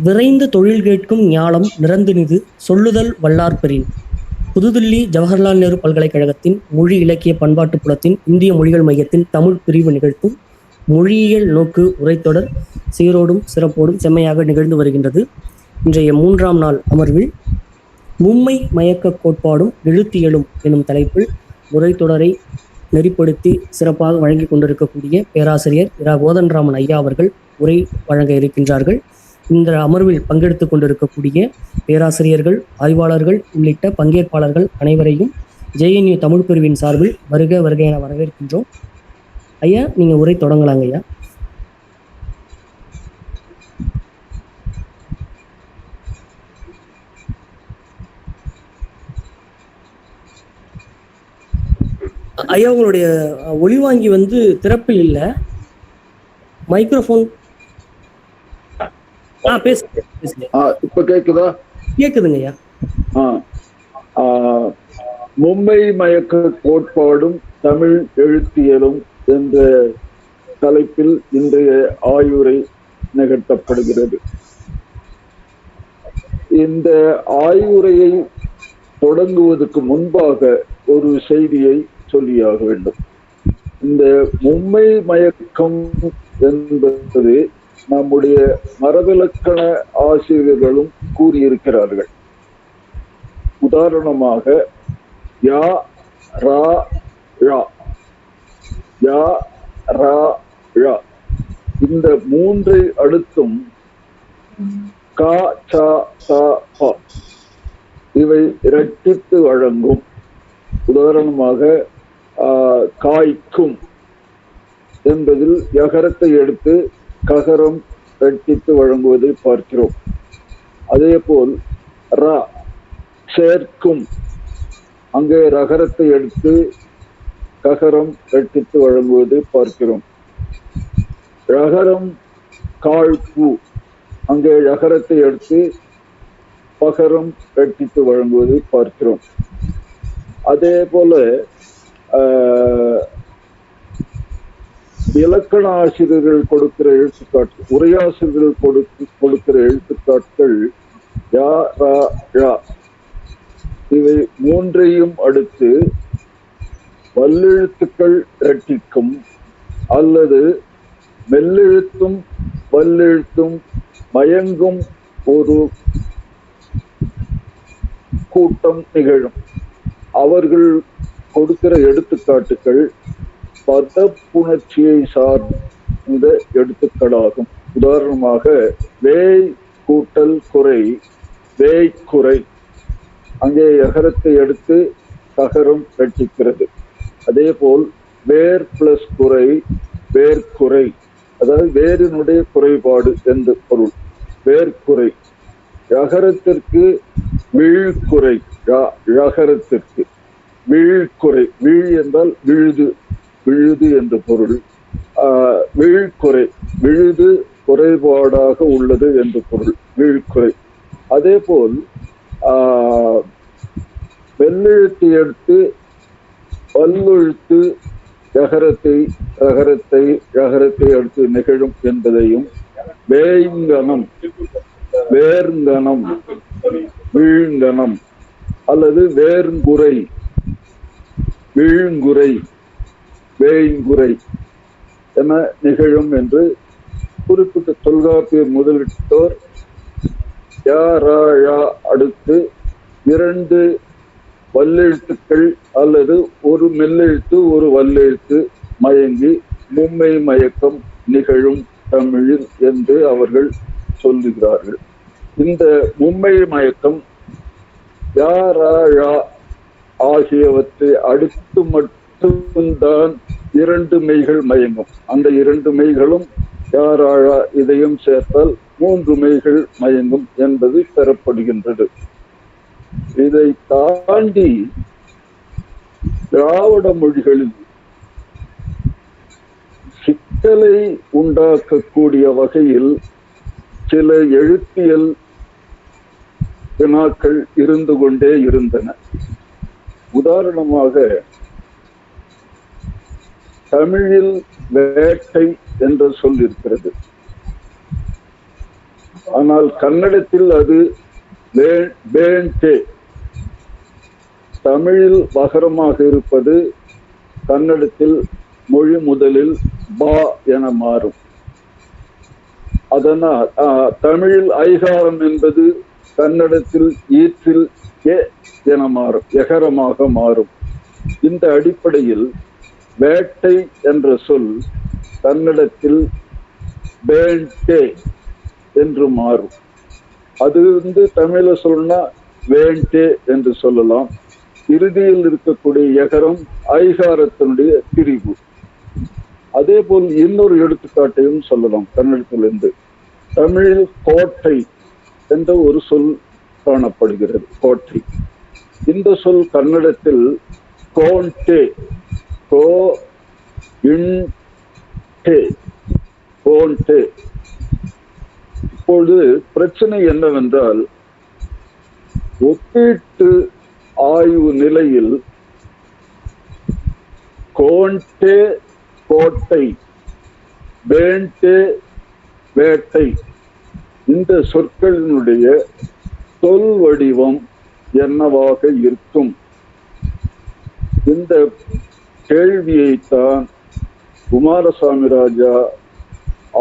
விரைந்து தொழில் கேட்கும் ஞாலம் நிறந்துநிது சொல்லுதல் வல்லார்பெறின். புதுதில்லி ஜவஹர்லால் நேரு பல்கலைக்கழகத்தின் மொழி இலக்கிய பண்பாட்டு புலத்தின் இந்திய மொழிகள் மையத்தின் தமிழ் பிரிவு நிகழ்த்தும் மொழியியல் நோக்கு உரைத்தொடர் சீரோடும் சிறப்போடும் செம்மையாக நிகழ்ந்து வருகின்றது. இன்றைய 3ஆம் நாள் அமர்வில் மும்மை மயக்க கோட்பாடும் எழுத்தியலும் எனும் தலைப்பில் உரைத்தொடரை நெறிப்படுத்தி சிறப்பாக வழங்கிக் கொண்டிருக்கக்கூடிய பேராசிரியர் இரா கோதண்டராமன் ஐயா அவர்கள் உரை வழங்க இருக்கின்றார்கள். இந்த அமர்வில் பங்கெடுத்துக் கொண்டிருக்கக்கூடிய பேராசிரியர்கள், ஆய்வாளர்கள் உள்ளிட்ட பங்கேற்பாளர்கள் அனைவரையும் JNU தமிழ் பிரிவின் சார்பில் வருக வருக என வரவேற்கின்றோம். ஐயா, நீங்க உரை தொடங்கலாங்க ஐயா. ஐயா, உங்களுடைய ஒளிவாங்கி திறப்பில் இல்ல, மைக்ரோஃபோன். பேசுங்க. இப்ப கேக்குதா? கேக்குதுங்க ஐயா. மும்மை மயக்க கோட்பாடும் தமிழ் எழுத்தியலும் என்ற தலைப்பில் இன்றைய ஆய்வுரை நிகழ்த்தப்படுகிறது. இந்த ஆய்வுரையை தொடங்குவதற்கு முன்பாக ஒரு செய்தியை சொல்லியாக வேண்டும். இந்த மும்மை மயக்கம் என்பது நம்முடைய மரபிலக்கண ஆசிரியர்களும் கூறியிருக்கிறார்கள். உதாரணமாக யா ரா ழா, யா ரா ழா இந்த மூன்றை அடுத்தும் கா சா சா பா இவை இரட்டித்து வழங்கும். உதாரணமாக காய்க்கும் என்பதில் யகரத்தை எடுத்து ககரம் இரட்டித்து வழங்குவதை பார்க்கிறோம். அதே போல் ரா சேர்க்கும், அங்கே ரகரத்தை எடுத்து ககரம் இரட்டித்து வழங்குவதை பார்க்கிறோம். ரகரம் காழ்ப்பு, அங்கே யகரத்தை எடுத்து பகரம் இரட்டித்து வழங்குவதை பார்க்கிறோம். அதே போல இலக்கண ஆசிரியர்கள் கொடுக்கிற எழுத்துக்காட்டு, உரையாசிரியர்கள் கொடுக்கிற எழுத்துக்காட்கள் யா ரா ழா இவை மூன்றையும் அடுத்து வல்லெழுத்துக்கள் இரட்டிக்கும் அல்லது மெல்லெழுத்தும் வல்லெழுத்தும் மயங்கும் ஒரு கூட்டம் நிகழும். அவர்கள் கொடுக்கிற எடுத்துக்காட்டுகள் பதப்புணர்ச்சியை சார்ந்த எடுத்துக்களாகும். உதாரணமாக வேய் கூட்டல் குறை, வேய் குறை, அங்கே யகரத்தை எடுத்து ககரம் இரட்டிக்கிறது. அதே போல் வேர் பிளஸ் குறை, வேர்க்குறை, அதாவது வேரினுடைய குறைபாடு என்று பொருள். வேர்க்குறை யகரத்திற்கு வீழ்குறை, ழகரத்திற்கு வீழ்குறை, வீழ் என்றால் விழுது, விழுது என்று பொருள். வீழ்குறை, விழுது குறைபாடாக உள்ளது என்று பொருள், வீழ்குறை. அதே போல் வெள்ளெழுத்து எடுத்து வல்லெழுத்து யகரத்தை ரகரத்தை யகரத்தை அடுத்து நிகழும் என்பதையும், வேங்கனம், வேர்ங்கனம், வீழ்ங்கனம் அல்லது வேர்ங்குறை, வீழ்ங்குறை, வேய்ங்குறை என நிகழும் என்று குறிப்பிட்ட தொல்காப்பியர் முதலிட்டோர் யா ரா ழா அடுத்து 2 வல்லெழுத்துக்கள் அல்லது ஒரு மெல்லெழுத்து ஒரு வல்லெழுத்து மயங்கி மும்மை மயக்கம் நிகழும் தமிழில் என்று அவர்கள் சொல்லுகிறார்கள். இந்த மும்மை மயக்கம் யா ரா ழா ஆகியவற்றை அடுத்து மட்டும்தான் 2 மெய்கள் மயங்கும். அந்த 2 மெய்களும் யா ரா ழா இதையும் சேர்த்தால் 3 மெய்கள் மயங்கும் என்பது பெறப்படுகின்றது. இதை தாண்டி திராவிட மொழிகளில் சிக்கலை உண்டாக்கக்கூடிய வகையில் சில எழுத்தியல் வினாக்கள் இருந்து கொண்டே இருந்தன. உதாரணமாக தமிழில் வேட்டை என்ற சொல் இருக்கிறது. ஆனால் கன்னடத்தில் அது வேண்டே. தமிழில் வகரமாக இருப்பது கன்னடத்தில் மொழி முதலில் பா என மாறும். அதனால் தமிழில் ஐகாரம் என்பது கன்னடத்தில் ஈற்றில் ஏ என மாறும், எகரமாக மாறும். இந்த அடிப்படையில் வேட்டை என்ற சொல் கன்னடத்தில் வேண்டே என்று மாறும். அது தமிழ சொல்லணும்னா வேண்டே என்று சொல்லலாம். இறுதியில் இருக்கக்கூடிய எகரம் ஐகாரத்தினுடைய பிரிவு. அதே போல் இன்னொரு எடுத்துக்காட்டையும் சொல்லலாம் கன்னடத்திலிருந்து. தமிழில் கோட்டை என்ற ஒரு சொல் காணப்படுகிறது, கோட்டை. இந்த சொல் கன்னடத்தில் கோண்டே, கோ இன் டே, கோண்டே. இப்பொழுது பிரச்சனை என்னவென்றால், ஒப்பீட்டு ஆய்வு நிலையில் கோண்டே கோட்டை, வேண்டே வேட்டை, இந்த சொற்களினுடைய சொல் வடிவம் என்னவாக இருக்கும்? இந்த கேள்வியைத்தான் குமாரசாமி ராஜா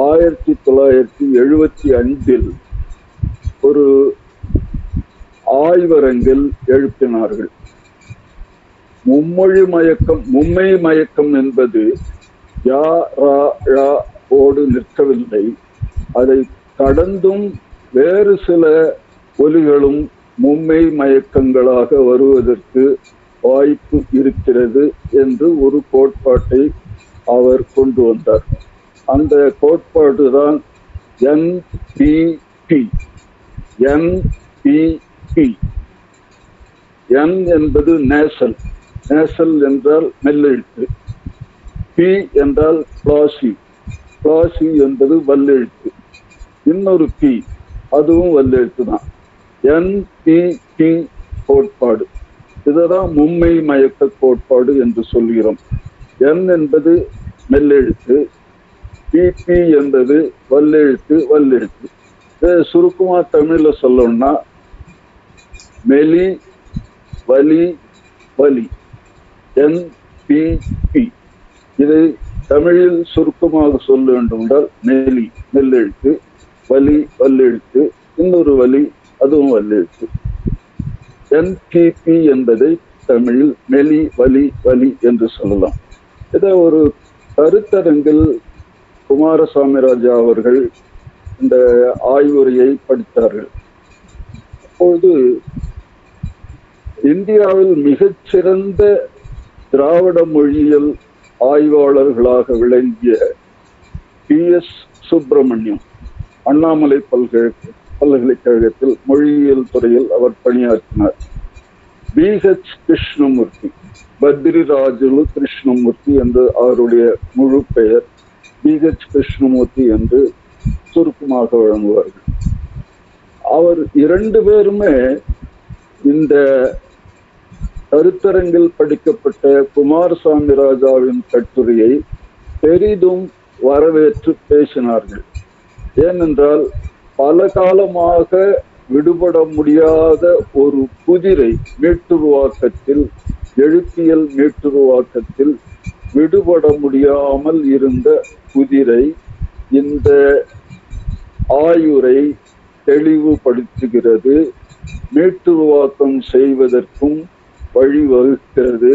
1975 ஒரு ஆய்வரங்கில் எழுப்பினார்கள். மும்மை மயக்கம் என்பது யா ரா ழா ஓடு நிற்கவில்லை. அதை கடந்தும் வேறு சில ஒலிகளும் மும்மை மயக்கங்களாக வருவதற்கு வாய்ப்பு இருக்கிறது என்று ஒரு கோட்பாட்டை அவர் கொண்டு வந்தார். அந்த கோட்பாடுதான் NPP. N என்பது நேசல், நேசல் என்றால் மெல்லெழுத்து. P என்றால் பிளாசி, பிளாசி என்பது வல்லெழுத்து. இன்னொரு P, அதுவும் வல்லெழுத்து தான். NPP கோட்பாடு, இதுதான் மும்மை மயக்க கோட்பாடு என்று சொல்கிறோம். N என்பது மெல்லெழுத்து, PP என்பது வல்லெழுத்து. சுருக்கமா தமிழ்ல சொல்லணும்னா மெலி வலி வலி, NPP. இதை தமிழில் சுருக்கமாக சொல்ல வேண்டும் என்றால் மெலி மெல்லெழுத்து, வலி வல்லெழுத்து, இன்னொரு வலி அதுவும் வல்லெழுத்து. NPP என்பதை தமிழில் மெலி வலி வலி என்று சொல்லலாம். இதை ஒரு கருத்தரங்கில் குமாரசாமி ராஜா அவர்கள் இந்த ஆய்வுரையை படித்தார்கள். அப்போது இந்தியாவில் மிகச்சிறந்த திராவிட மொழியியல் ஆய்வாளர்களாக விளங்கிய PS சுப்பிரமணியம், அண்ணாமலை பல்கலைக்கழகத்தில் மொழியியல் துறையில் அவர் பணியாற்றினார். BH கிருஷ்ணமூர்த்தி, பத்ரிராஜுலு கிருஷ்ணமூர்த்தி என்று அவருடைய முழு பெயர். BH கிருஷ்ணமூர்த்தி என்று சுருக்கமாக வழங்குவார்கள். அவர் இரண்டு பேருமே இந்த கருத்தரங்கில் படிக்கப்பட்ட குமாரசாமி ராஜாவின் கட்டுரையை பெரிதும் வரவேற்று பேசினார்கள். ஏனென்றால் பல காலமாக விடுபட முடியாத ஒரு புதிரை மீட்டுருவாக்கத்தில், எழுத்தியல் மீட்டுருவாக்கத்தில் விடுபட முடியாமல் இருந்த புதிரை இந்த ஆய்வுரை தெளிவுபடுத்துகிறது, மீட்டுருவாக்கம் செய்வதற்கும் வழிவகுக்கிறது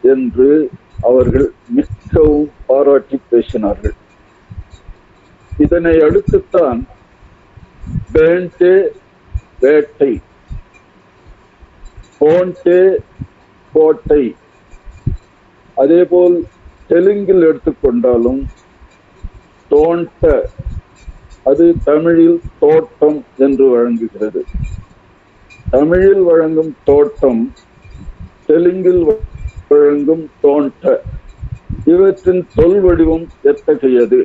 என்று அவர்கள் மிகவும் பாராட்டி பேசினார்கள். இதனை அடுத்துத்தான் வேண்டே வேட்டை, கோண்டே கோட்டை, அதேபோல் தெலுங்கில் எடுத்துக்கொண்டாலும் தோண்ட, அது தமிழில் தோட்டம் என்று வழங்குகிறது. தமிழில் வழங்கும் தோட்டம், தெலுங்கில் வழங்கும் தோண்ட, இவற்றின் சொல் வடிவம் எத்தகையது?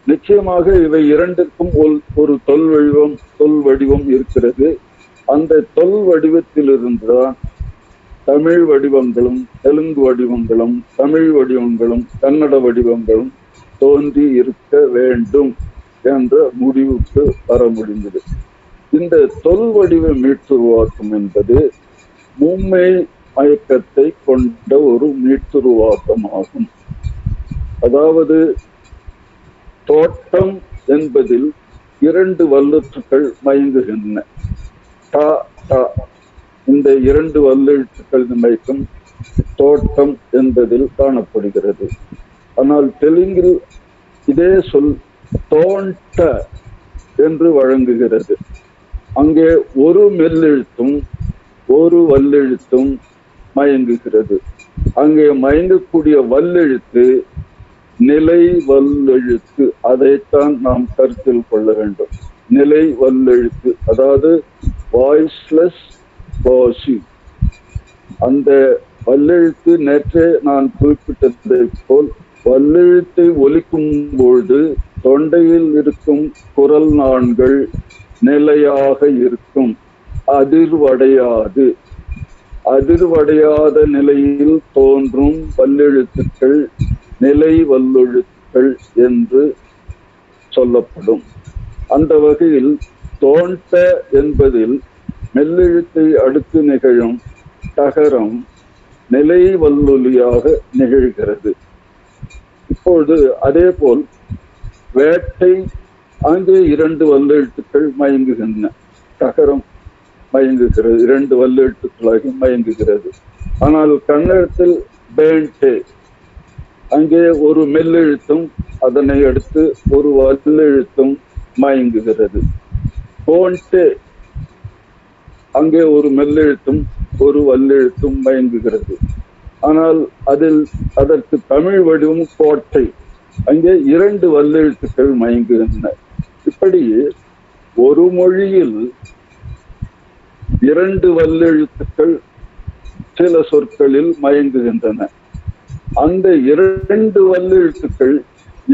நிச்சயமாக இவை இரண்டுக்கும் ஒரு சொல் வடிவம் இருக்கிறது. அந்த சொல் வடிவத்திலிருந்துதான் தமிழ் வடிவங்களும் தெலுங்கு வடிவங்களும் தமிழ் வடிவங்களும் கன்னட வடிவங்களும் தோன்றி இருக்க வேண்டும் என்ற முடிவுக்கு வர முடிந்தது. இந்த தொல் வடிவ மீட்டுருவாக்கம் என்பது மும்மை மயக்கத்தை கொண்ட ஒரு மீட்டுருவாக்கம் ஆகும். அதாவது தோட்டம் என்பதில் 2 வல்லெழுத்துக்கள் மயங்குகின்றன. டா டா இந்த 2 வல்லெழுத்துக்கள் மயக்கம் தோட்டம் என்பதில் காணப்படுகிறது. ஆனால் தெலுங்கில் இதே சொல் தோண்ட என்று வழங்குகிறது. அங்கே ஒரு மெல்லெழுத்தும் ஒரு வல்லெழுத்தும் மயங்குகிறது. அங்கே மயங்கக்கூடிய வல்லெழுத்து நிலை வல்லெழுத்து. அதைத்தான் நாம் கருத்தில் கொள்ள வேண்டும். நிலை வல்லெழுத்து, அதாவது வாய்ஸ்லெஸ் வாசி. அந்த வல்லெழுத்து நேற்றே நான் குறிப்பிட்டதை போல் வல்லெழுத்தை ஒலிக்கும் பொழுது தொண்டையில் இருக்கும் குரல் நாண்கள் நிலையாக இருக்கும், அதிர்வடையாது. அதிர்வடையாத நிலையில் தோன்றும் வல்லெழுத்துக்கள் நிலை வல்லெழுத்துக்கள் என்று சொல்லப்படும். அந்த வகையில் தோண்ட என்பதில் மெல்லெழுத்தை அடுத்து நிகழும் தகரம் நிலை வல்லொலியாக நிகழ்கிறது. இப்பொழுது அதே போல் வேட்டை, அங்கே 2 வல்லெழுத்துக்கள் மயங்குகின்றன. தகரம் மயங்குகிறது, 2 வல்லெழுத்துக்களாகி மயங்குகிறது. ஆனால் கன்னடத்தில் பேண்டே, அங்கே ஒரு மெல்லெழுத்தும் அதனை அடுத்து ஒரு வல்லெழுத்தும் மயங்குகிறது. போண்டே, அங்கே ஒரு மெல்லெழுத்தும் ஒரு வல்லெழுத்தும் மயங்குகிறது. ஆனால் அதற்கு தமிழ் வடிவம் கோட்டை, அங்கே 2 வல்லெழுத்துக்கள் மயங்குகின்றன. இப்படி ஒரு மொழியில் 2 வல்லெழுத்துக்கள் சில சொற்களில் மயங்குகின்றன. அந்த 2 வல்லெழுத்துக்கள்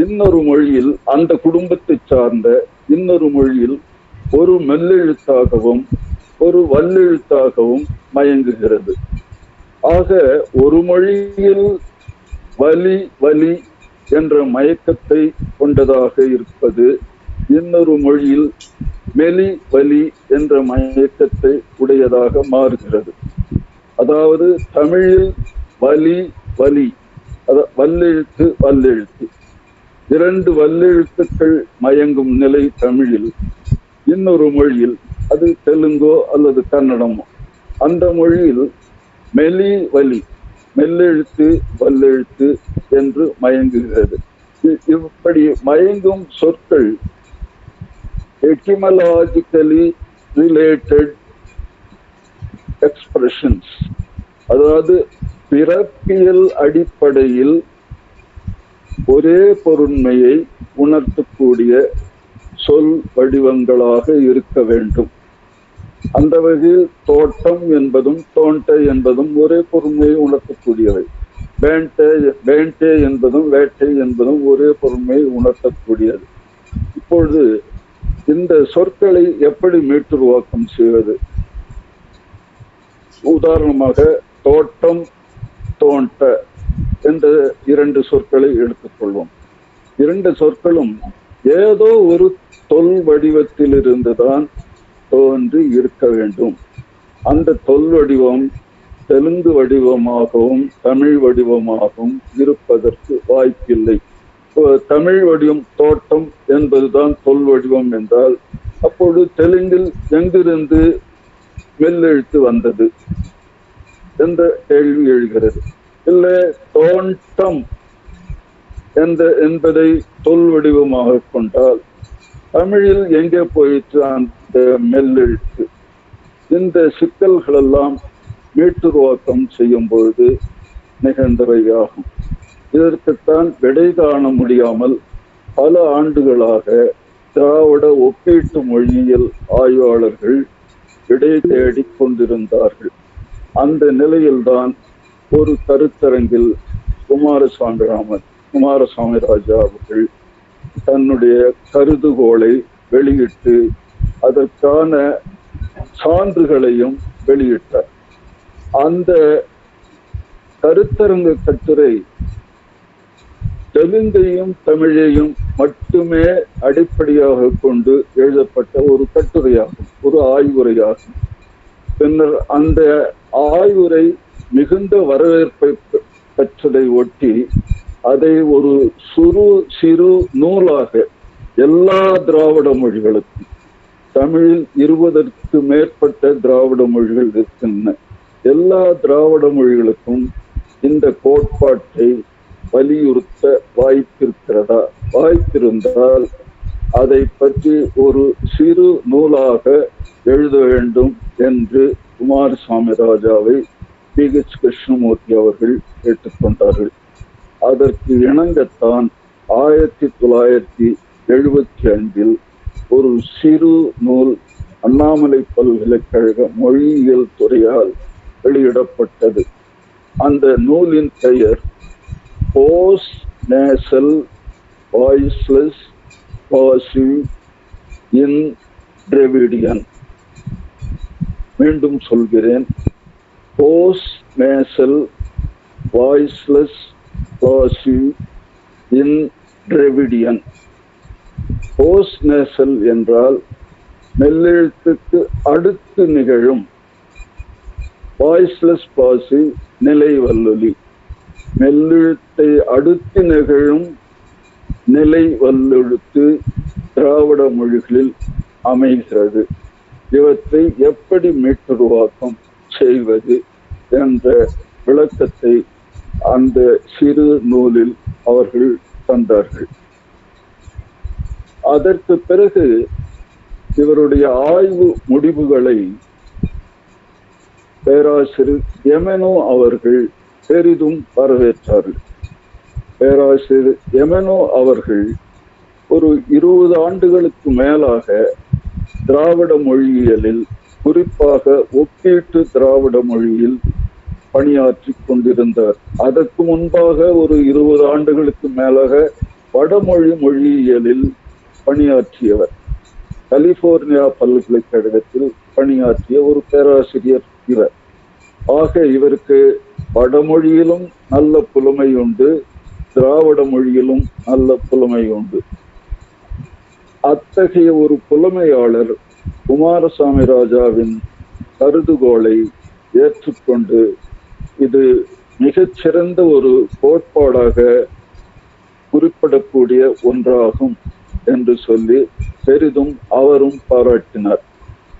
இன்னொரு மொழியில், அந்த குடும்பத்தை சார்ந்த இன்னொரு மொழியில் ஒரு மெல்லெழுத்தாகவும் ஒரு வல்லெழுத்தாகவும் மயங்குகிறது. ஆக ஒரு மொழியில் வலி வலி என்ற மயக்கத்தை கொண்டதாக இருப்பது இன்னொரு மொழியில் மெலி வலி என்ற மயக்கத்தை உடையதாக மாறுகிறது. அதாவது தமிழில் வலி வலி, வல்லெழுத்து வல்லெழுத்து, 2 வல்லெழுத்துக்கள் மயங்கும் நிலை தமிழில். இன்னொரு மொழியில், அது தெலுங்கோ அல்லது கன்னடமோ, அந்த மொழியில் மெலி வலி, மெல்லெழுத்து வல்லெழுத்து என்று மயங்குகிறது. இப்படி மயங்கும் சொற்கள் எட்டிமலாஜிக்கலி ரிலேட்டட் எக்ஸ்பிரஷன்ஸ், அதாவது பிறப்பியல் அடிப்படையில் ஒரே பொருண்மையை உணர்த்தக்கூடிய சொல் வடிவங்களாக இருக்க வேண்டும். அந்த வகையில் தோட்டம் என்பதும் தோண்டை என்பதும் ஒரே பொருண்மையை உணர்த்தக்கூடியவை. வேண்டே என்பதும் வேட்டை என்பதும் ஒரே பொருண்மையை உணர்த்தக்கூடியது. இப்பொழுது இந்த சொற்களை எப்படி மீட்டுருவாக்கம் செய்வது? உதாரணமாக தோட்டம் தோண்ட என்ற 2 சொற்களை எடுத்துக்கொள்வோம். 2 சொற்களும் ஏதோ ஒரு தொல் வடிவத்தில் இருந்துதான் தோன்றி இருக்க வேண்டும். அந்த தொல் வடிவம் தெலுங்கு வடிவமாகவும் தமிழ் வடிவமாகவும் இருப்பதற்கு வாய்ப்பில்லை. தமிழ் வடிவம் தோட்டம் என்பதுதான் தொல் வடிவம் என்றால், அப்போது தெலுங்கில் எங்கிருந்து மெல்லெழுத்து வந்தது என்ற கேள்வி எழுகிறது. இல்லை, தோண்டம் என்பதை தொல் வடிவமாக கொண்டால் தமிழில் எங்கே போயிற்று அந்த மெல்லெழுத்து? இந்த சிக்கல்கள் எல்லாம் மீட்டுருவாக்கம் செய்யும் பொழுது நிகழ்ந்தவையாகும். இதற்குத்தான் விடை காண முடியாமல் பல ஆண்டுகளாக திராவிட ஒப்பீட்டு மொழியியல் ஆய்வாளர்கள் விடை தேடிக் கொண்டிருந்தார்கள். அந்த நிலையில்தான் ஒரு கருத்தரங்கில் குமாரசாமி ராஜா அவர்கள் தன்னுடைய கருதுகோளை வெளியிட்டு அதற்கான சான்றுகளையும் வெளியிட்டார். அந்த கருத்தரங்கு கட்டுரை தெலுங்கையும் தமிழையும் மட்டுமே அடிப்படையாக கொண்டு எழுதப்பட்ட ஒரு கட்டுரையாகும், ஒரு ஆய்வுரையாகும். பின்னர் அந்த ஆய்வுரை மிகுந்த வரவேற்பை பெற்றதை ஒட்டி அதை ஒரு சிறு நூலாக எல்லா திராவிட மொழிகளுக்கும், தமிழில் 20ற்கு மேற்பட்ட திராவிட மொழிகள் இருக்கின்றன, எல்லா திராவிட மொழிகளுக்கும் இந்த கோட்பாட்டை வலியுறுத்த வாய்ப்பிருக்கிறதா? வாய்ப்பிருந்தால் அதை பற்றி ஒரு சிறு நூலாக எழுத வேண்டும் என்று குமாரசாமி ராஜாவை PH கிருஷ்ணமூர்த்தி அவர்கள் கேட்டுக்கொண்டார்கள். அதற்கு இணங்கத்தான் 1975 ஒரு சிறு நூல் அண்ணாமலை பல்கலைக்கழக மொழியியல் துறையால் வெளியிடப்பட்டது. அந்த நூலின் பெயர் போஸ்ட் நேசல் வாய்ஸ்லெஸ் பாசிவ் இன் டிராவிடியன். மீண்டும் சொல்கிறேன், போஸ்ட் நேசல் வாய்ஸ்லெஸ் பாசிவ் இன் டிராவிடியன். போஸ்ட் நேசல் என்றால் மெல்லெழுத்துக்கு அடுத்து நிகழும், வாய்ஸ்லெஸ் பாசிவ் நிலை வல்லொலி, மெல்லெழுத்தை அடுத்து நிகழும் நிலை வல்லெழுத்து திராவிட மொழிகளில் அமைகிறது. இவற்றை எப்படி மீட்டுருவாக்கம் செய்வது என்ற விளக்கத்தை அந்த சிறு நூலில் அவர்கள் தந்தார்கள். அதற்கு பிறகு இவருடைய ஆய்வு முடிவுகளை பேராசிரியர் எமெனோ அவர்கள் பெரிதும் வரவேற்றார்கள். பேராசிரியர் எமெனோ அவர்கள் ஒரு 20 ஆண்டுகளுக்கு மேலாக திராவிட மொழியியலில், குறிப்பாக ஒப்பீட்டு திராவிட மொழியில் பணியாற்றி கொண்டிருந்தார். அதற்கு முன்பாக ஒரு 20 ஆண்டுகளுக்கு மேலாக வடமொழி மொழியியலில் பணியாற்றியவர். கலிபோர்னியா பல்கலைக்கழகத்தில் பணியாற்றிய ஒரு பேராசிரியர் இவர். ஆக இவருக்கு வடமொழியிலும் நல்ல புலமை உண்டு, திராவிட மொழியிலும் நல்ல புலமை உண்டு. அத்தகைய ஒரு புலமையாளர் குமாரசாமி ராஜாவின் கருதுகோளை ஏற்றுக்கொண்டு இது மிகச்சிறந்த ஒரு கோட்பாடாக குறிப்பிடக்கூடிய ஒன்றாகும் என்று சொல்லி பெரிதும் அவரும் பாராட்டினார்.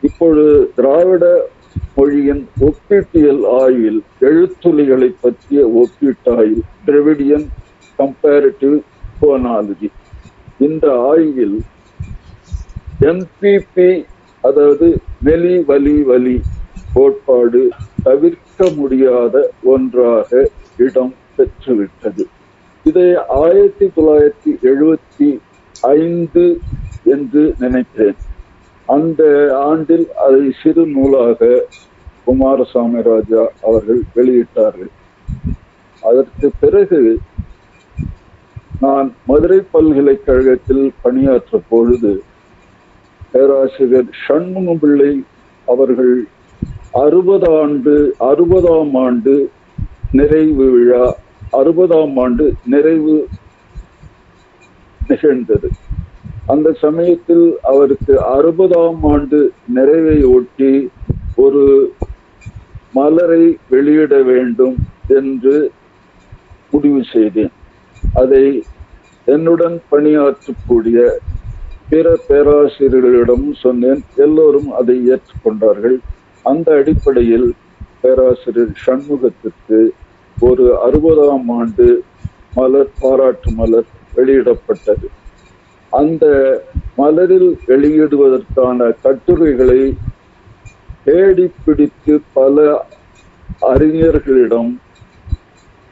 இப்பொழுது திராவிட மொழியின் ஒப்பீட்டியல் ஆய்வில், எழுத்துளிகளை பற்றிய ஒப்பீட்டாய்வு, டிராவிடியன் கம்பேரிட்டிவ் போனாலஜி, இந்த ஆய்வில் NPP, அதாவது மெலி வலி வலி கோட்பாடு தவிர்க்க முடியாத ஒன்றாக இடம் பெற்றுவிட்டது. இதை 1975 என்று நினைக்கிறேன். அந்த ஆண்டில் அதை சிறு நூலாக குமாரசாமி ராஜா அவர்கள் வெளியிட்டார்கள். அதற்கு பிறகு நான் மதுரை பல்கலைக்கழகத்தில் பணியாற்ற பொழுது பேராசிரியர் சண்முகம் பிள்ளை அவர்கள் 60ஆம் ஆண்டு நிறைவு விழா, 60ஆம் ஆண்டு நிறைவு நிகழ்ந்தது. அந்த சமயத்தில் அவருக்கு 60ஆம் ஆண்டு நிறைவை ஒட்டி ஒரு மலரை வெளியிட வேண்டும் என்று முடிவு செய்தேன். அதை என்னுடன் பணியாற்றக்கூடிய பிற பேராசிரியர்களிடம் சொன்னேன். எல்லோரும் அதை ஏற்றுக்கொண்டார்கள். அந்த அடிப்படையில் பேராசிரியர் சண்முகத்திற்கு ஒரு 60ஆம் ஆண்டு மலர், பாராட்டு மலர் வெளியிடப்பட்டது. அந்த மலரில் வெளியிடுவதற்கான கட்டுரைகளை தேடி பிடித்து பல அறிஞர்களிடம்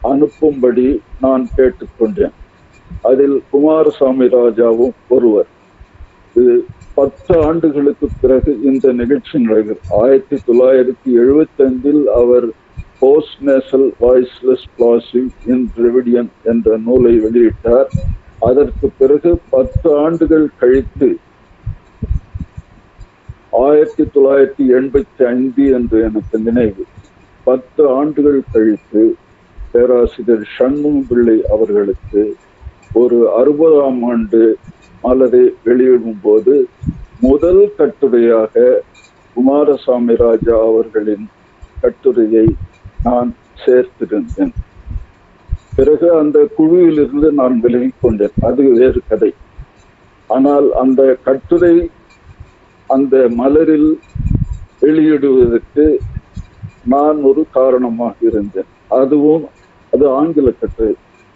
அனுப்பும்படி நான் கேட்டுக்கொண்டேன். அதில் குமாரசாமி ராஜாவும் ஒருவர். இது 10 ஆண்டுகளுக்கு பிறகு இந்த நிகழ்ச்சி நடக்கிறது. 1975 அவர் போஸ்ட் நேசல் வாய்ஸ்லெஸ் பாசிவ் இன் டிராவிடியன் என்ற நூலை வெளியிட்டார். அதற்கு பிறகு 10 ஆண்டுகள் கழித்து 1985 என்று எனக்கு நினைவு, 10 ஆண்டுகள் கழித்து பேராசிரியர் சண்முகம் பிள்ளை அவர்களுக்கு ஒரு 60ஆம் ஆண்டு மலரை வெளியிடும் போது முதல் கட்டுரையாக குமாரசாமி ராஜா அவர்களின் கட்டுரையை நான் சேர்த்திருந்தேன். பிறகு அந்த குழுவிலிருந்து நான் விலகிக் கொண்டேன், அது வேறு கதை. ஆனால் அந்த கட்டுரை அந்த மலரில் வெளியிடுவதற்கு நான் ஒரு காரணமாக இருந்தேன். அது ஆங்கில கட்டுரை.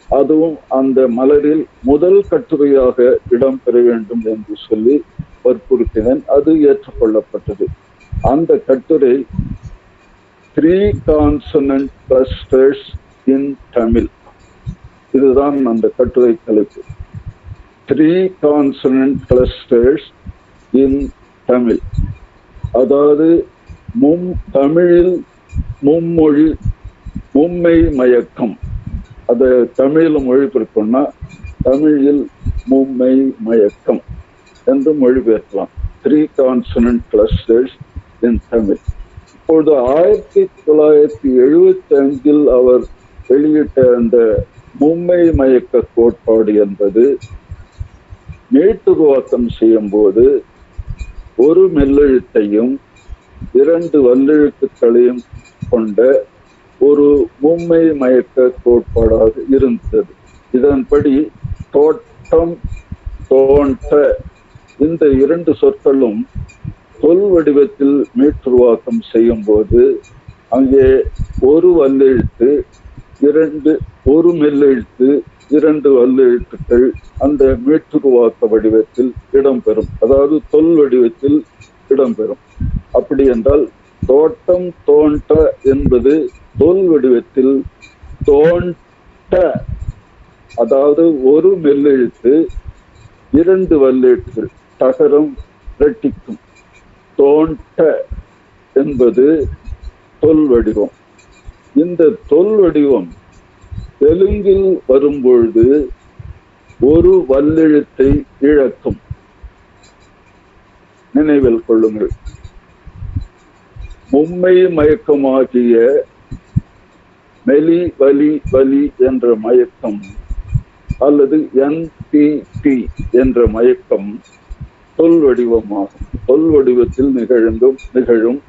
அதுவும் அந்த மலரில் முதல் கட்டுரையாக இடம்பெற வேண்டும் என்று சொல்லி வற்புறுத்தினேன். அது ஏற்றுக்கொள்ளப்பட்டது. அந்த கட்டுரை 3 consonant clusters in Tamil. இதுதான் அந்த கட்டுரை தலைப்பு. 3 consonant clusters in Tamil. அதாவது தமிழில் மும்மொழி மும்மை மயக்கம். அதை தமிழில் மொழிபெயர்க்கணும்னா தமிழில் மும்மை மயக்கம் என்று மொழிபெயர்க்கலாம். 3 consonant clusters in Tamil. இப்பொழுது 1975 அவர் வெளியிட்ட அந்த மும்மை மயக்க கோட்பாடு என்பது மீட்டுருவாக்கம் செய்யும் போது ஒரு மெல்லெழுத்தையும் 2 வல்லெழுத்துக்களையும் கொண்ட ஒரு மும்மை மயக்க கோட்பாடாக இருந்தது. இதன்படி தோட்டம், தோன்ற இந்த 2 சொற்களும் சொல் வடிவத்தில் மீட்டுருவாக்கம் செய்யும் போது அங்கே ஒரு வல்லெழுத்து, ஒரு மெல்லெழுத்து, 2 வல்லெழுத்துக்கள் அந்த மீட்டுருவாக்க வடிவத்தில் இடம்பெறும். அதாவது சொல் வடிவத்தில் இடம்பெறும். அப்படி என்றால் தோட்டம், தோன்ற என்பது சொல் வடிவத்தில் தோன்ற, அதாவது ஒரு மெல்லெழுத்து, 2 வல்லெழுத்துகள், தகரம் இரட்டிக்கும். தோன்ற என்பது சொல் வடிவம். இந்த சொல் வடிவம் தெலுங்கில் வரும்பொழுது ஒரு வல்லெழுத்தை இழக்கும். நினைவில் கொள்ளுங்கள், மும்மை மயக்கமாகிய மெலி வலி வலி என்ற மயக்கம் அல்லது NPP என்ற மயக்கம் சொல் வடிவமாகும். சொல் வடிவத்தில் நிகழும்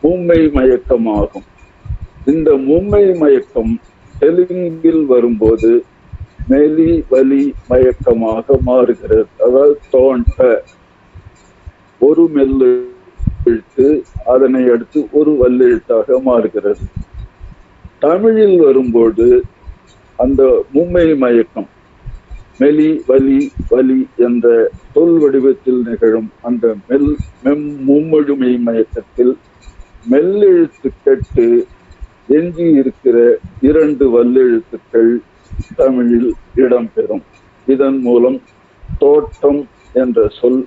மும்மை மயக்கமாகும். இந்த மும்மை மயக்கம் தெலுங்கில் வரும்போது மெலி வலி மயக்கமாக மாறுகிறது. அதாவது தோன்ற ஒரு மெல்லெழுத்து, அதனை அடுத்து ஒரு வல்லெழுத்தாக மாறுகிறது. தமிழில் வரும்போது அந்த மும்மை மயக்கம் மெலி வலி வலி என்ற சொல் வடிவத்தில் நிகழும் அந்த மும்மொழிமை மயக்கத்தில் மெல்லெழுத்து கெட்டு எஞ்சி இருக்கிற 2 வல்லெழுத்துக்கள் தமிழில் இடம்பெறும். இதன் மூலம் தோற்றம் என்ற சொல்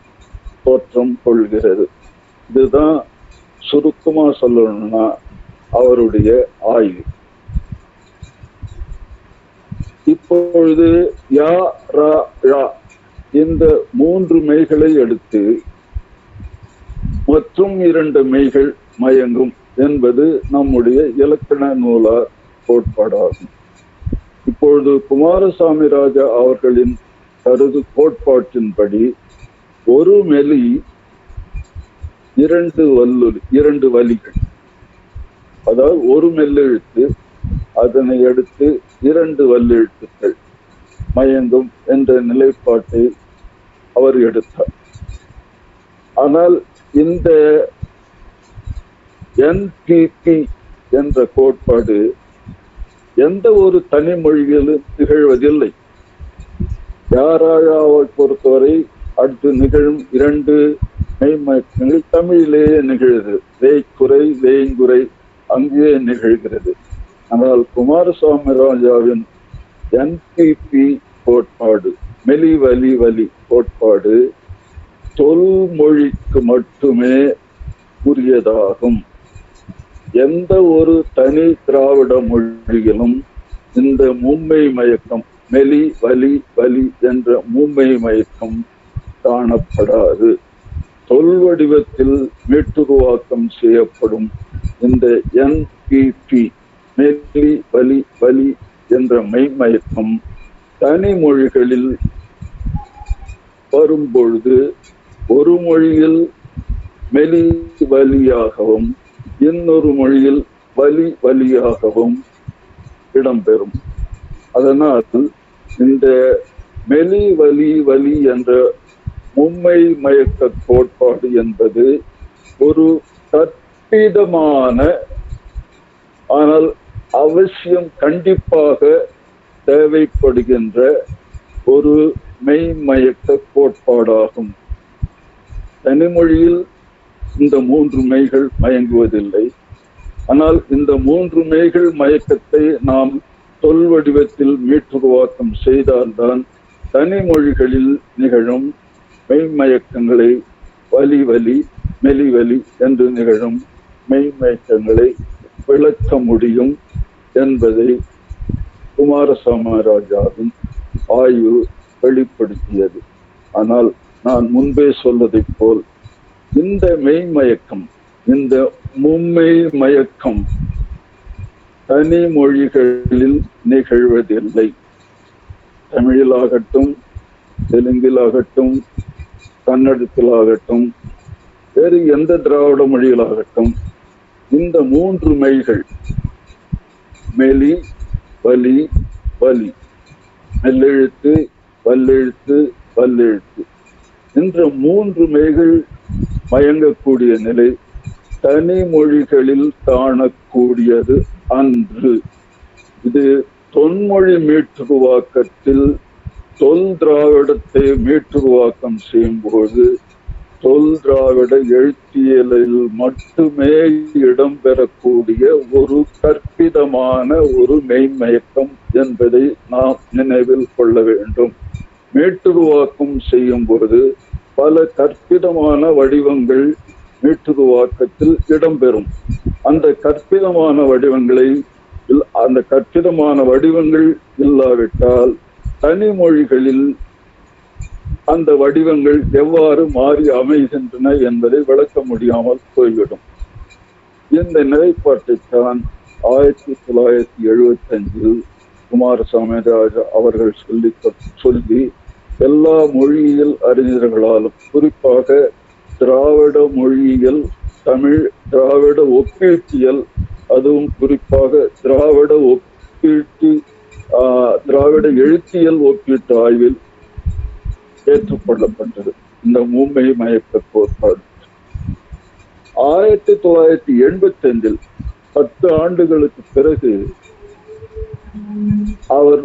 தோற்றம் கொள்கிறது. இதுதான் சுருக்கமா சொல்லணும்னா அவருடைய ஆய்வு. இப்பொழுது யா ரா ழா இந்த 3 மெய்களை எடுத்து மற்றும் 2 மெய்கள் மயங்கும் என்பது நம்முடைய இலக்கண நூலார் கோட்பாடாகும். இப்பொழுது குமாரசாமி ராஜா அவர்களின் கோட்பாட்டின்படி ஒரு மெலி 2 வலிகள், அதாவது ஒரு மெல்லெழுத்து, அதனை அடுத்து 2 வல்லெழுத்துக்கள் மயங்கும் என்ற நிலைப்பாட்டை அவர் எடுத்தார். ஆனால் இந்த NPP என்ற கோட்பாடு எந்த ஒரு தனி மொழியிலும் நிகழ்வதில்லை. யாராவை பொறுத்தவரை அடுத்து நிகழும் 2 மெய்மயக்கங்கள் தமிழிலேயே நிகழ்கிறது. வேய்க்குறை வேய்ங்குறை அங்கே நிகழ்கிறது. ஆனால் குமாரசாமி ராஜாவின் NPP கோட்பாடு, மெலி வலி வலி கோட்பாடு தொல்மொழிக்கு மட்டுமே உரியதாகும். எந்த ஒரு தனி திராவிட மொழியிலும் இந்த மும்மை மயக்கம், மெலி வலி வலி என்ற மும்மை மயக்கம் காணப்படாது. சொல் வடிவத்தில் மீட்டுருவாக்கம் செய்யப்படும் இந்த NPP, மெலி வலி வலி என்ற மெய்மயக்கம் தனி மொழிகளில் வரும்பொழுது ஒரு மொழியில் மெலி வலியாகவும் இன்னொரு மொழியில் வலி வலியாகவும் இடம்பெறும். அதனால் இந்த மெலி வலி வலி என்ற மும்மை மயக்க கோட்பாடு என்பது ஒரு கற்பிதமான ஆனால் அவசியம் கண்டிப்பாக தேவைப்படுகின்ற ஒரு மெய்மயக்க கோட்பாடாகும். தனிமொழியில் இந்த மூன்று மெய்கள் மயங்குவதில்லை. ஆனால் இந்த மூன்று மெய்கள் மயக்கத்தை நாம் சொல் வடிவத்தில் மீட்டுருவாக்கம் செய்தால்தான் தனிமொழிகளில் நிகழும் மெய்மயக்கங்களை வலி வலி மெலிவலி என்று நிகழும் மெய்மயக்கங்களை விளக்க முடியும் என்பதை குமாரசாமராஜாவின் ஆய்வு வெளிப்படுத்தியது. ஆனால் நான் முன்பே சொல்வதைப் போல் இந்த மெய்மயக்கம், இந்த மும்மை மயக்கம் தனி மொழிகளில் நிகழ்வதில்லை. தமிழிலாகட்டும், தெலுங்கிலாகட்டும், கன்னடத்திலாகட்டும், வேறு எந்த திராவிட மொழியிலாகட்டும், இந்த மூன்று மெய்கள் மெலி வலி வலி, மெல்லெழுத்து வல்லெழுத்து வல்லெழுத்து என்ற மூன்று மெய்கள் மயங்கக்கூடிய நிலை தனி மொழிகளில் காணக்கூடியது அன்று. இது தொன்மொழி மீட்டுருவாக்கத்தில் தொல் திராவிடத்தை மீட்டுருவாக்கம் செய்யும்போது தொல் திராவிட எழுத்தியலில் மட்டுமே இடம்பெறக்கூடிய ஒரு கற்பிதமான ஒரு மெய்மயக்கம் என்பதை நாம் நினைவில் கொள்ள வேண்டும். மீட்டுருவாக்கம் செய்யும் பொழுது பல கற்பிதமான வடிவங்கள் மீட்டுருவாக்கத்தில் இடம்பெறும். அந்த கற்பிதமான வடிவங்கள் இல்லாவிட்டால் தனி மொழிகளில் அந்த வடிவங்கள் எவ்வாறு மாறி அமைகின்றன என்பதை விளக்க முடியாமல் போய்விடும். இந்த நிலைப்பாட்டைத்தான் 1975 குமாரசாமி ராஜா அவர்கள் சொல்லி எல்லா மொழியியல் அறிஞர்களாலும், குறிப்பாக திராவிட மொழியியல், தமிழ் திராவிட ஒப்பீட்டியல், அதுவும் குறிப்பாக திராவிட எழுத்தியல் ஒப்பீட்டு ஆய்வில் ஏற்றுக்கொள்ளப்பட்டது இந்த மும்மை மயக்க கோட்பாடு. 1985 10 ஆண்டுகளுக்கு பிறகு அவர்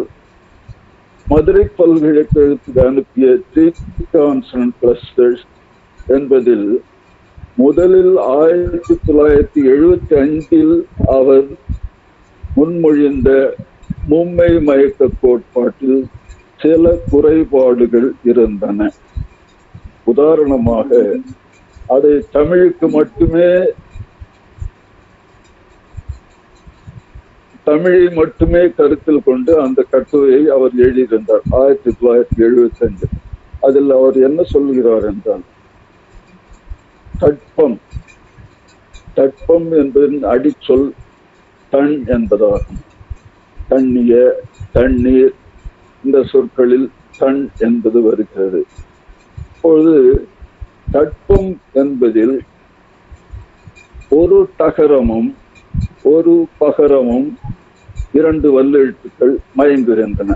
மதுரை பல்கலைக்கழகத்துக்கு அனுப்பிய த்ரீ கான்சனன்ட் கிளஸ்டர்ஸ் என்பதில் முதலில் 1975 அவர் முன்மொழிந்த மும்மை மயக்க கோட்பாட்டில் சில குறைபாடுகள் இருந்தன. உதாரணமாக, அதை தமிழுக்கு தமிழை மட்டுமே கருத்தில் கொண்டு அந்த கட்டுரையை அவர் எழுதியிருந்தார் 1975. அதில் அவர் என்ன சொல்கிறார் என்றால், தட்பம் என்பதன் அடிச்சொல் தன் என்பதாகும். தண்ணிய, தண்ணீர் இந்த சொற்களில் தன் என்பது வருகிறது. இப்பொழுது தட்பம் என்பதில் ஒரு டகரமும் ஒரு பகரமும் 2 வல்லெழுத்துக்கள் மயங்குகின்றன.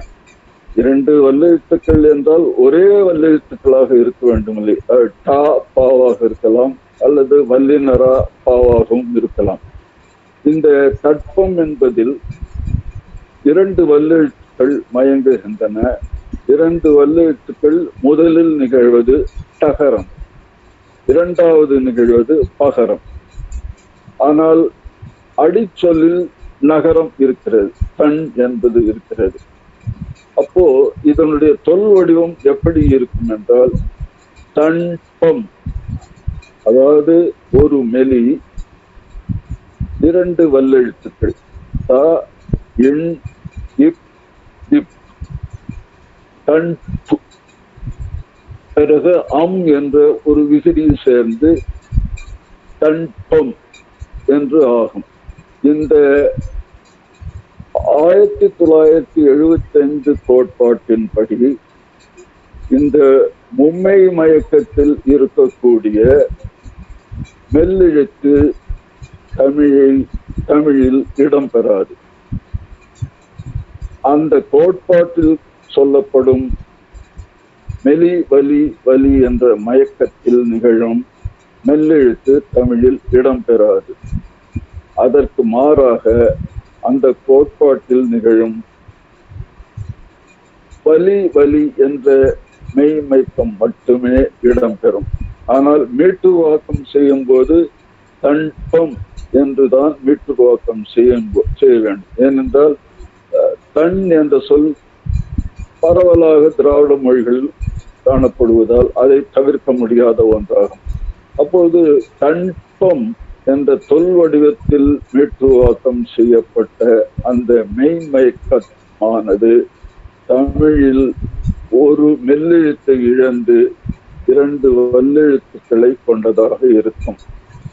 2 வல்லெழுத்துக்கள் என்றால் ஒரே வல்லெழுத்துக்களாக இருக்க வேண்டுமில்லை. டா பாவாக இருக்கலாம் அல்லது வல்லினரா பாவாகவும் இருக்கலாம். இந்த தட்பம் என்பதில் 2 வல்லெழுத்துக்கள் மயங்குகின்றன. 2 வல்லெழுத்துக்கள் முதலில் நிகழ்வது டகரம், இரண்டாவது நிகழ்வது பகரம். ஆனால் அடிச்சொல்லில் நகரம் இருக்கிறது, தன் என்பது இருக்கிறது. அப்போ இதனுடைய தொல் வடிவம் எப்படி இருக்கும் என்றால், தன்பம், அதாவது ஒரு மெலி, 2 வல்லெழுத்துக்கள் த, இன், இப், இப், தன், பிறகு என்ற ஒரு விகுதியில் சேர்ந்து தன்பம் என்று ஆகும். இந்த 1975 கோட்பாட்டின்படி இந்த மும்மை மயக்கத்தில் இருக்கக்கூடிய மெல்லெழுத்து தமிழில் இடம்பெறாது. அந்த கோட்பாட்டில் சொல்லப்படும் மெலி வலி வலி என்ற மயக்கத்தில் நிகழும் மெல்லெழுத்து தமிழில் இடம்பெறாது. அதற்கு மாறாக அந்த கோட்பாட்டில் நிகழும் வலி வலி என்ற மெய்மயக்கம் மட்டுமே இடம்பெறும். ஆனால் மீட்டுருவாக்கம் செய்யும் போது தன்பம் என்றுதான் மீட்டுருவாக்கம் செய்ய வேண்டும். ஏனென்றால் தன் என்ற சொல் பரவலாக திராவிட மொழிகளில் காணப்படுவதால் அதை தவிர்க்க முடியாத ஒன்றாகும். அப்போது தன்பம் என்ற தொல் வடிவத்தில் மீட்டுருவாக்கம் செய்யப்பட்ட அந்த மெய்மயக்கமானது தமிழில் ஒரு மெல்லெழுத்தை இழந்து 2 வல்லெழுத்துக்களை கொண்டதாக இருக்கும்.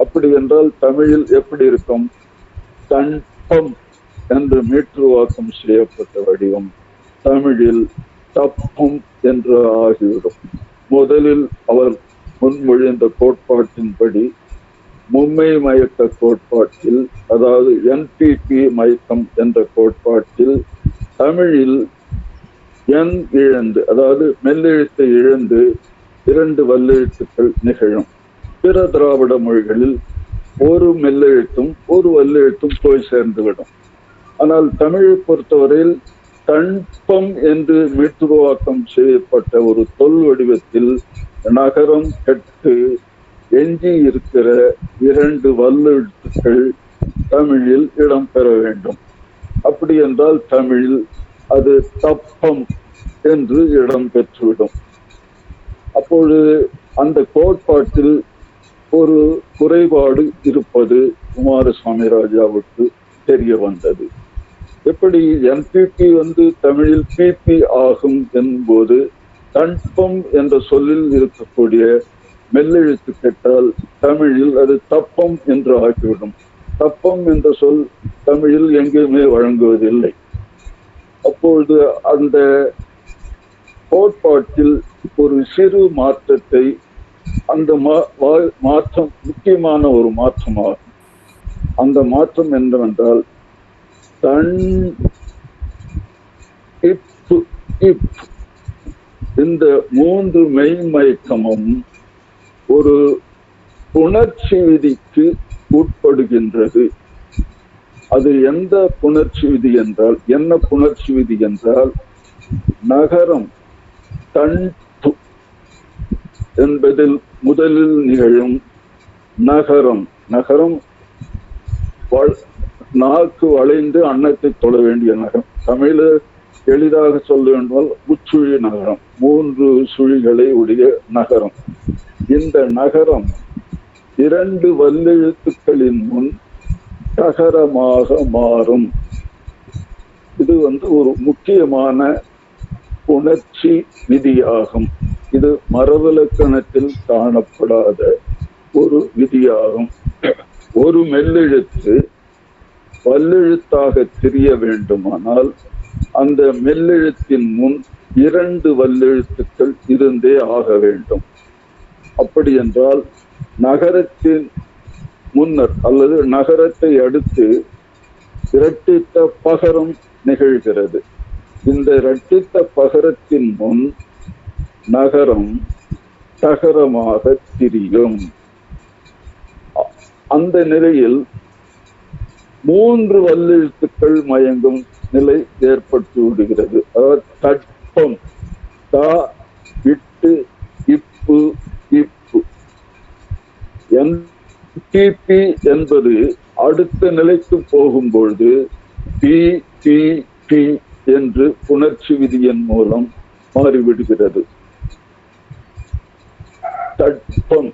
அப்படி என்றால் தமிழில் எப்படி இருக்கும்? தன்பம் என்று மீட்டுருவாக்கம் செய்யப்பட்ட வடிவம் தமிழில் தப்பம் என்று ஆகிவிடும். முதலில் அவர் முன்மொழிந்த கோட்பாட்டின்படி மும்மை மயக்க கோட்பாட்டில், அதாவது NPP மயக்கம் என்ற கோட்பாட்டில் தமிழில் என் இழந்து, அதாவது மெல்லெழுத்தை இழந்து 2 வல்லெழுத்துக்கள் நிகழும். பிற திராவிட மொழிகளில் ஒரு மெல்லெழுத்தும் ஒரு வல்லெழுத்தும் போய் சேர்ந்துவிடும். ஆனால் தமிழை பொறுத்தவரையில் தன்பம் என்று மீட்டுருவாக்கம் செய்யப்பட்ட ஒரு தொல் வடிவத்தில் நகரம் கெட்டு எஞ்சி இருக்கிற 2 வல்லெழுத்துக்கள் தமிழில் இடம்பெற வேண்டும். அப்படி என்றால் தமிழில் அது தப்பம் என்று இடம் பெற்றுவிடும். அப்பொழுது அந்த கோட்பாட்டில் ஒரு குறைபாடு இருப்பது குமாரசுவாமி ராஜாவுக்கு தெரிய வந்தது. எப்படி NPP தமிழில் PP ஆகும் என்போது தன்பம் என்ற சொல்லில் இருக்கக்கூடிய மெல்லெழுத்து கெட்டால் தமிழில் அது தப்பம் என்று ஆகிவிடும். தப்பம் என்ற சொல் தமிழில் எங்கேயுமே வழங்குவதில்லை. அப்பொழுது அந்த கோட்பாட்டில் ஒரு சிறு மாற்றத்தை, அந்த மாற்றம் முக்கியமான ஒரு மாற்றமாகும். அந்த மாற்றம் என்னவென்றால் தன் இப்பு இப் இந்த 3 மெய்மயக்கமும் ஒரு புணர்ச்சி விதிக்கு உட்படுகின்றது. அது எந்த புணர்ச்சி விதி என்றால், என்ன புணர்ச்சி விதி என்றால், நகரம் தன் என்பதில் முதலில் நிகழும் நகரம், நகரம் நாக்கு வளைந்து அன்னத்தை தொட வேண்டிய நகரம். தமிழ எளிதாக சொல்ல வேண்டுமால் உச்சுழி நகரம், 3 சுழிகளை உடைய நகரம். இந்த நகரம் 2 வல்லெழுத்துக்களின் முன் தகரமாக மாறும். இது ஒரு முக்கியமான உணர்ச்சி விதியாகும். இது மரபிலக்கணத்தில் காணப்படாத ஒரு விதியாகும். ஒரு மெல்லெழுத்து வல்லெழுத்தாக தெரிய வேண்டுமானால் அந்த மெல்லெழுத்தின் முன் 2 வல்லெழுத்துக்கள் இருந்தே ஆக வேண்டும். அப்படி என்றால் நகரத்தின் முன்னர் அல்லது நகரத்தை அடுத்து இரட்டித்த பகரம் நிகழ்கிறது. இந்த இரட்டித்த பகரத்தின் முன் நகரம் தகரமாக திரியும். அந்த நிலையில் 3 வல்லெழுத்துக்கள் மயங்கும் நிலை ஏற்பட்டு விடுகிறது. அதாவது தட்பம், தா இட்டு இப்பு இப்பு. NPP என்பது அடுத்த நிலைக்கு போகும்பொழுது பி பி பி என்று புணர்ச்சி விதியின் மூலம் மாறிவிடுகிறது. தட்பம்,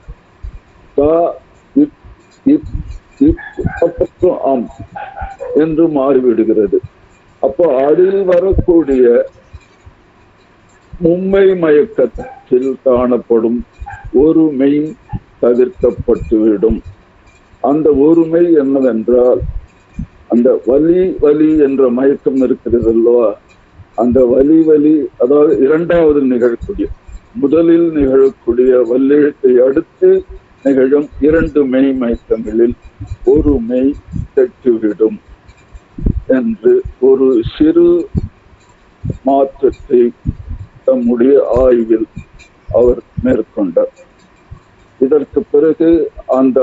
தா ஆம் என்று மாறிவிடுகிறது. அப்போ அதில் வரக்கூடிய மும்மை மயக்கத்தில் காணப்படும் ஒரு மெய் தவிர்க்கப்பட்டுவிடும். அந்த ஒருமை என்னவென்றால் அந்த வலி வலி என்ற மயக்கம் இருக்கிறது அல்லவா, அந்த வலி வலி அதாவது இரண்டாவது நிகழக்கூடிய, முதலில் நிகழக்கூடிய வல்லெழுத்தை அடுத்து நிகழும் இரண்டு மெய் மயக்கங்களில் ஒரு மெய் கெட்டுவிடும் என்று ஒரு சிறு மாற்றத்தை தம்முடைய ஆய்வில் அவர் மேற்கொண்டார். இதற்கு பிறகு அந்த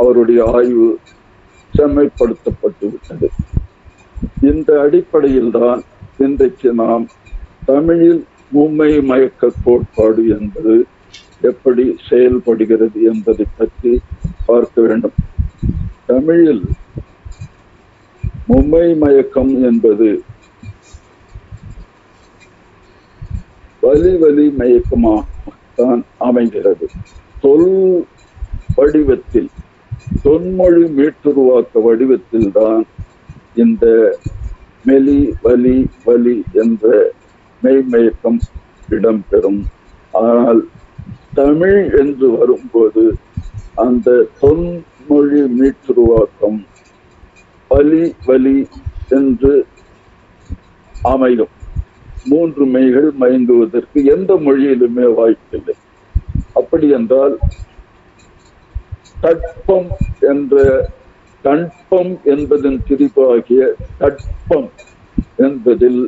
அவருடைய ஆய்வு செம்மைப்படுத்தப்பட்டு விட்டது. இந்த அடிப்படையில் தான் இன்றைக்கு நாம் தமிழில் மும்மை மயக்க கோட்பாடு என்பது எப்படி செயல்படுகிறது என்பதை பற்றி பார்க்க வேண்டும். தமிழில் மும்மை மயக்கம் என்பது வலி வலி மயக்கமாகத்தான் அமைகிறது. தொல் வடிவத்தில், தொன்மொழி மீட்டுருவாக்க வடிவத்தில் தான் இந்த மெலி வலி வலி என்ற மெய்மயக்கம் இடம்பெறும். ஆனால் தமிழ் என்று வரும்போது அந்த தொன்மொழி மீட்டுருவாக்கம் வலி வலி என்று அமையும். மூன்று மெய்கள் மயங்குவதற்கு எந்த மொழியிலுமே வாய்ப்பில்லை. அப்படி என்றால் தட்பம் என்ற தட்பம் என்பதன் திரிபாகிய தட்பம் என்பதில்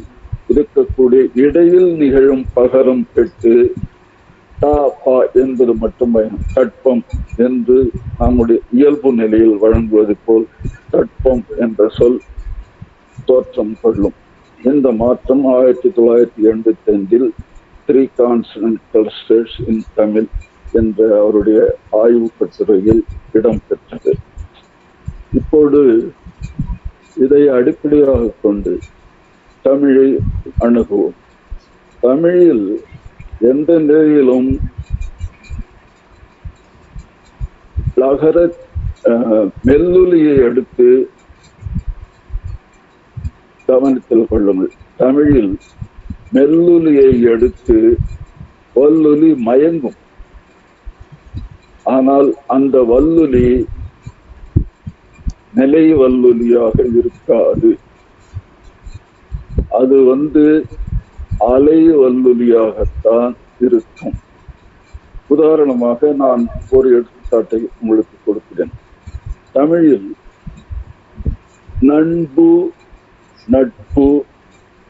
இருக்கக்கூடிய இடையில் நிகழும் பகரம் பெற்று தா பா என்பது மட்டும் பயணம் தட்பம் என்று நம்முடைய இயல்பு நிலையில் வழங்குவது போல் தட்பம் என்ற சொல் தோற்றம் கொள்ளும். இந்த மாற்றம் 1985 3 Consonantal States in Tamil என்ற அவருடைய ஆய்வு கட்டுரையில் இடம்பெற்றது. இப்போது இதை அடிப்படையாக கொண்டு தமிழை அணுகுவோம். தமிழில் எந்த நிலையிலும் லகர மெல்லுலியை அடுத்து கவனத்தில் கொள்ளுங்கள். தமிழில் மெல்லுலியை அடுத்து வல்லுலி மயங்கும். ஆனால் அந்த வல்லுலி நிலை வல்லுலியாக இருக்காது. அது அலை வல்லுலியாகத்தான் இருக்கும். உதாரணமாக நான் ஒரு எடுத்துக்காட்டை உங்களுக்கு கொடுக்கிறேன். தமிழில் நண்பு நட்பு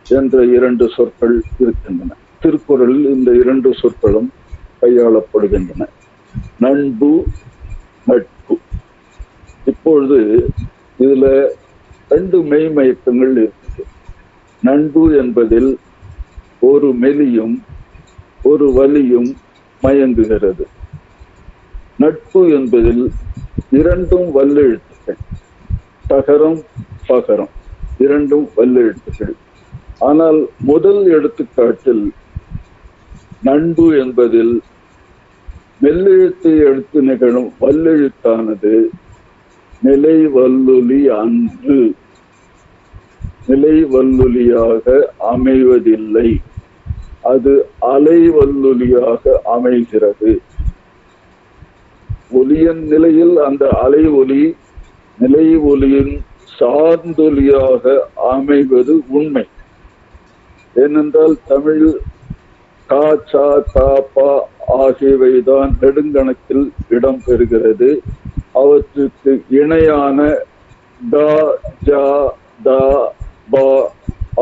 என்ற இரண்டு சொற்கள் இருக்கின்றன. திருக்குறளில் இந்த இரண்டு சொற்களும் கையாளப்படுகின்றன. நண்பு நட்பு. இப்பொழுது இதுல ரெண்டு மெய்மயக்கங்கள் இருக்குது. நண்பு என்பதில் ஒரு மெலியும் ஒரு வலியும் மயங்குகிறது. நட்பு என்பதில் இரண்டும் வல்லெழுத்துக்கள், தகரம் பகரம் இரண்டும் வல்லெழுத்துக்கள். ஆனால் முதல் எடுத்துக்காட்டில் நண்பு என்பதில் மெல்லெழுத்தை எடுத்து நிகழும் வல்லெழுத்தானது நிலை வல்லுலி அன்று, நிலை வல்லுலியாக அமைவதில்லை. அது அலை வல்லுலியாக அமைகிறது. ஒலியின் நிலையில் அந்த அலை ஒலி நிலை ஒலியின் சார்ந்தொலியாக அமைவது உண்மை. ஏனென்றால் தமிழ் கா சா தா பா ஆகியவைதான் நெடுங்கணக்கில் இடம்பெறுகிறது. அவற்றுக்கு இணையான ட ஜ த ப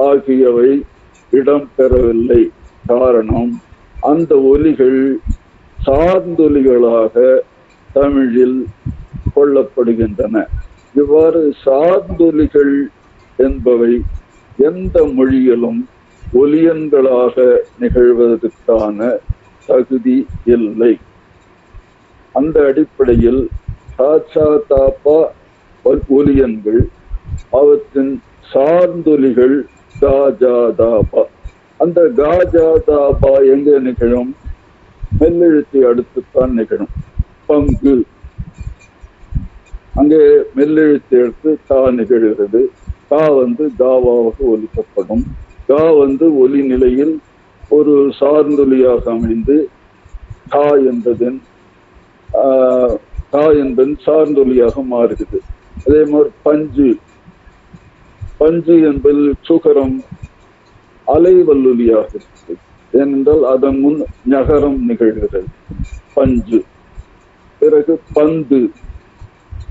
ஆகியவை இடம்பெறவில்லை. காரணம், அந்த ஒலிகள் சார்ந்தொலிகளாக தமிழில் கொள்ளப்படுகின்றன. இவ்வாறு சார்ந்தொலிகள் என்பவை எந்த மொழியிலும் ஒலியன்களாக நிகழ்வதற்கான தகுதி இல்லை. அந்த அடிப்படையில் காச்சா தாப்பா ஒலியன்கள், அவற்றின் சார்ந்தொலிகள் காஜா தாபா. அந்த காஜா தாபா எங்கே நிகழும்? மெல்லெழுத்தை அடுத்துத்தான் நிகழும். பங்கு, அங்கே மெல்லெழுத்தை எடுத்து தா நிகழ்கிறது. தா காவாக ஒலிக்கப்படும். கா ஒலி நிலையில் ஒரு சார்ந்தொலியாக அமைந்து கா என்பதன் சார்ந்தொலியாக மாறுகிறது. அதே மாதிரி பஞ்சு, பஞ்சு என்பது சுகரம் அலை வல்லுலியாக இருக்கு. ஏனென்றால் அதன் முன் நகரம் நிகழ்கிறது, பஞ்சு. பிறகு பந்து,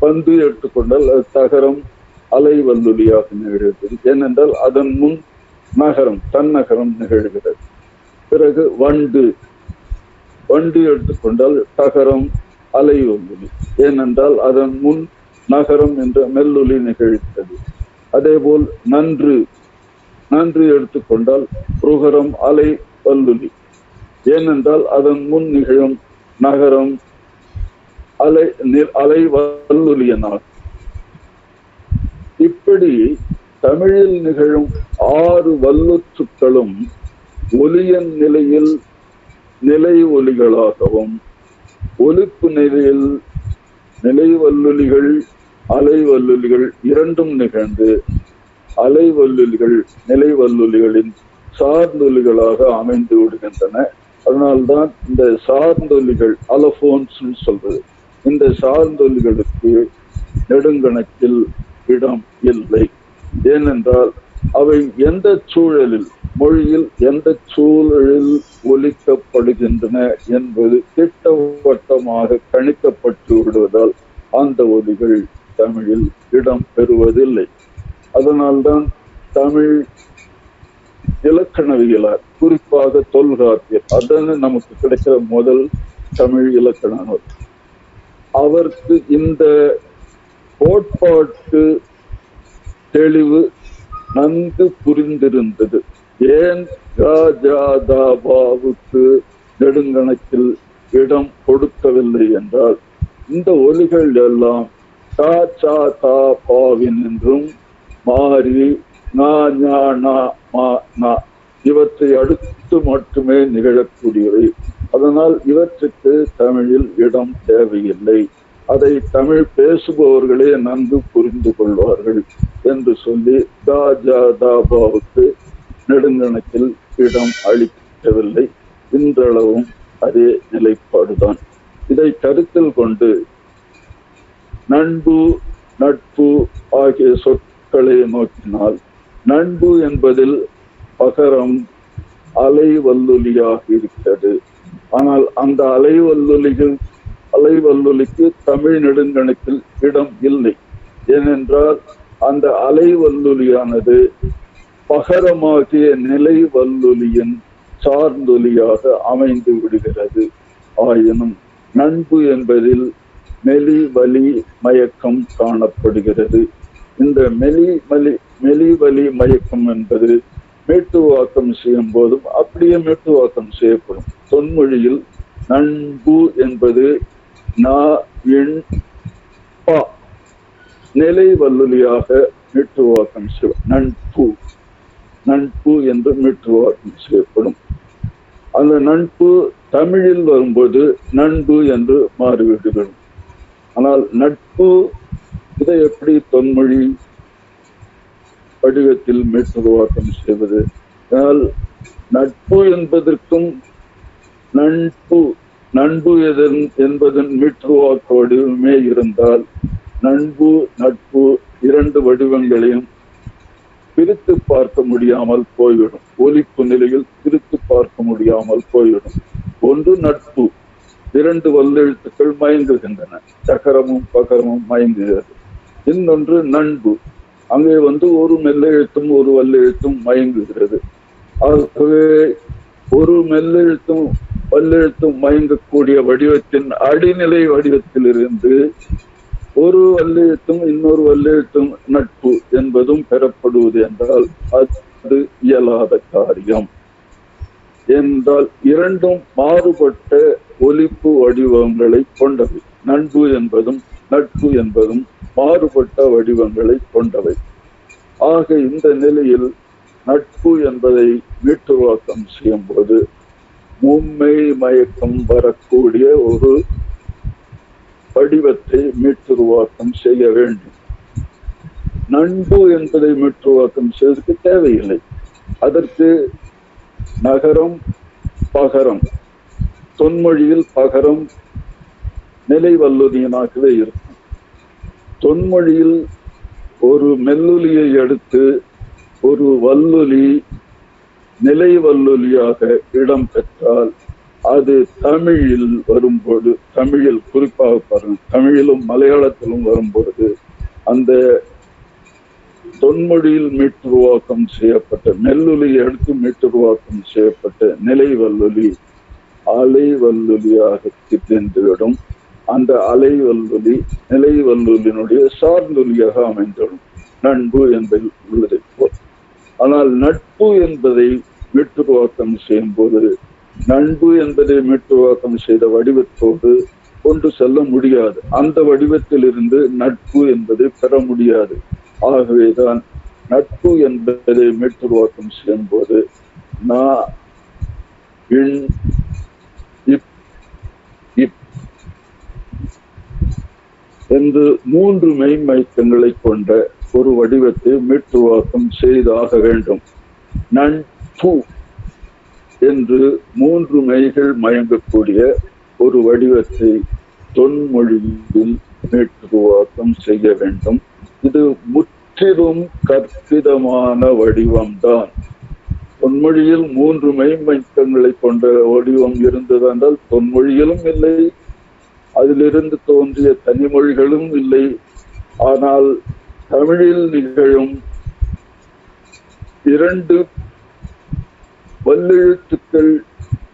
பந்து எடுத்துக்கொண்டால் அது தகரம் அலை வல்லுலியாக நிகழ்கிறது. ஏனென்றால் அதன் முன் நகரம் தன்னகரம் நிகழ்கிறது. பிறகு வண்டு, வண்டு எடுத்துக்கொண்டால் தகரம் அலை வல்லுலி. ஏனென்றால் அதன் முன் நகரம் என்ற மெல்லொலி நிகழ்கிறது. அதே போல் நன்று, நன்று எடுத்துக்கொண்டால் ருகரம் அலை வல்லுலி. ஏனென்றால் அதன் முன் நிகழும் நகரம் அலை வல்லுலியனாகும். இப்படி தமிழில் நிகழும் 6 வல்லுற்றுக்களும் ஒலியன் நிலையில் நிலை ஒலிகளாகவும், ஒலிப்பு நிலையில் நிலை வல்லுலிகள் அலை வல்லுலிகள் இரண்டும் நிகழ்ந்து அலை வல்லுலிகள் நிலை வல்லுலிகளின் சார்ந்தொலிகளாக அமைந்து விடுகின்றன. அதனால்தான் இந்த சார்ந்தொலிகள் அலபோன்ஸ் சொல்றது. இந்த சார்ந்தொலிகளுக்கு நெடுங்கணக்கில் இடம் இல்லை. ஏனென்றால் அவை எந்த சூழலில், மொழியில் எந்த சூழலில் ஒலிக்கப்படுகின்றன என்பது திட்டவட்டமாக கணிக்கப்பட்டு விடுவதால் அந்த ஒலிகள் தமிழில் இடம் பெறுவதில்லை. அதனால்தான் தமிழ் இலக்கணவியலார், குறிப்பாக தொல்காப்பியர், அதனை நமக்கு கிடைக்கிற முதல் தமிழ் இலக்கண நூல், அவருக்கு இந்த கோட்பாட்டு தெளிவு நன்கு புரிந்திருந்தது. ஏன் ராஜாதாபாவுக்கு நெடுங்கணக்கில் இடம் கொடுக்கவில்லை என்றால், இந்த ஒலிகள் எல்லாம் தா சா தா பாவின் என்றும் மாறி இவற்றை அடுத்து மட்டுமே நிகழக்கூடியவை. அதனால் இவற்றுக்கு தமிழில் இடம் தேவையில்லை, அதை தமிழ் பேசுபவர்களே நன்கு புரிந்து கொள்வார்கள் என்று சொல்லி தாபாவுக்கு நெடுங்கணக்கில் இடம் அளிக்கவில்லை. இன்றளவும் அதே நிலைப்பாடுதான். இதை கருத்தில் கொண்டு நண்பு, நட்பு ஆகிய சொற்களை நோக்கினால், நண்பு என்பதில் பகரம் அலை வல்லுலியாக இருக்கிறது. ஆனால் அந்த அலை வல்லுலிக்கு தமிழ் நெடுங்கணக்கில் இடம் இல்லை. ஏனென்றால் அந்த அலை வல்லுலியானது பகரமாகிய நிலை வல்லுலியின் சார்ந்தொலியாக அமைந்து விடுகிறது. ஆயினும் நண்பு என்பதில் மெலி வலி மயக்கம் காணப்படுகிறது. இந்த மெலி வலி மயக்கம் என்பது மீட்டுவாக்கம் செய்யும் போதும் அப்படியே மீட்டுவாக்கம் செய்யப்படும். தொன்மொழியில் நண்பு என்பது நிலை வல்லுலியாக மீட்டுவாக்கம் செய்யும். நண்பு என்று மீட்டுவாக்கம் செய்யப்படும். அந்த நண்பு தமிழில் வரும்போது நண்பு என்று மாறிவிடுகிறது. ஆனால் நட்பு, இதை எப்படி தொன்மொழி வடிவத்தில் மீட்டுருவாக்கம் செய்வது? ஆனால் நட்பு என்பதற்கும் நண்பு என்பதன் மீட்டுருவாக்க வடிவமே இருந்தால், நண்பு நட்பு இரண்டு வடிவங்களையும் பிரித்து பார்க்க முடியாமல் போய்விடும். ஒலிப்பு நிலையில் பிரித்து பார்க்க முடியாமல் போய்விடும். ஒன்று நட்பு, இரண்டு வல்லெழுத்துக்கள் மயங்குகின்றன, சகரமும் பகரமும் மயங்குகிறது. இன்னொன்று நண்பு, அங்கே ஒரு மெல்லெழுத்தும் ஒரு வல்லெழுத்தும் மயங்குகிறது. ஆகவே ஒரு மெல்லெழுத்தும் வல்லெழுத்தும் மயங்கக்கூடிய வடிவத்தின் அடிநிலை வடிவத்திலிருந்து ஒரு வல்லெழுத்தும் இன்னொரு வல்லெழுத்தும் நட்பு என்பதும் பெறப்படுவது என்றால் அது இயலாத காரியம். என்றால் இரண்டும் மாறுபட்ட ஒலிப்பு வடிவங்களை கொண்டவை. நண்பு என்பதும் நட்பு என்பதும் மாறுபட்ட வடிவங்களை கொண்டவை. ஆக இந்த நிலையில் நட்பு என்பதை மீட்டுருவாக்கம் செய்யும் போது மும்மை மயக்கம் வரக்கூடிய ஒரு வடிவத்தை மீட்டுருவாக்கம் செய்ய வேண்டும். நண்பு என்பதை மீட்டுருவாக்கம் செய்வதற்கு தேவையில்லை. அதற்கு நகரம் பகரம், தொன்மொழியில் பகரம் நிலை வல்லுதியனாகவே இருக்கும். தொன்மொழியில் ஒரு மெல்லொலியை அடுத்து ஒரு வல்லொலி நிலை வல்லொலியாக இடம் பெற்றால் அது தமிழில் வரும்போது, தமிழில் குறிப்பாக பாருங்க, தமிழிலும் மலையாளத்திலும் வரும்போது அந்த தொன்மொழியில் மீட்டுருவாக்கம் செய்யப்பட்ட மெல்லொலியை அடுத்து மீட்டுருவாக்கம் செய்யப்பட்ட நிலை வல்லொலி அலை வல்லொலியாக திட்டென்றுவிடும். அந்த அலை வல்லொலி நிலை வல்லொலியினுடைய சார்ந்தொலியாக அமைந்துவிடும், நண்பு என்பதில் உள்ளதை போல். ஆனால் நட்பு என்பதை மீட்டுருவாக்கம் செய்யும் போது நண்பு என்பதை மீட்டுருவாக்கம் செய்த வடிவத்தோடு கொண்டு செல்ல முடியாது. அந்த வடிவத்தில் இருந்து நட்பு என்பதை பெற முடியாது. ஆகவேதான் நட்பு என்பதை மீட்டுருவாக்கம் செய்யும் போது நான் என்று 3 மெய்மயக்கங்களை கொண்ட ஒரு வடிவத்தை மீட்டுருவாக்கம் செய்தாக வேண்டும். நட்பு என்று 3 மெய்கள் மயங்கக்கூடிய ஒரு வடிவத்தை தொன்மொழியில் மீட்டுருவாக்கம் செய்ய வேண்டும். இது முற்றிலும் கற்பிதமான வடிவம்தான். தொன்மொழியில் 3 மெய்மயக்கங்களை கொண்ட வடிவம் இருந்தது என்றால் தொன்மொழியிலும் இல்லை, அதிலிருந்து தோன்றிய தனிமொழிகளும் இல்லை. ஆனால் தமிழில் நிகழும் 2 வல்லெழுத்துக்கள்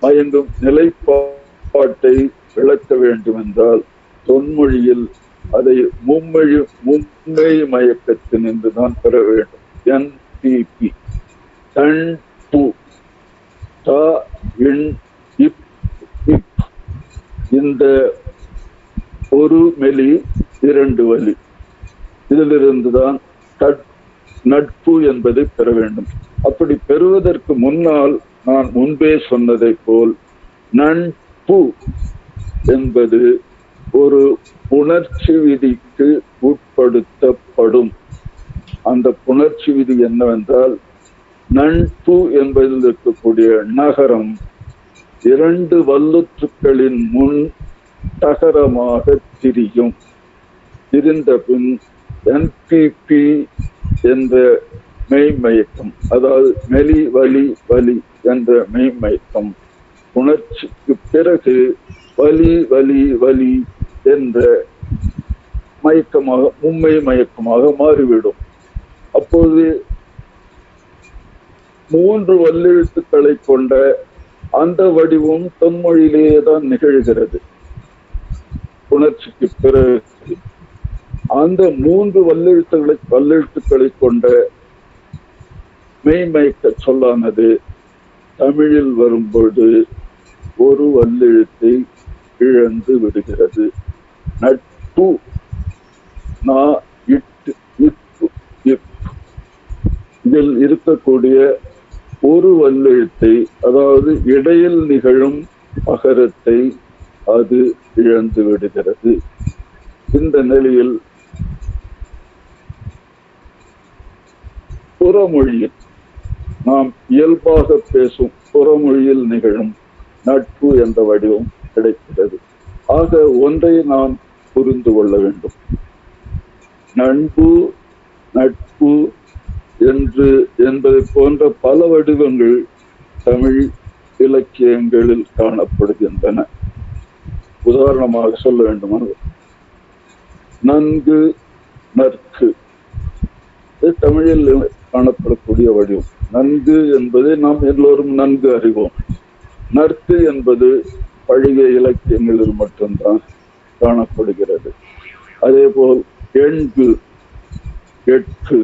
மயங்கும் நிலைப்பாட்டை விளக்க வேண்டும் என்றால் தொன்மொழியில் அதை மும்மை மயக்கத்தினின்று தான் பெற வேண்டும். NPP தன் டு த இன் இப் இப், இந்த ஒரு மெலி 2 வலி, இதிலிருந்துதான் நட்பு என்பதை பெற வேண்டும். அப்படி பெறுவதற்கு முன்னால் நான் முன்பே சொன்னதை போல் நட்பு என்பது ஒரு புணர்ச்சி விதிக்கு உட்படுத்தப்படும். அந்த புணர்ச்சி விதி என்னவென்றால், நட்பு என்பதில் இருக்கக்கூடிய நகரம் 2 வல்லுற்றுக்களின் முன் தகரமாக திரியும். திரிந்த பின் NPP என்ற மெய்மயக்கம், அதாவது மெலி வலி வலி என்ற மெய்மயக்கம் உணர்ச்சிக்கு பிறகு வலி வலி வலி என்ற மயக்கமாக மும்மை மயக்கமாக மாறிவிடும். அப்போது 3 வல்லெழுத்துக்களை கொண்ட அந்த வடிவம் தொன்மொழியிலேயே தான் நிகழ்கிறது. உணர்ச்சிக்கு பிறகு அந்த 3 வல்லெழுத்துக்களை கொண்ட மெய்மயக்க சொல்லானது தமிழில் வரும்போது ஒரு வல்லெழுத்தை இழந்து விடுகிறது. நட்பு நா இட்டு இப்பு இப், இதில் இருக்கக்கூடிய ஒரு வல்லெழுத்தை, அதாவது இடையில் நிகழும் அகரத்தை அது இழந்து விடுகிறது. இந்த நிலையில் புறமொழியில் நாம் இயல்பாக பேசும் புறமொழியில் நிகழும் நட்பு என்ற வடிவம் கிடைக்கிறது. ஆக ஒன்றை நாம் புரிந்து கொள்ள வேண்டும். நட்பு நட்பு என்பதை போன்ற பல வடிவங்கள் தமிழ் இலக்கியங்களில் காணப்படுகின்றன. உதாரணமாக சொல்ல வேண்டுமானால் நன்கு நற்கு தமிழில் காணப்படக்கூடிய வடிவம். நன்கு என்பதை நாம் எல்லோரும் நன்கு அறிவோம். நற்கு என்பது பழைய இலக்கியங்களில் மட்டும்தான் காணப்படுகிறது. அதே போல் எண்கு எட்கு,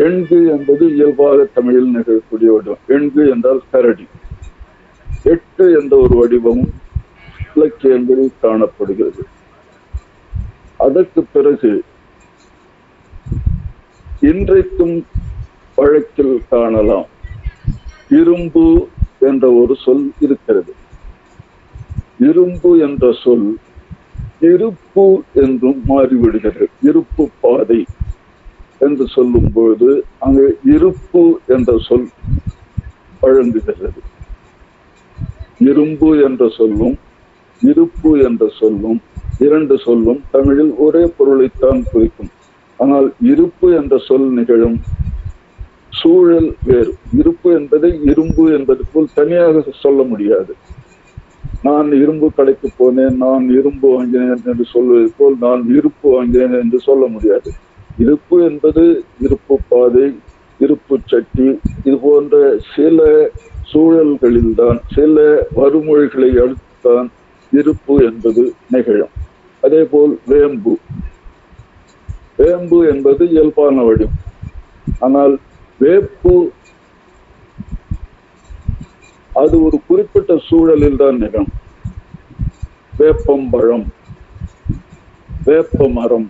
எண்கு என்பது இயல்பாக தமிழில் நிகழக்கூடிய வடிவம். எண்கு என்றால் கரடி. எட்டு என்ற ஒரு வடிவமும் இலக்கியங்களில் காணப்படுகிறது. அதற்கு பிறகு இன்றைக்கும் வழக்கில் காணலாம், இரும்பு என்ற ஒரு சொல் இருக்கிறது. இரும்பு என்ற சொல் இருப்பு என்றும் மாறிவிடுகிறது. இருப்பு பாதை என்று சொல்லும் பொழுது அங்கு இருப்பு என்ற சொல் வழங்குகிறது. இரும்பு என்ற சொல்லும் இருப்பு என்ற சொல்லும் இரண்டு சொல்லும் தமிழில் ஒரே பொருளைத்தான் குறிக்கும். ஆனால் இருப்பு என்ற சொல் நிகழும் சூழல் வேறு. இருப்பு என்பதை இரும்பு என்பது போல் தனியாக சொல்ல முடியாது. நான் இரும்பு கடைக்கு போனேன், நான் இரும்பு வாங்கினேன் என்று சொல்வதை போல் நான் இருப்பு வாங்கினேன் என்று சொல்ல முடியாது. இருப்பு என்பது இருப்பு பாதை, இருப்பு சட்டி, இது போன்ற சில சூழல்களில்தான், சில வருமொழிகளை அடுத்துத்தான் இருப்பு என்பது நிகழும். அதே போல் வேம்பு. வேம்பு என்பது இயல்பான வடிவம். ஆனால் வேப்பு அது ஒரு குறிப்பிட்ட சூழலில் தான் நிகழும். வேப்பம்பழம், வேப்ப மரம்,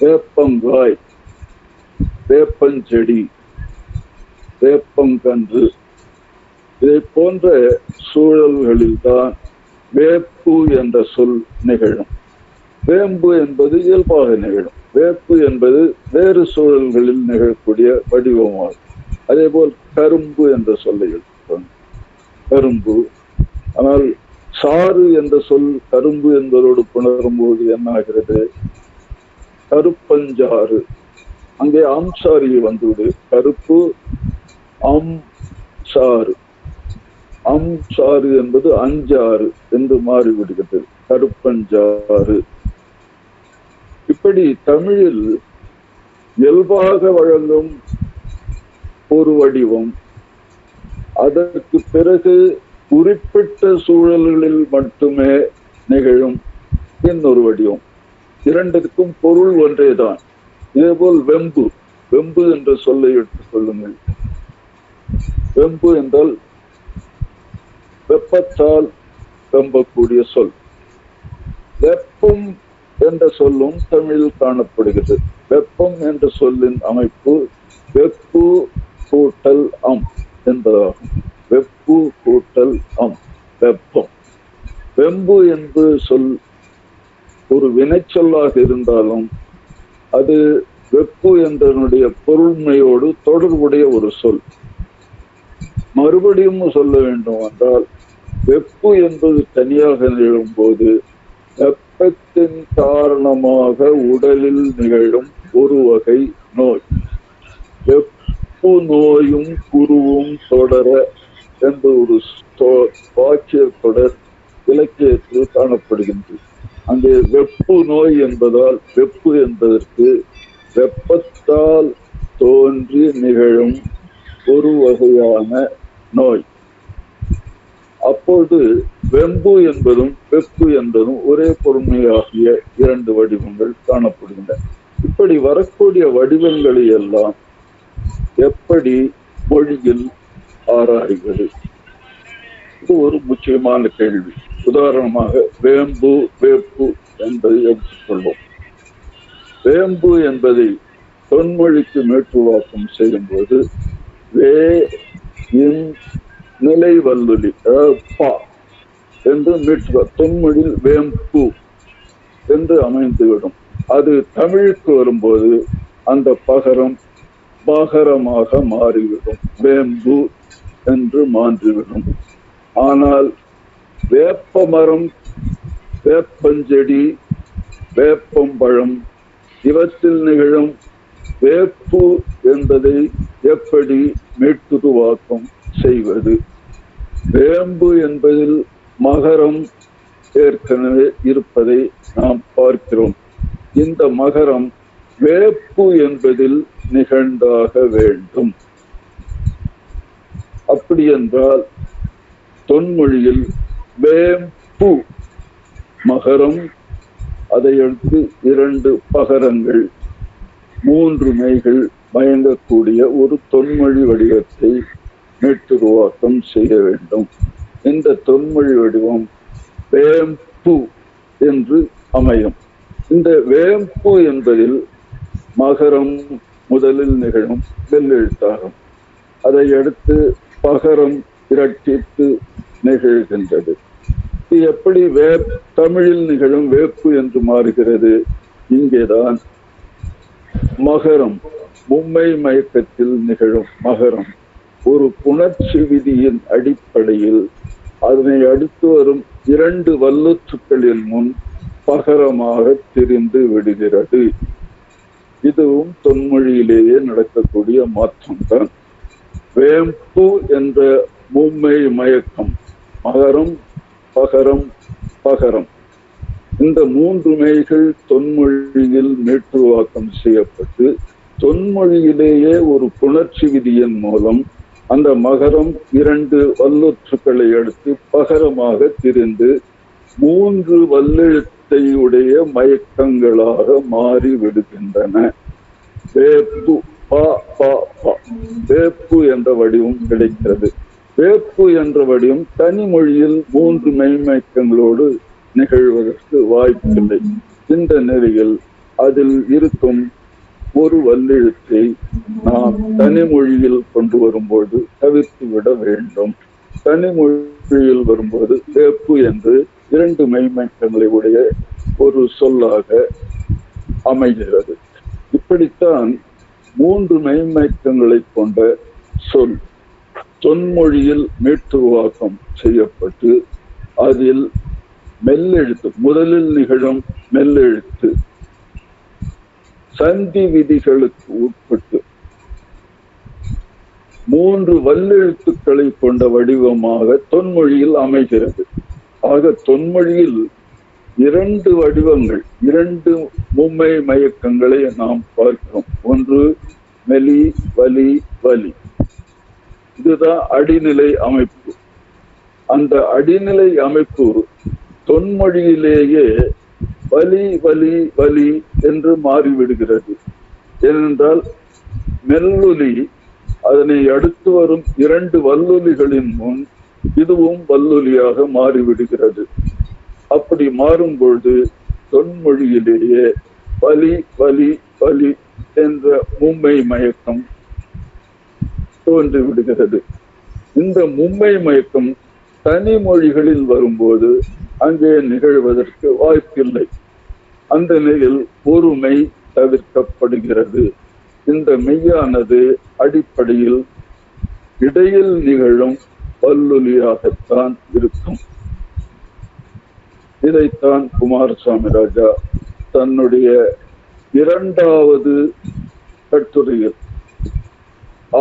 வேப்பங்காய், வேப்பஞ்செடி, வேப்பங்கன்று, இதை போன்ற சூழல்களில் தான் வேப்பு என்ற சொல் நிகழும். வேம்பு என்பது இயல்பாக நிகழும். வேப்பு என்பது வேறு சூழல்களில் நிகழக்கூடிய வடிவமாகும். அதே போல் கரும்பு என்ற சொல்லை எடுத்துக்கொண்டு கரும்பு. ஆனால் சாறு என்ற சொல் கரும்பு என்பதோடு புணரும் போது என்ன ஆகிறது? கருப்பஞ்சாறு. அங்கே அம்சாரி வந்துவிடு. கருப்பு அம் சாறு. அம் சாறு என்பது அஞ்சாறு என்று மாறிவிடுகிறது. கருப்பஞ்சாறு. இப்படி தமிழில் இயல்பாக வழங்கும் ஒரு வடிவம், அதற்கு பிறகு குறிப்பிட்ட சூழல்களில் மட்டுமே நிகழும் இன்னொரு வடிவம். இரண்டிற்கும் பொருள் ஒன்றேதான். இதேபோல் வெம்பு. வெம்பு என்ற சொல்லை எடுத்துக் கொள்ளுங்கள். வெம்பு என்றால் வெப்பத்தால் வெம்பக்கூடிய சொல். வெப்பம் என்ற சொல்லும் தமிழில் காணப்படுகிறது. வெப்பம் என்ற சொல்லின் அமைப்பு வெப்பு கூட்டல் அம் என்பதாகும். வெப்பு கூட்டல் அம், வெப்பம். வெம்பு என்று சொல் ஒரு வினைச்சொல்லாக இருந்தாலும் அது வெப்பு என்றனுடைய பொருண்மையோடு தொடர்புடைய ஒரு சொல். மறுபடியும் சொல்ல வேண்டும் என்றால், வெப்பு என்பது தனியாக நிகழும் போது வெப்பத்தின் காரணமாக உடலில் நிகழும் ஒரு வகை நோய். வெப்பு நோயும் குருவும் தொடர என்ற ஒரு வாக்கிய தொடர் இலக்கியத்தில் காணப்படுகின்றது. அங்கே வெப்பு நோய் என்பதால், வெப்பு என்பதற்கு வெப்பத்தால் தோன்றி நிகழும் ஒரு வகையான நோய். அப்போது வெம்பு என்பதும் வெப்பு என்பதும் ஒரே பொருண்மையாகிய இரண்டு வடிவங்கள் காணப்படுகின்றன. இப்படி வரக்கூடிய வடிவங்களை எல்லாம் எப்படி மொழியில் ஆராய்வது? இது ஒரு முக்கியமான கேள்வி. உதாரணமாக வேம்பு, வேப்பு என்பதை எடுத்துக்கொள்வோம். வேம்பு என்பதை தொன்மொழிக்கு மேற்றுவாக்கம் செய்யும் போது வே இன் நிலை வல்லுலி பா என்று மீட்டு தொன்மொழியில் வேம்பு என்று அமைந்துவிடும். அது தமிழுக்கு வரும்போது அந்த பகரம் பகரமாக மாறிவிடும், வேம்பு என்று மாற்றிவிடும். ஆனால் வேப்ப மரம், வேப்பஞ்செடி, வேப்பம்பழம் இவற்றில் நிகழும் வேப்பு என்பதை எப்படி மீட்டுருவாக்கம் செய்வது? வேம்பு என்பதில் மகரம் ஏற்கனவே இருப்பதை நாம் பார்க்கிறோம். இந்த மகரம் வேப்பு என்பதில் நிகழ்ந்தாக வேண்டும். அப்படி என்றால் தொன்மொழியில் வேம்பு மகரம், அதை அடுத்து இரண்டு பகரங்கள், மூன்று மெய்கள் மயங்கக்கூடிய ஒரு தொன்மொழி வடிவத்தை மீட்டுருவாக்கம் செய்ய வேண்டும். இந்த தொன்மொழி வடிவம் வேம்பு என்று அமையும். இந்த வேம்பு என்பதில் மகரம் முதலில் நிகழும் மெல்லெழுத்தாகும். அதை அடுத்து பகரம் இரட்டித்து நிகழ்கின்றது. இது எப்படி தமிழில் நிகழும் வேப்பு என்று மாறுகிறது? இங்கேதான் மகரம், மும்மை மயக்கத்தில் நிகழும் மகரம் ஒரு புணர்ச்சி விதியின் அடிப்படையில் அதனை அடுத்து வரும் இரண்டு வல்லுற்றுக்களின் முன் பகரமாக திரிந்து விடுகிறது. இதுவும் தொன்மொழியிலேயே நடக்கக்கூடிய மாற்றம்தான். வேம்பு என்ற மும்மை மயக்கம், மகரம் பகரம் பகரம், இந்த மூன்று மெய்கள் தொன்மொழியில் மேற்றுவாக்கம் செய்யப்பட்டு தொன்மொழியிலேயே ஒரு புணர்ச்சி விதியின் மூலம் அந்த மகரம் இரண்டு வல்லொற்றுக்களை அடுத்து பகரமாக திரிந்து மூன்று வல்லெழுத்தை உடைய மயக்கங்களாக மாறி விடுகின்றன. வேப்பு வேப்பு என்ற வடிவம் கிடைக்கிறது. வேப்பு என்ற வடிவம் தனி மொழியில் மூன்று மெய்மயக்கங்களோடு நிகழ்வதற்கு வாய்ப்பில்லை. இந்த நிலையில் அதில் இருக்கும் ஒரு வல்லெழுத்தை நாம் தனி மொழியில் கொண்டு வரும்போது தவிர்த்து விட வேண்டும். தனி மொழியில் வரும்போது வேப்பு என்று இரண்டு மெய்மயக்கங்களை உடைய ஒரு சொல்லாக அமைகிறது. இப்படித்தான் மூன்று மெய்மயக்கங்களை கொண்ட சொல் தொன்மொழியில் மீட்டுருவாக்கம் செய்யப்பட்டு அதில் மெல்லெழுத்து, முதலில் நிகழும் மெல்லெழுத்து சந்தி விதிகளுக்கு உட்பட்டு மூன்று வல்லெழுத்துக்களை கொண்ட வடிவமாக தொன்மொழியில் அமைகிறது. ஆக தொன்மொழியில் இரண்டு வடிவங்கள், இரண்டு மும்மை மயக்கங்களை நாம் பார்க்கிறோம். ஒன்று மெலி, வலி, வலி. இதுதான் அடிநிலை அமைப்பு. அந்த அடிநிலை அமைப்பு தொன்மொழியிலேயே வலி வலி வலி என்று மாறிவிடுகிறது. ஏனென்றால் மெல்லொலி அதனை அடுத்து வரும் இரண்டு வல்லொலிகளின் முன் இதுவும் வல்லொலியாக மாறிவிடுகிறது. அப்படி மாறும் பொழுது தொன்மொழியிலேயே வலி வலி வலி என்ற மும்மை மயக்கம் தோன்றிவிடுகிறது. இந்த மும்மை மயக்கம் தனி மொழிகளில் வரும்போது அங்கே நிகழ்வதற்கு வாய்ப்பில்லை. அந்த நிலையில் ஒரு மெய் தவிர்க்கப்படுகிறது. இந்த மெய்யானது அடிப்படையில் இடையில் நிகழும் வல்லொலியாகத்தான் இருக்கும். இதைத்தான் குமாரசாமி ராஜா தன்னுடைய இரண்டாவது கட்டுரையில்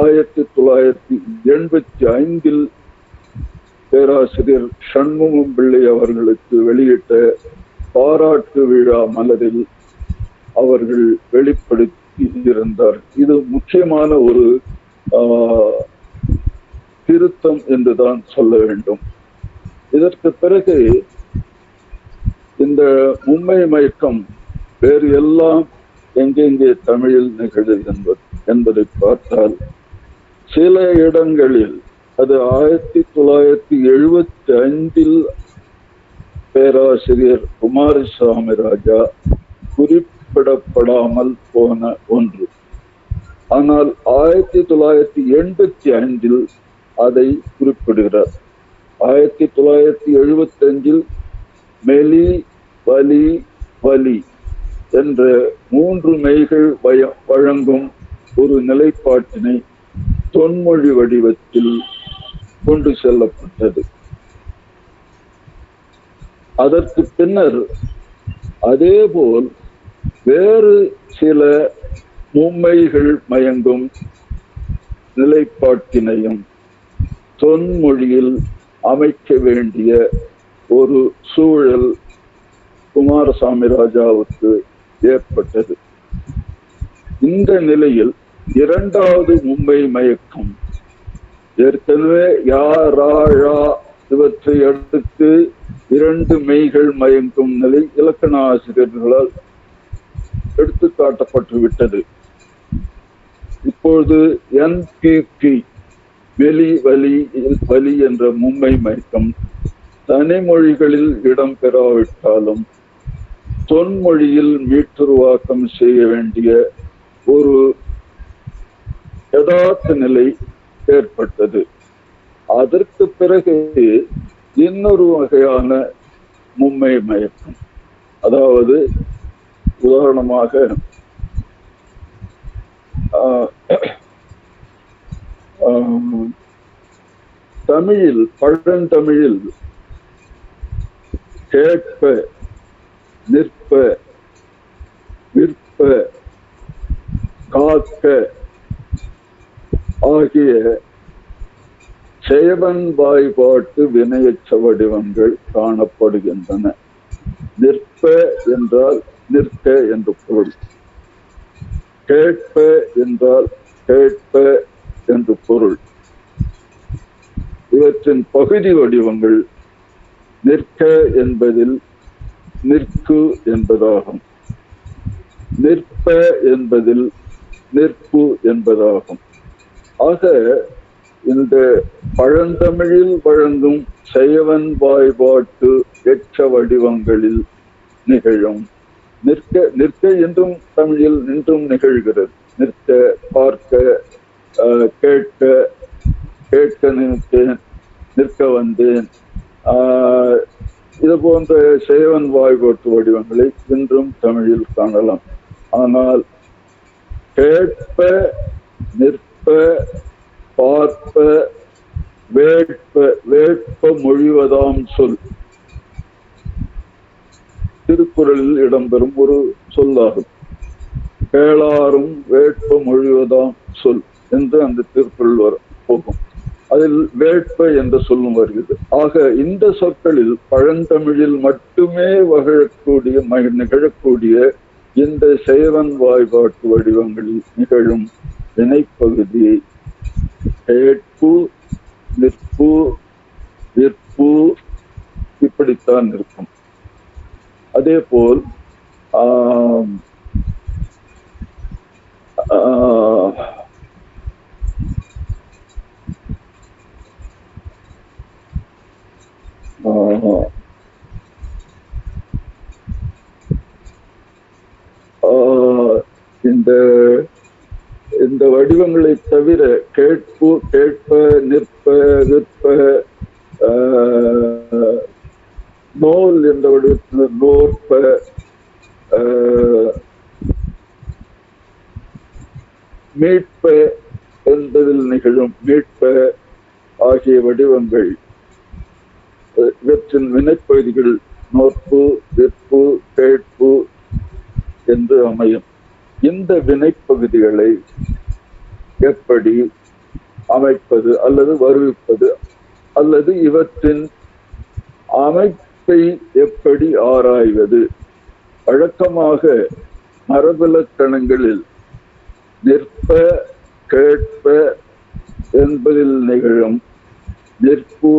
1985 பேராசிரியர் சண்முகம் பிள்ளை அவர்களுக்கு வெளியிட்ட பாராட்டு விழா மலரில் அவர்கள் வெளிப்படுத்தி இருந்தார். இது முக்கியமான ஒரு திருத்தம் என்றுதான் சொல்ல வேண்டும். இதற்கு பிறகு இந்த மும்மை மயக்கம் வேறு எல்லாம் எங்கெங்கே தமிழில் நிகழ்வு என்பதை பார்த்தால் சில இடங்களில், அது 1975 பேராசிரியர் குமாரசாமி ராஜா குறிப்பிடப்படாமல் போன ஒன்று. ஆனால் 1985 அதை குறிப்பிடுகிறார். 1975 மெலி வலி வலி என்ற மூன்று மெய்கள் வழங்கும் ஒரு நிலைப்பாட்டினை தொன்மொழி வடிவத்தில் கொண்டு செல்லப்பட்டது. அதற்கு பின்னர் அதேபோல் வேறு சில மும்மைகள் மயங்கும் நிலைப்பாட்டினையும் தொன்மொழியில் அமைக்க வேண்டிய ஒரு சூழல் குமாரசாமி ராஜாவுக்கு ஏற்பட்டது. இந்த நிலையில் இரண்டாவது மும்மை மயக்கம் ஏற்கனவே இவற்றை அடுத்து இரண்டு மெய்கள் மயங்கும் நிலை இலக்கண ஆசிரியர்களால் எடுத்து காட்டப்பட்டு விட்டது. இப்பொழுது NPP மெலி வலி வலி என்ற மும்மை மயக்கம் தனிமொழிகளில் இடம்பெறாவிட்டாலும் தொன்மொழியில் மீட்டுருவாக்கம் செய்ய வேண்டிய ஒரு யதார்த்த நிலை ஏற்பட்டது. அதற்கு பிறகு இன்னொரு வகையான மும்மை மயக்கம், அதாவது உதாரணமாக தமிழில், பழந்தமிழில் கேட்ப, நிற்ப, விற்ப, காக்க ஆகிய செயவன் வாய்பாட்டு வினையச்ச வடிவங்கள் காணப்படுகின்றன. நிற்ப என்றால் நிற்க என்று பொருள். கேட்ப என்றால் கேட்ப என்று பொருள். இவற்றின் பகுதி வடிவங்கள் நிற்க என்பதில் நிற்கு என்பதாகும். நிற்ப என்பதில் நிற்பு என்பதாகும். ஆக இந்த பழந்தமிழில் வழங்கும் செயவன் வாய்பாட்டு எச்ச வடிவங்களில் நிகழும் நிற்க, நிற்க என்றும் தமிழில் நின்றும் நிகழ்கிறது. நிற்க, பார்க்க, கேட்க, கேட்க நினைத்தேன், நிற்க வந்தேன், இது போன்ற செயவன் வாய்பாட்டு வடிவங்களை இன்றும் தமிழில் காணலாம். ஆனால் கேட்ப, நிற்ப, பார்ப்ப, வேட்ப, வேட்ப மொழிவதாம் சொல் திருக்குறளில் இடம்பெறும் ஒரு சொல்லாகும். கேளாரும் வேட்ப மொழிவதாம் சொல் என்று அந்த திருக்குறள் போகும். அதில் வேட்ப என்ற சொல்லும் வருகிறது. ஆக இந்த சொற்களில் பழந்தமிழில் மட்டுமே நிகழக்கூடிய இந்த செயவன் வாய்பாட்டு வடிவங்களில் நிகழும் வினைப்பகுதி கேட்பு, நிற்பு, விற்பு இப்படித்தான் இருக்கும். அதே போல் இந்த வடிவங்களை தவிர கேட்பு, கேட்ப, நிற்ப, விற்ப, நோல் என்ற வடிவத்தில் நோற்ப, மீட்ப என்பதில் நிகழும் மீட்ப ஆகிய வடிவங்கள் இவற்றின் வினைப்பகுதிகள் நோற்பு, விற்பு, கேட்பு என்று அமையும். இந்த வினைப்பகுதிகளை எப்படி அமைப்பது அல்லது வருவிப்பது அல்லது இவற்றின் அமைப்பை எப்படி ஆராய்வது? வழக்கமாக மரபிலக்கணங்களில் நிற்ப, கேட்ப என்பதில் நிகழும் நிற்பு,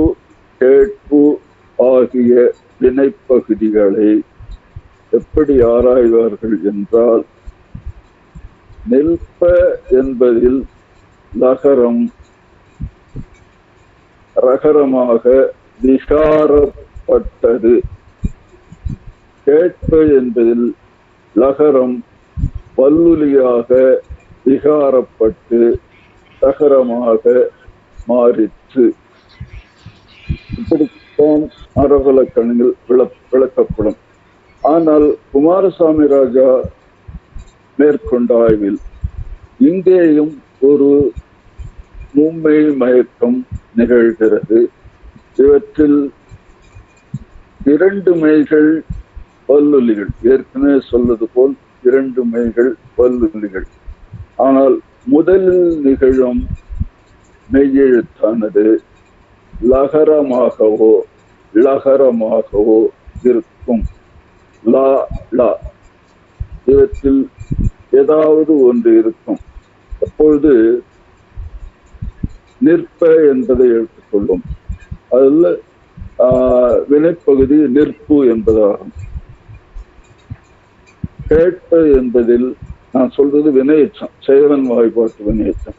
கேட்பு ஆகிய வினைப்பகுதிகளை எப்படி ஆராய்வார்கள் என்றால், நிற்ப என்பதில் லகரம் ரகரமாக விகாரப்பட்டது, கேட்ப என்பதில் லகரம் பல்லுலியாக விகாரப்பட்டு ரகரமாக மாறிற்று. இப்படித்தான் மரபிலக்கணங்கள் விளக்கப்படும். ஆனால் குமாரசாமி ராஜா மேற்கொண்ட ஆய்வில் இங்கேயும் ஒரு மும்மை மயக்கம் நிகழ்கிறது. இவற்றில் இரண்டு மெய்கள் பல்லுலிகள், ஏற்கனவே சொல்வது போல் இரண்டு மெய்கள் பல்லுலிகள். ஆனால் முதலில் நிகழும் மெய்யெழுத்தானது லகரமாகவோ இருக்கும். லா லா இவற்றில் ஏதாவது ஒன்று இருக்கும். அப்பொழுது நிற்ப என்பதை எடுத்துக்கொள்ளும். அதில் வினைப்பகுதி நிற்பு என்பதாகும். கேட்ப என்பதில் நான் சொல்றது வினையச்சம், செயவன் வாய்பாட்டு வினையச்சம்.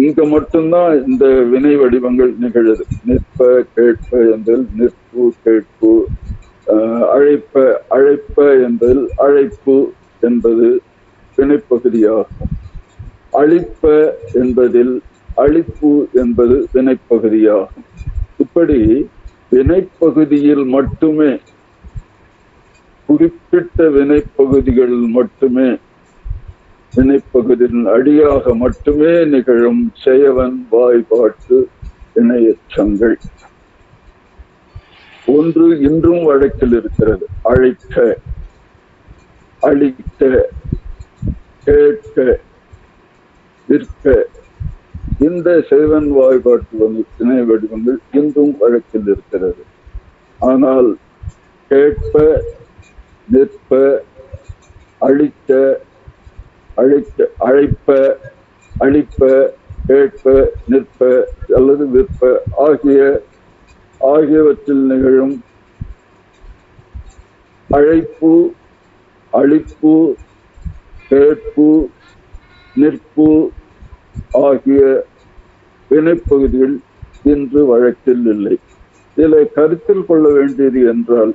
இங்க மட்டும்தான் இந்த வினை வடிவங்கள் நிகழுது. நிற்ப, கேட்ப என்பதில் நிற்பு, கேட்பு. அழைப்ப என்பதில் அழைப்பு என்பது வினைப்பகுதியாகும். அழிப்ப என்பதில் அழிப்பு என்பது வினைப்பகுதியாகும். இப்படி வினைப்பகுதியில் மட்டுமே, குறிப்பிட்ட வினைப்பகுதிகளில் மட்டுமே, வினைப்பகுதியின் அடியாக மட்டுமே நிகழும் செயவன் வாய்பாட்டு வினையச்சங்கள். ஒன்று இன்றும் வழக்கில் இருக்கிறது. அழைக்க, அழிக்க, கேட்க, விற்க, இந்த செய்வன் வாய்பாட்டு திணை வடிவங்கள் இன்றும் வழக்கில் இருக்கிறது. ஆனால் கேட்ப, நிற்ப, அழிக்க, அழைக்க, அழைப்ப, அழிப்ப, கேட்ப, நிற்ப அல்லது விற்ப ஆகியவற்றில் நிகழும் அழைப்பு, அழிப்பு, கேட்பு, நிற்பு ஆகிய வினைப்பகுதிகள் இன்று வழக்கில் இல்லை. இதில் கருத்தில் கொள்ள வேண்டியது என்றால்,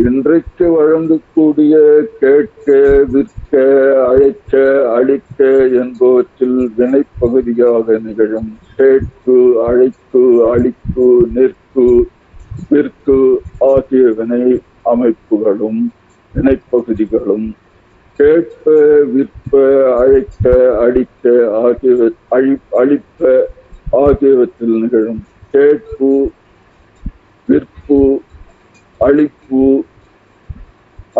இன்றைக்கு வழங்கக்கூடிய கேட்க, விற்க, அழைக்க, அழிக்க என்பவற்றில் வினைப்பகுதியாக நிகழும் கேட்பு, அழைப்பு, அழிப்பு, நிற்கு, விற்கு ஆகிய வினை அமைப்புகளும் வினைப்பகுதிகளும் கேட்ப, விற்ப, அழைக்க, அழிக்க அழிப்ப ஆகியவற்றில் நிகழும் கேட்பு, விற்பு, அழிப்பு,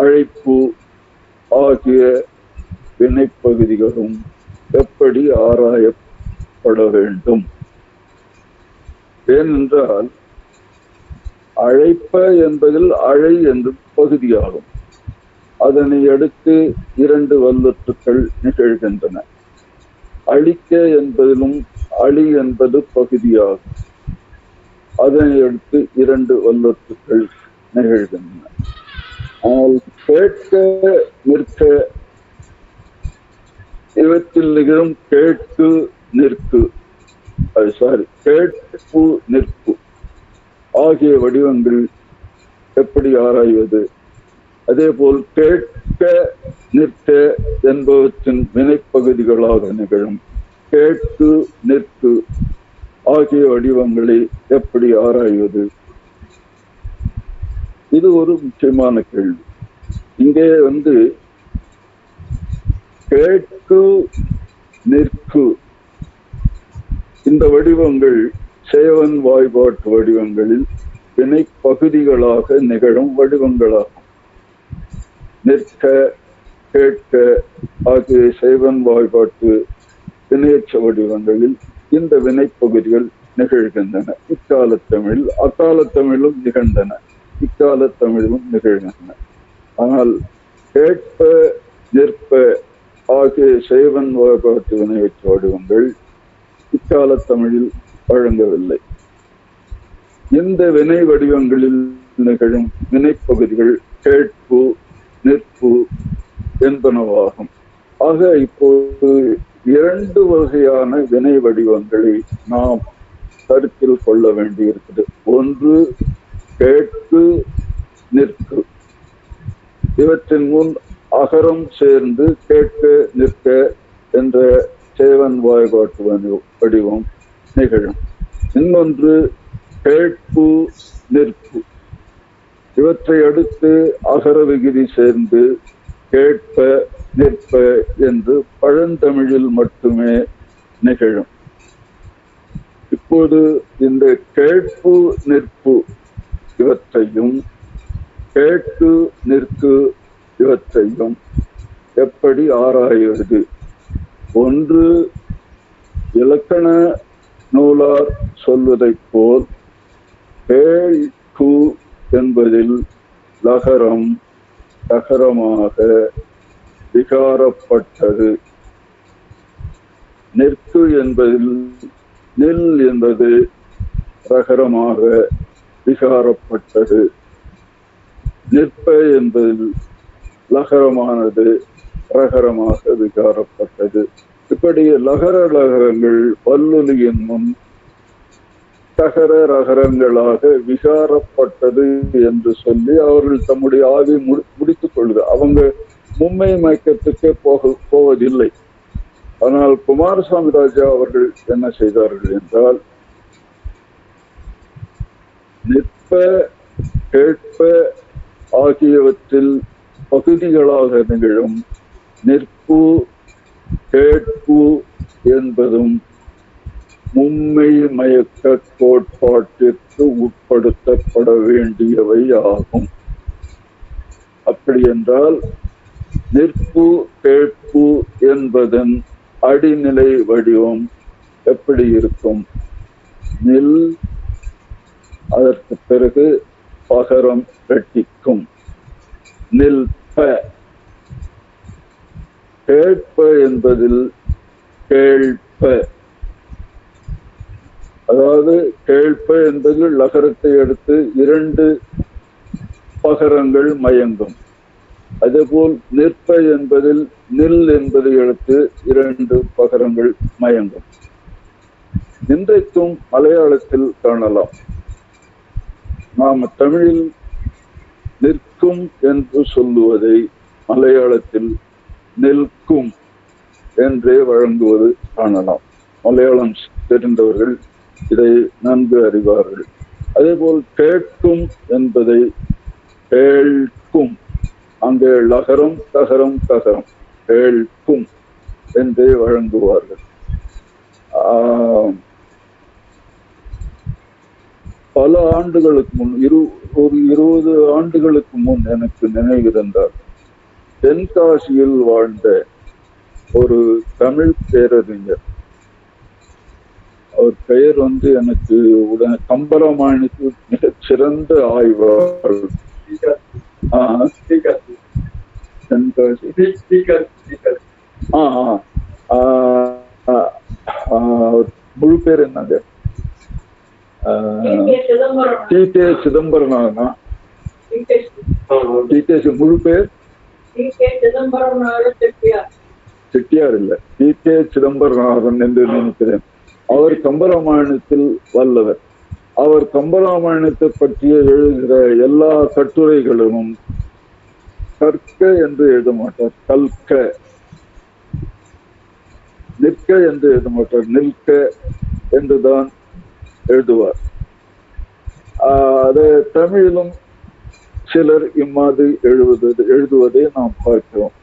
அழைப்பு ஆகிய வினைப்பகுதிகளும் எப்படி ஆராயப்பட வேண்டும்? ஏனென்றால் அழைப்ப என்பதில் அழை என்று பகுதியாகும். அதனை அடுத்து 2 வல்லொற்றுக்கள் நிகழ்கின்றன. அழிக்க என்பதிலும் அழி என்பது பகுதியாகும். அதனை அடுத்து 2 வல்லொற்றுக்கள் நிகழ்கின்றன. ஆனால் கேட்க, நிற்க இவற்றில் நிகழும் கேட்கு, நிற்கு, கேட்பு, நிற்பு ஆகிய வடிவங்கள் எப்படி ஆராய்வது? அதே போல் கேட்க, நிற்க என்பவற்றின் வினைப்பகுதிகளாக நிகழும் கேட்கு, நிற்கு ஆகிய வடிவங்களை எப்படி ஆராய்வது? இது ஒரு முக்கியமான கேள்வி. இங்கே கேட்கு, நிற்கு இந்த வடிவங்கள் சேவன் வாய்பாட்டு வடிவங்களில் வினைப்பகுதிகளாக நிகழும் வடிவங்களாகும். நிற்க, கேட்க ஆகிய செய்வன் வாய்பாட்டு வினையற்ற வடிவங்களில் இந்த வினைப்பகுதிகள் நிகழ்கின்றன. இக்கால தமிழில், அக்கால தமிழும் நிகழ்ந்தன, இக்கால தமிழிலும் நிகழ்கின்றன. ஆனால் கேட்ப, நிற்ப ஆகிய செய்வன் வாய்பாட்டு வினையற்ற வடிவங்கள் இக்கால தமிழில் வழங்கவில்லை. இந்த வினை வடிவங்களில் நிகழும் வினைப்பகுதிகள் கேட்பு, நிற்பு என்பனவாகும். ஆக இப்போது 2 வகையான வினை வடிவங்களை நாம் கருத்தில் கொள்ள வேண்டியிருக்கிறது. ஒன்று கேட்கு, நிற்கு. இவற்றின் முன் அகரம் சேர்ந்து கேட்க, நிற்க என்ற சேவன் வாய்பாட்டு வடிவம் நிகழும். இன்னொன்று கேட்பு, நிற்பு. இவற்றை அடுத்து அகர விகுதி சேர்ந்து கேட்ப, நிற்ப என்று பழந்தமிழில் மட்டுமே நிகழும். இப்போது இந்த கேட்பு, நிற்பு இவற்றையும் கேட்கு, நிற்கு இவற்றையும் எப்படி ஆராய்வது? ஒன்று இலக்கண நூலார் சொல்வதைப் போல் கேள், கு என்பதில் லகரம் தகரமாக விகாரப்பட்டது. நிற்கு என்பதில் நில் என்பது ரகரமாக விகாரப்பட்டது. நிற்ப என்பதில் லகரமானது ரகரமாக விகாரப்பட்டது. இப்படி லகர லகரங்கள் வல்லொலியின் முன் தகர ரகரங்களாக விகாரப்பட்டது என்று சொல்லி அவர்கள் தம்முடைய ஆவி முடித்துக் கொள்வது. அவங்க மும்மை மயக்கத்துக்கே போவதில்லை. ஆனால் குமாரசாமி ராஜா அவர்கள் என்ன செய்தார்கள் என்றால், நிற்ப, கேட்ப ஆகியவற்றில் பகுதிகளாக நிகழும் நிற்பு, கேட்பு என்பதும் மும்மை மயக்க கோட்பாட்டிற்கு உட்படுத்தப்பட வேண்டியவை ஆகும். அப்படி என்றால் நிற்பு கேட்பு என்பதன் அடிநிலை வடிவம் எப்படி இருக்கும்? நில், அதற்கு பிறகு பகரம் ரெட்டிக்கும். நிற்ப. கேட்ப என்பதில் கேள்ப, அதாவது கேள்ப என்பதில் லகரத்தை அடுத்து 2 பகரங்கள் மயங்கும். அதேபோல் நிற்ப என்பதில் நில் என்பதை அடுத்து 2 பகரங்கள் மயங்கும். இன்றைக்கும் மலையாளத்தில் காணலாம். நாம் தமிழில் நிற்கும் என்று சொல்லுவதை மலையாளத்தில் நிற்கும் என்றே வழங்குவது காணலாம். மலையாளம் தெரிந்தவர்கள் இதை நன்கு அறிவார்கள். அதேபோல் கேட்கும் என்பதை கேள்கும், அங்கே லகரம் தகரம் தகரம் கேள்கும் என்றே வழங்குவார்கள். பல ஆண்டுகளுக்கு முன், ஒரு 20 ஆண்டுகளுக்கு முன் எனக்கு நினைவிருந்தார். தென்காசியில் வாழ்ந்த ஒரு தமிழ் பேரறிஞர், அவர் பெயர் எனக்கு உடனே கம்பராமாயணத்து மிகச் சிறந்த ஆய்வாளர். முழு பேர் என்னங்க? டி.கே. சிதம்பரனானா? டி.கே. முழு பேர் செட்டியார் இல்ல, டி.கே. சிதம்பரநாதன் என்று நினைக்கிறேன். அவர் கம்பராமாயணத்தில் வல்லவர். அவர் கம்பராமாயணத்தை பற்றிய எழுதுகிற எல்லா கட்டுரைகளிலும் கற்க என்று எழுத மாட்டார், கல்க. நிற்க என்று எழுத மாட்டார், நிற்க என்றுதான் எழுதுவார். அதை தமிழிலும் சிலர் இம்மாதிரி எழுதுவதை நாம் பார்க்கிறோம்.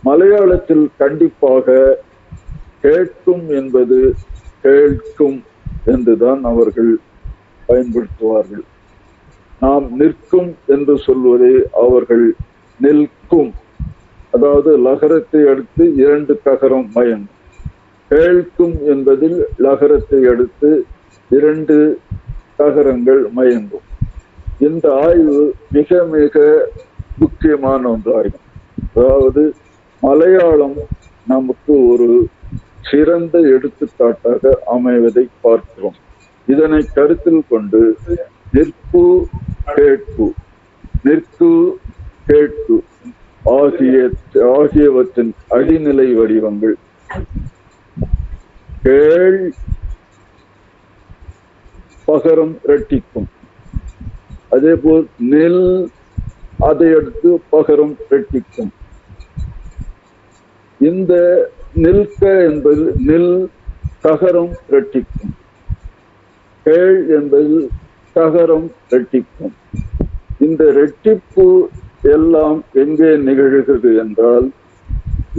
மலையாளத்தில் கண்டிப்பாக கேட்கும் என்பது கேட்கும் என்றுதான் அவர்கள் பயன்படுத்துவார்கள். நாம் நிற்கும் என்று சொல்வதை அவர்கள் நிற்கும், அதாவது லகரத்தை அடுத்து 2 ககரம் மயங்கும். கேட்கும் என்பதில் லகரத்தை அடுத்து 2 ககரங்கள் மயங்கும். இந்த ஆய்வு மிக மிக முக்கியமான ஒன்றாகும். அதாவது மலையாளம் நமக்கு ஒரு சிறந்த எடுத்துக்காட்டாக அமைவதை பார்க்கிறோம். இதனை கருத்தில் கொண்டு நிற்பு கேட்பு, நிற்கு கேட்பு ஆகியவற்றின் அடிநிலை வடிவங்கள் கேள் பகரம் ரெட்டிக்கும். அதே போல் நெல், அதை அடுத்து பகரம் ரெட்டிக்கும். இந்த நிற்க என்பது நில் தகரம் ரெட்டிக்கும். கேள் என்பது தகரம் ரெட்டிக்கும். இந்த ரெட்டிப்பு எல்லாம் எங்கே நிகழ்கிறது என்றால்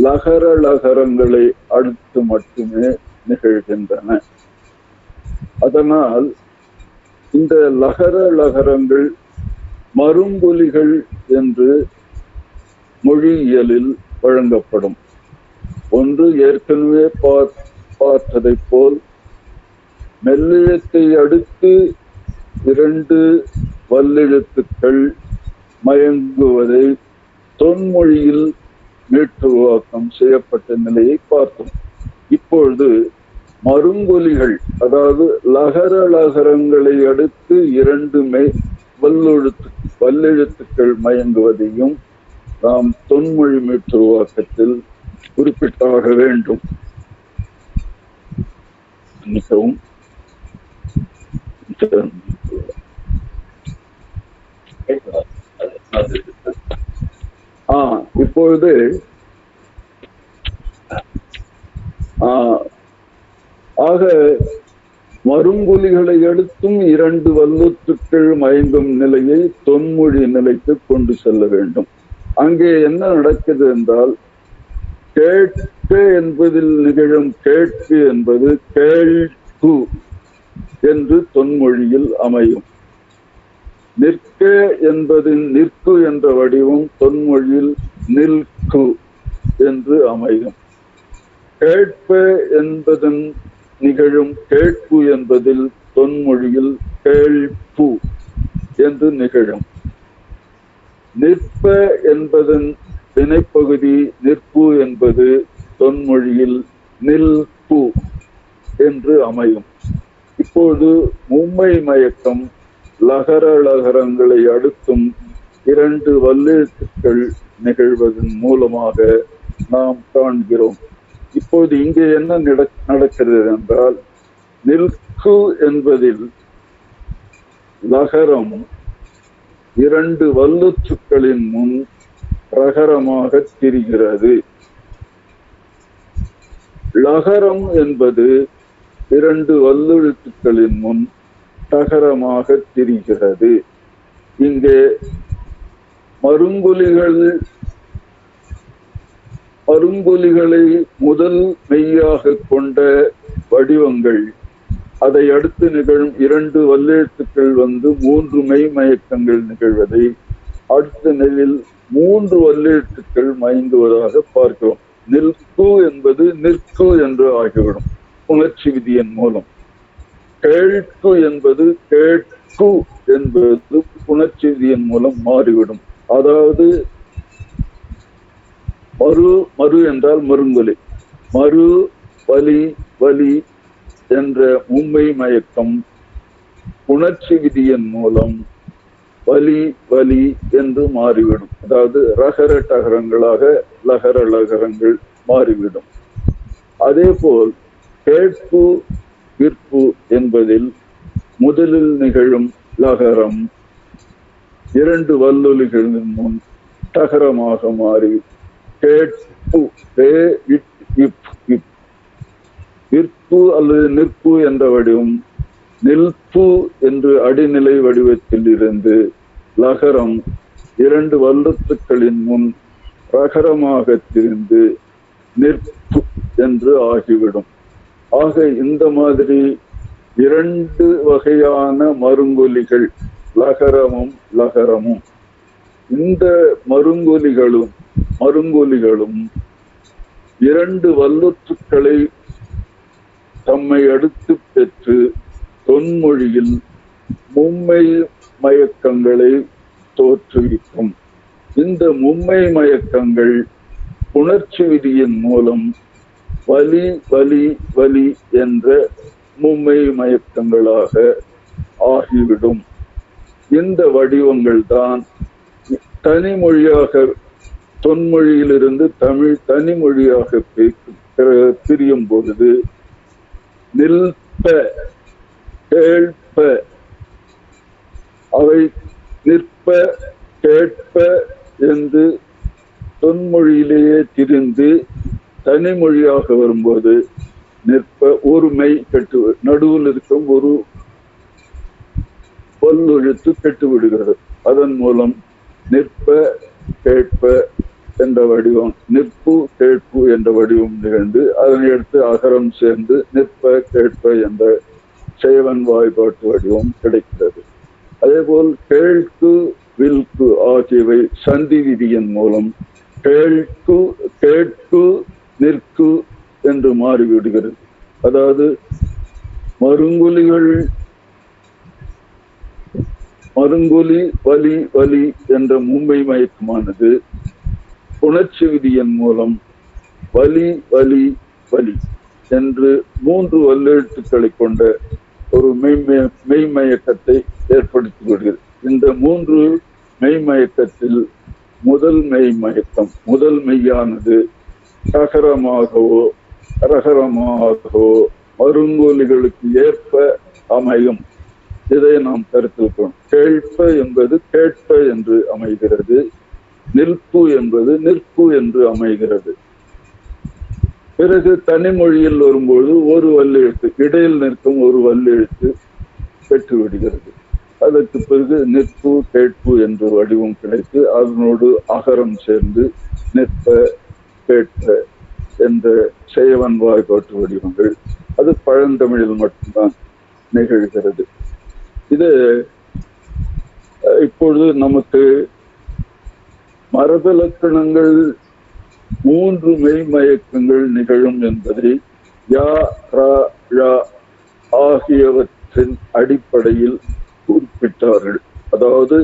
லகர லகரங்களை அடுத்து மட்டுமே நிகழ்கின்றன. அதனால் இந்த லகர லகரங்கள் மருங்கொலிகள் என்று மொழியியலில் வழங்கப்படும். ஒன்று, ஏற்கனவே பார்த்ததை போல் மெல்லெழுத்தை அடுத்து 2 வல்லெழுத்துக்கள் மயங்குவதை தொன்மொழியில் மீட்டுருவாக்கம் செய்யப்பட்ட நிலையை பார்த்தோம். இப்பொழுது மருங்கொலிகள், அதாவது லகர லகரங்களை அடுத்து 2 வல்லெழுத்துக்கள் மயங்குவதையும் நாம் தொன்மொழி மீட்டுருவாக்கத்தில் குறிப்பிட்டாக வேண்டும். மிகவும் இப்பொழுது ஆக மருங்கொலிகளை அடுத்தும் 2 வல்லெழுத்துக்கள் மயங்கும் நிலையை தொன்மொழி நிலைக்கு கொண்டு செல்ல வேண்டும். அங்கே என்ன நடக்குது என்றால் கேட்க என்பதில் நிகழும் கேட்பு என்பது கேள்கு என்று தொன்மொழியில் அமையும். நிற்க என்பதின் நிற்கு என்ற வடிவம் தொன்மொழியில் நிற்கு என்று அமையும். கேட்ப என்பதன் நிகழும் கேட்பு என்பதில் தொன்மொழியில் கேள்பு என்று நிகழும். நிற்ப என்பதன் வினைப்பகுதி நிற்பு என்பது தொன்மொழியில் நில்பு என்று அமையும். இப்போது மும்மை மயக்கம் லகர லகரங்களை அடுத்தும் 2 வல்லெழுத்துக்கள் நிகழ்வதன் மூலமாக நாம் காண்கிறோம். இப்போது இங்கே என்ன நடக்கிறது என்றால், நிற்கு என்பதில் லகரம் 2 வல்லுச்சுக்களின் முன் ரகரமாக திரிகிறது. லகரம் என்பது 2 வல்லெழுத்துக்களின் முன் தகரமாக திரிகிறது. இங்கே மருங்கொலிகளை முதல் மெய்யாக கொண்ட வடிவங்கள், அதை அடுத்து நிகழும் 2 வல்லெழுத்துக்கள் 3 மெய் மயக்கங்கள் நிகழ்வதை அடுத்த நிலையில் 3 வல்லெழுத்துக்கள் மயங்குவதாக பார்க்கிறோம். நிற்கு என்பது நிற்கு என்று ஆகிவிடும் புணர்ச்சி விதியின் மூலம். கேட்கு என்பது கேட்கு என்பது புணர்ச்சி விதியின் மூலம் மாறிவிடும். அதாவது மறு என்றால் மருங்கொலி, மறு வலி வலி என்ற மும்மை மயக்கம் புணர்ச்சி விதியின் மூலம் வலி வலி என்று மாறிவிடும். அதாவது ரகர டகரங்களாக லகர லகரங்கள் மாறிவிடும். அதே போல் கேட்பு விற்பு என்பதில் முதலில் நிகழும் லகரம் 2 வல்லொலிகளின் முன் டகரமாக மாறி கேட்பு விற்பு அல்லது நிற்பு என்ற வடிவம் நில்பு என்று அடிநிலை வடிவத்தில் இருந்து லகரம் 2 வல்லுத்துக்களின் முன் ரகரமாக திரிந்து நிற்பு என்று ஆகிவிடும். ஆக இந்த மாதிரி 2 வகையான மருங்கொலிகள் லகரமும் லகரமும், இந்த மருங்கொலிகளும் 2 வல்லுற்றுக்களை தம்மை அடுத்து பெற்று தொன்மொழியில் மும்மை மயக்கங்களை தோற்றுவிக்கும். இந்த மும்மை மயக்கங்கள் புணர்ச்சி விதியின் மூலம் வலி வலி வலி என்ற மும்மை மயக்கங்களாக ஆகிவிடும். இந்த வடிவங்கள் தான் தனிமொழியாக, தொன்மொழியிலிருந்து தமிழ் தனிமொழியாக பிரியும் பொழுது நிற்ப கேட்ப, அவை நிற்ப கேட்ப என்று தொன்மொழியிலேயே திரிந்து தனிமொழியாக வரும்போது நிற்ப ஒரு மெய் கெட்டு, நடுவில் இருக்கும் ஒரு பல்லெழுத்து கெட்டு விடுகிறது. அதன் மூலம் நிற்ப கேட்ப என்ற வடிவம், நிற்பு கேட்பு என்ற வடிவம் நிகழ்ந்து அதனை அடுத்து அகரம் சேர்ந்து நிற்ப கேட்ப என்ற சேவன் வாய்பாட்டு வடிவம் கிடைக்கிறது. அதே போல் கேள்கு வில்கு ஆகியவை சந்தி விதியின் மூலம் கேள்கு கேட்கு நிற்கு என்று மாறிவிடுகிறது. அதாவது மருங்கொலி வலி வலி என்ற மும்பை மயக்கமானது புணர்ச்சி விதியின் மூலம் வலி வலி வலி என்று 3 வல்லெழுத்துக்களை கொண்ட ஒரு மெய்மயக்கத்தை ஏற்படுத்தி விடுகிறது. இந்த 3 மெய்மயக்கத்தில் முதல் மெய்மயக்கம், முதல் மெய்யானது சகரமாகவோ ரகரமாகவோ மருங்கோலிகளுக்கு ஏற்ப அமையும். இதை நாம் கருத்தில் கொள்ளும். கேட்ப என்பது கேட்ப என்று அமைகிறது, நிற்பு என்பது நிற்பு என்று அமைகிறது. பிறகு தனிமொழியில் வரும்போது ஒரு வல்லெழுத்து, இடையில் நிற்கும் ஒரு வல்லெழுத்து பெற்றுவிடுகிறது. அதற்கு பிறகு நிற்பு கேட்பு என்ற வடிவம் கிடைத்து அதனோடு அகரம் சேர்ந்து நிற்ப கேட்ப என்ற செயவன் வாய்ப்பாட்டு வடிவங்கள், அது பழந்தமிழில் மட்டும்தான் நிகழ்கிறது. இது இப்பொழுது நமக்கு மரபிலக்கணங்கள் 3 மெய்மயக்கங்கள் நிகழும் என்பதை யா ரா ழா ஆகியவற்றின் அடிப்படையில் குறிப்பிட்டார்கள். அதாவது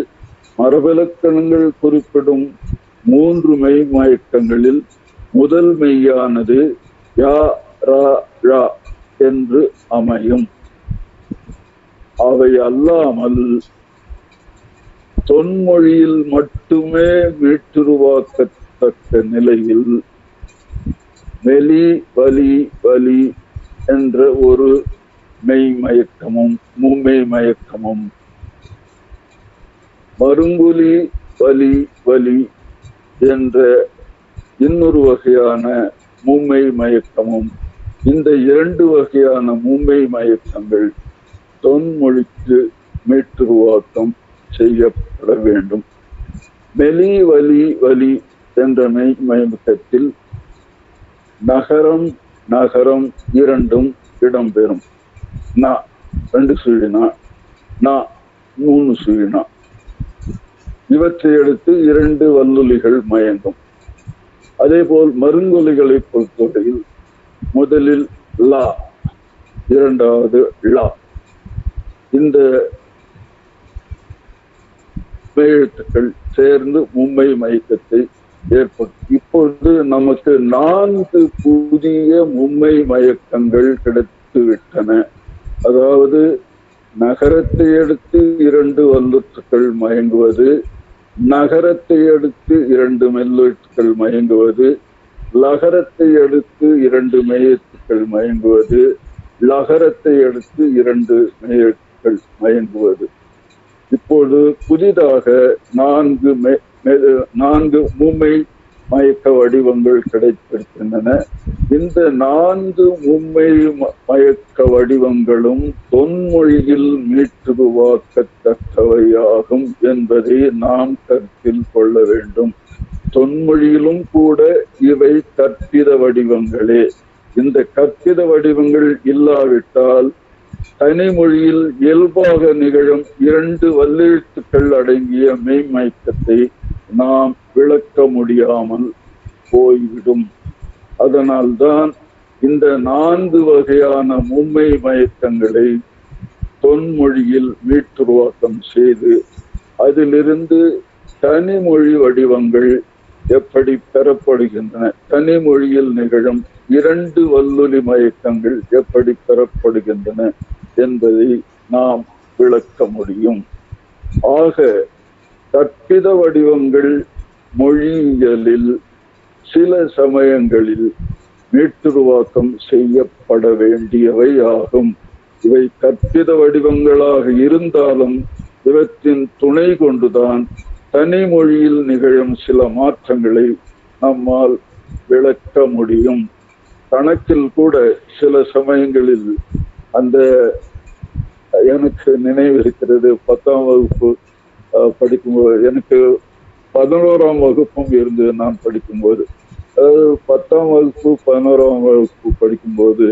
மரபிலக்கணங்கள் குறிப்பிடும் 3 மெய்மயக்கங்களில் முதல் மெய்யானது யா ரா ழா என்று அமையும். அவை அல்லாமல் தொன்மொழியில் மட்டுமே மீட்டுருவாக்கத்தக்க நிலையில் மெலி வலி வலி என்ற ஒரு மெய்மயக்கமும் மும்மெய்மயக்கமும், மருங்குலி வலி வலி என்ற இன்னொரு வகையான மும்மை மயக்கமும், இந்த 2 வகையான மும்மை மயக்கங்கள் தொன்மொழிக்கு மீட்டுருவாக்கம் செய்யப்பட வேண்டும். மெலி வலி வலி என்ற மெய்மயக்கத்தில் நகரம் நகரம் இரண்டும் இடம்பெறும். நா 2 சுழினா, நா 3 சுழினா, இவற்றை எடுத்து 2 வல்லொலிகள் மயங்கும். அதே போல் மருங்கொலிகளை பொறுத்தவரையில் முதலில் லா, இரண்டாவது லா, இந்த மெய்யெழுத்துக்கள் சேர்ந்து மும்மை மயக்கத்தை ஏற்படுத்தும். இப்பொழுது நமக்கு 4 புதிய மும்மை மயக்கங்கள் கிடைத்துவிட்டன. அதாவது நகரத்தை எடுத்து 2 வல்லொற்றுக்கள் மயங்குவது, நகரத்தை அடுத்து 2 மெல்லெழுத்துக்கள் மயங்குவது, லகரத்தை அடுத்து 2 மெய்யெழுத்துக்கள் மயங்குவது, லகரத்தை அடுத்து 2 மெய்யெழுத்துக்கள் மயங்குவது. இப்போது புதிதாக 4 மும்மை மயக்க வடிவங்கள் கிடைத்திருக்கின்றன. இந்த 4 மும்மை மயக்க வடிவங்களும் தொன்மொழியில் மீட்டுருவாக்கத்தக்கவையாகும் என்பதை நாம் கருத்தில் கொள்ள வேண்டும். தொன்மொழியிலும் கூட இவை கற்பித வடிவங்களே. இந்த கற்பித வடிவங்கள் இல்லாவிட்டால் தனிமொழியில் இயல்பாக நிகழும் 2 வல்லெழுத்துக்கள் அடங்கிய மெய்மயக்கத்தை நாம் விளக்க முடியாமல் போய்விடும். அதனால்தான் இந்த 4 வகையான மும்மை மயக்கங்களை தொன்மொழியில் மீட்டுருவாக்கம் செய்து அதிலிருந்து தனிமொழி வடிவங்கள் எப்படி பெறப்படுகின்றன, தனிமொழியில் நிகழும் 2 வல்லொலி மயக்கங்கள் எப்படி பெறப்படுகின்றன என்பதை நாம் விளக்க முடியும். ஆக கற்பித வடிவங்கள் மொழியியலில் சில சமயங்களில் மீட்டுருவாக்கம் செய்யப்பட வேண்டியவை ஆகும். இவை கற்பித வடிவங்களாக இருந்தாலும் இவற்றின் துணை கொண்டுதான் தனி மொழியில் நிகழும் சில மாற்றங்களை நம்மால் விளக்க முடியும். கணக்கில் கூட சில சமயங்களில் அந்த எனக்கு நினைவிருக்கிறது, 10ஆம் வகுப்பு படிக்கும்போது, எனக்கு 11ஆம் வகுப்பும் இருந்தது. நான் படிக்கும்போது, அதாவது 10ஆம் வகுப்பு 11ஆம் வகுப்பு படிக்கும்போது,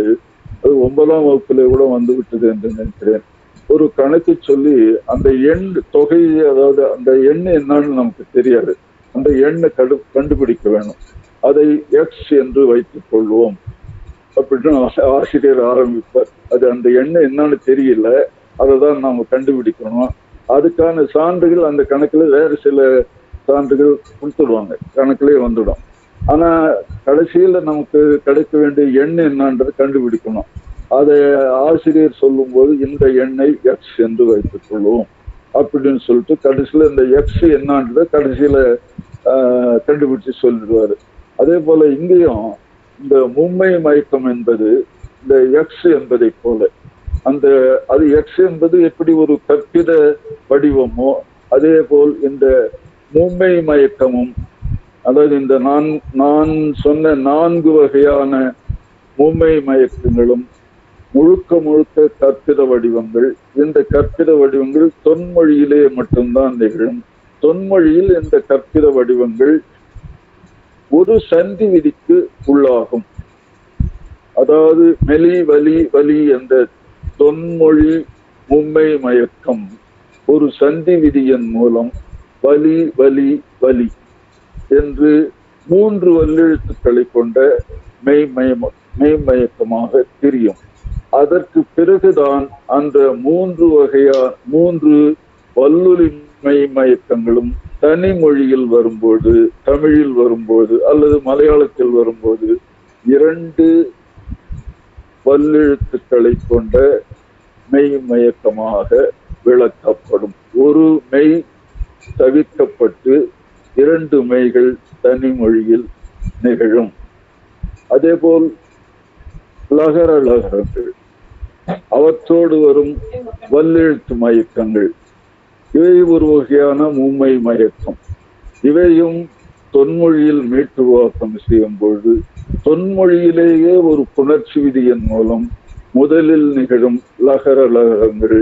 அது 9ஆம் வகுப்புல கூட வந்து விட்டது என்று நினைக்கிறேன். ஒரு கணக்கு சொல்லி அந்த எண் தொகை, அதாவது அந்த எண் என்னன்னு நமக்கு தெரியாது, அந்த எண்ணை கண்டுபிடிக்க வேணும். அதை எக்ஸ் என்று வைத்துக் கொள்வோம் அப்படின்னு ஆசிரியர் ஆரம்பிப்பார். அது அந்த எண்ணை என்னன்னு தெரியல, அதை தான் நாம கண்டுபிடிக்கணும். அதுக்கான சான்றுகள் அந்த கணக்குல வேறு சில சான்றுகள் கொடுத்துடுவாங்க, கணக்குலயே வந்துடும். ஆனா கடைசியில நமக்கு கிடைக்க வேண்டிய எண் என்னன்றது கண்டுபிடிக்கணும். அதை ஆசிரியர் சொல்லும் போது இந்த எண்ணை எக்ஸ் என்று வைத்துக் கொள்வோம் அப்படின்னு சொல்லிட்டு கடைசியில இந்த எக்ஸ் என்னன்றத கடைசியில கண்டுபிடிச்சு சொல்லிடுவாரு. அதே போல இங்கேயும் இந்த மும்மை மயக்கம் என்பது இந்த எக்ஸ் என்பதை போல, அந்த அது எக்ஸ் என்பது எப்படி ஒரு கற்பித வடிவமோ அதே போல் இந்த மும்மை மயக்கமும், அதாவது இந்த நான் சொன்ன 4 வகையான மும்மை மயக்கங்களும் முழுக்க கற்பித வடிவங்கள். இந்த கற்பித வடிவங்கள் தொன்மொழியிலே மட்டும்தான் நிகழும். தொன்மொழியில் இந்த கற்பித வடிவங்கள் ஒரு சந்தி விதிக்கு உள்ளாகும். அதாவது மெலி வலி வலி என்ற தொன்மொழி மும்மை மயக்கம் ஒரு சந்தி விதியின் மூலம் வலி வலி வலி என்று 3 வல்லெழுத்துக்களை கொண்ட மெய்மயக்கமாக தெரியும். அதற்கு பிறகுதான் அந்த 3 வல்லுலி மெய்மயக்கங்களும் தனி மொழியில் வரும்போது, தமிழில் வரும்போது அல்லது மலையாளத்தில் வரும்போது 2 வல்லெழுத்துக்களை கொண்ட மெய்மயக்கமாக விளக்கப்படும். ஒரு மெய் தவிர்க்கப்பட்டு 2 மெய்கள் தனி மொழியில் நிகழும். அதேபோல் லகர லகரங்கள், அவற்றோடு வரும் வல்லெழுத்து மயக்கங்கள், இவை ஒரு வகையான மும்மை மயக்கம். இவையும் தொன்மொழியில் மீட்டுருவாக்கம் செய்யும் பொழுது தொன்மொழியிலேயே ஒரு புணர்ச்சி விதியின் மூலம் முதலில் நிகழும் லகர லகரங்கள்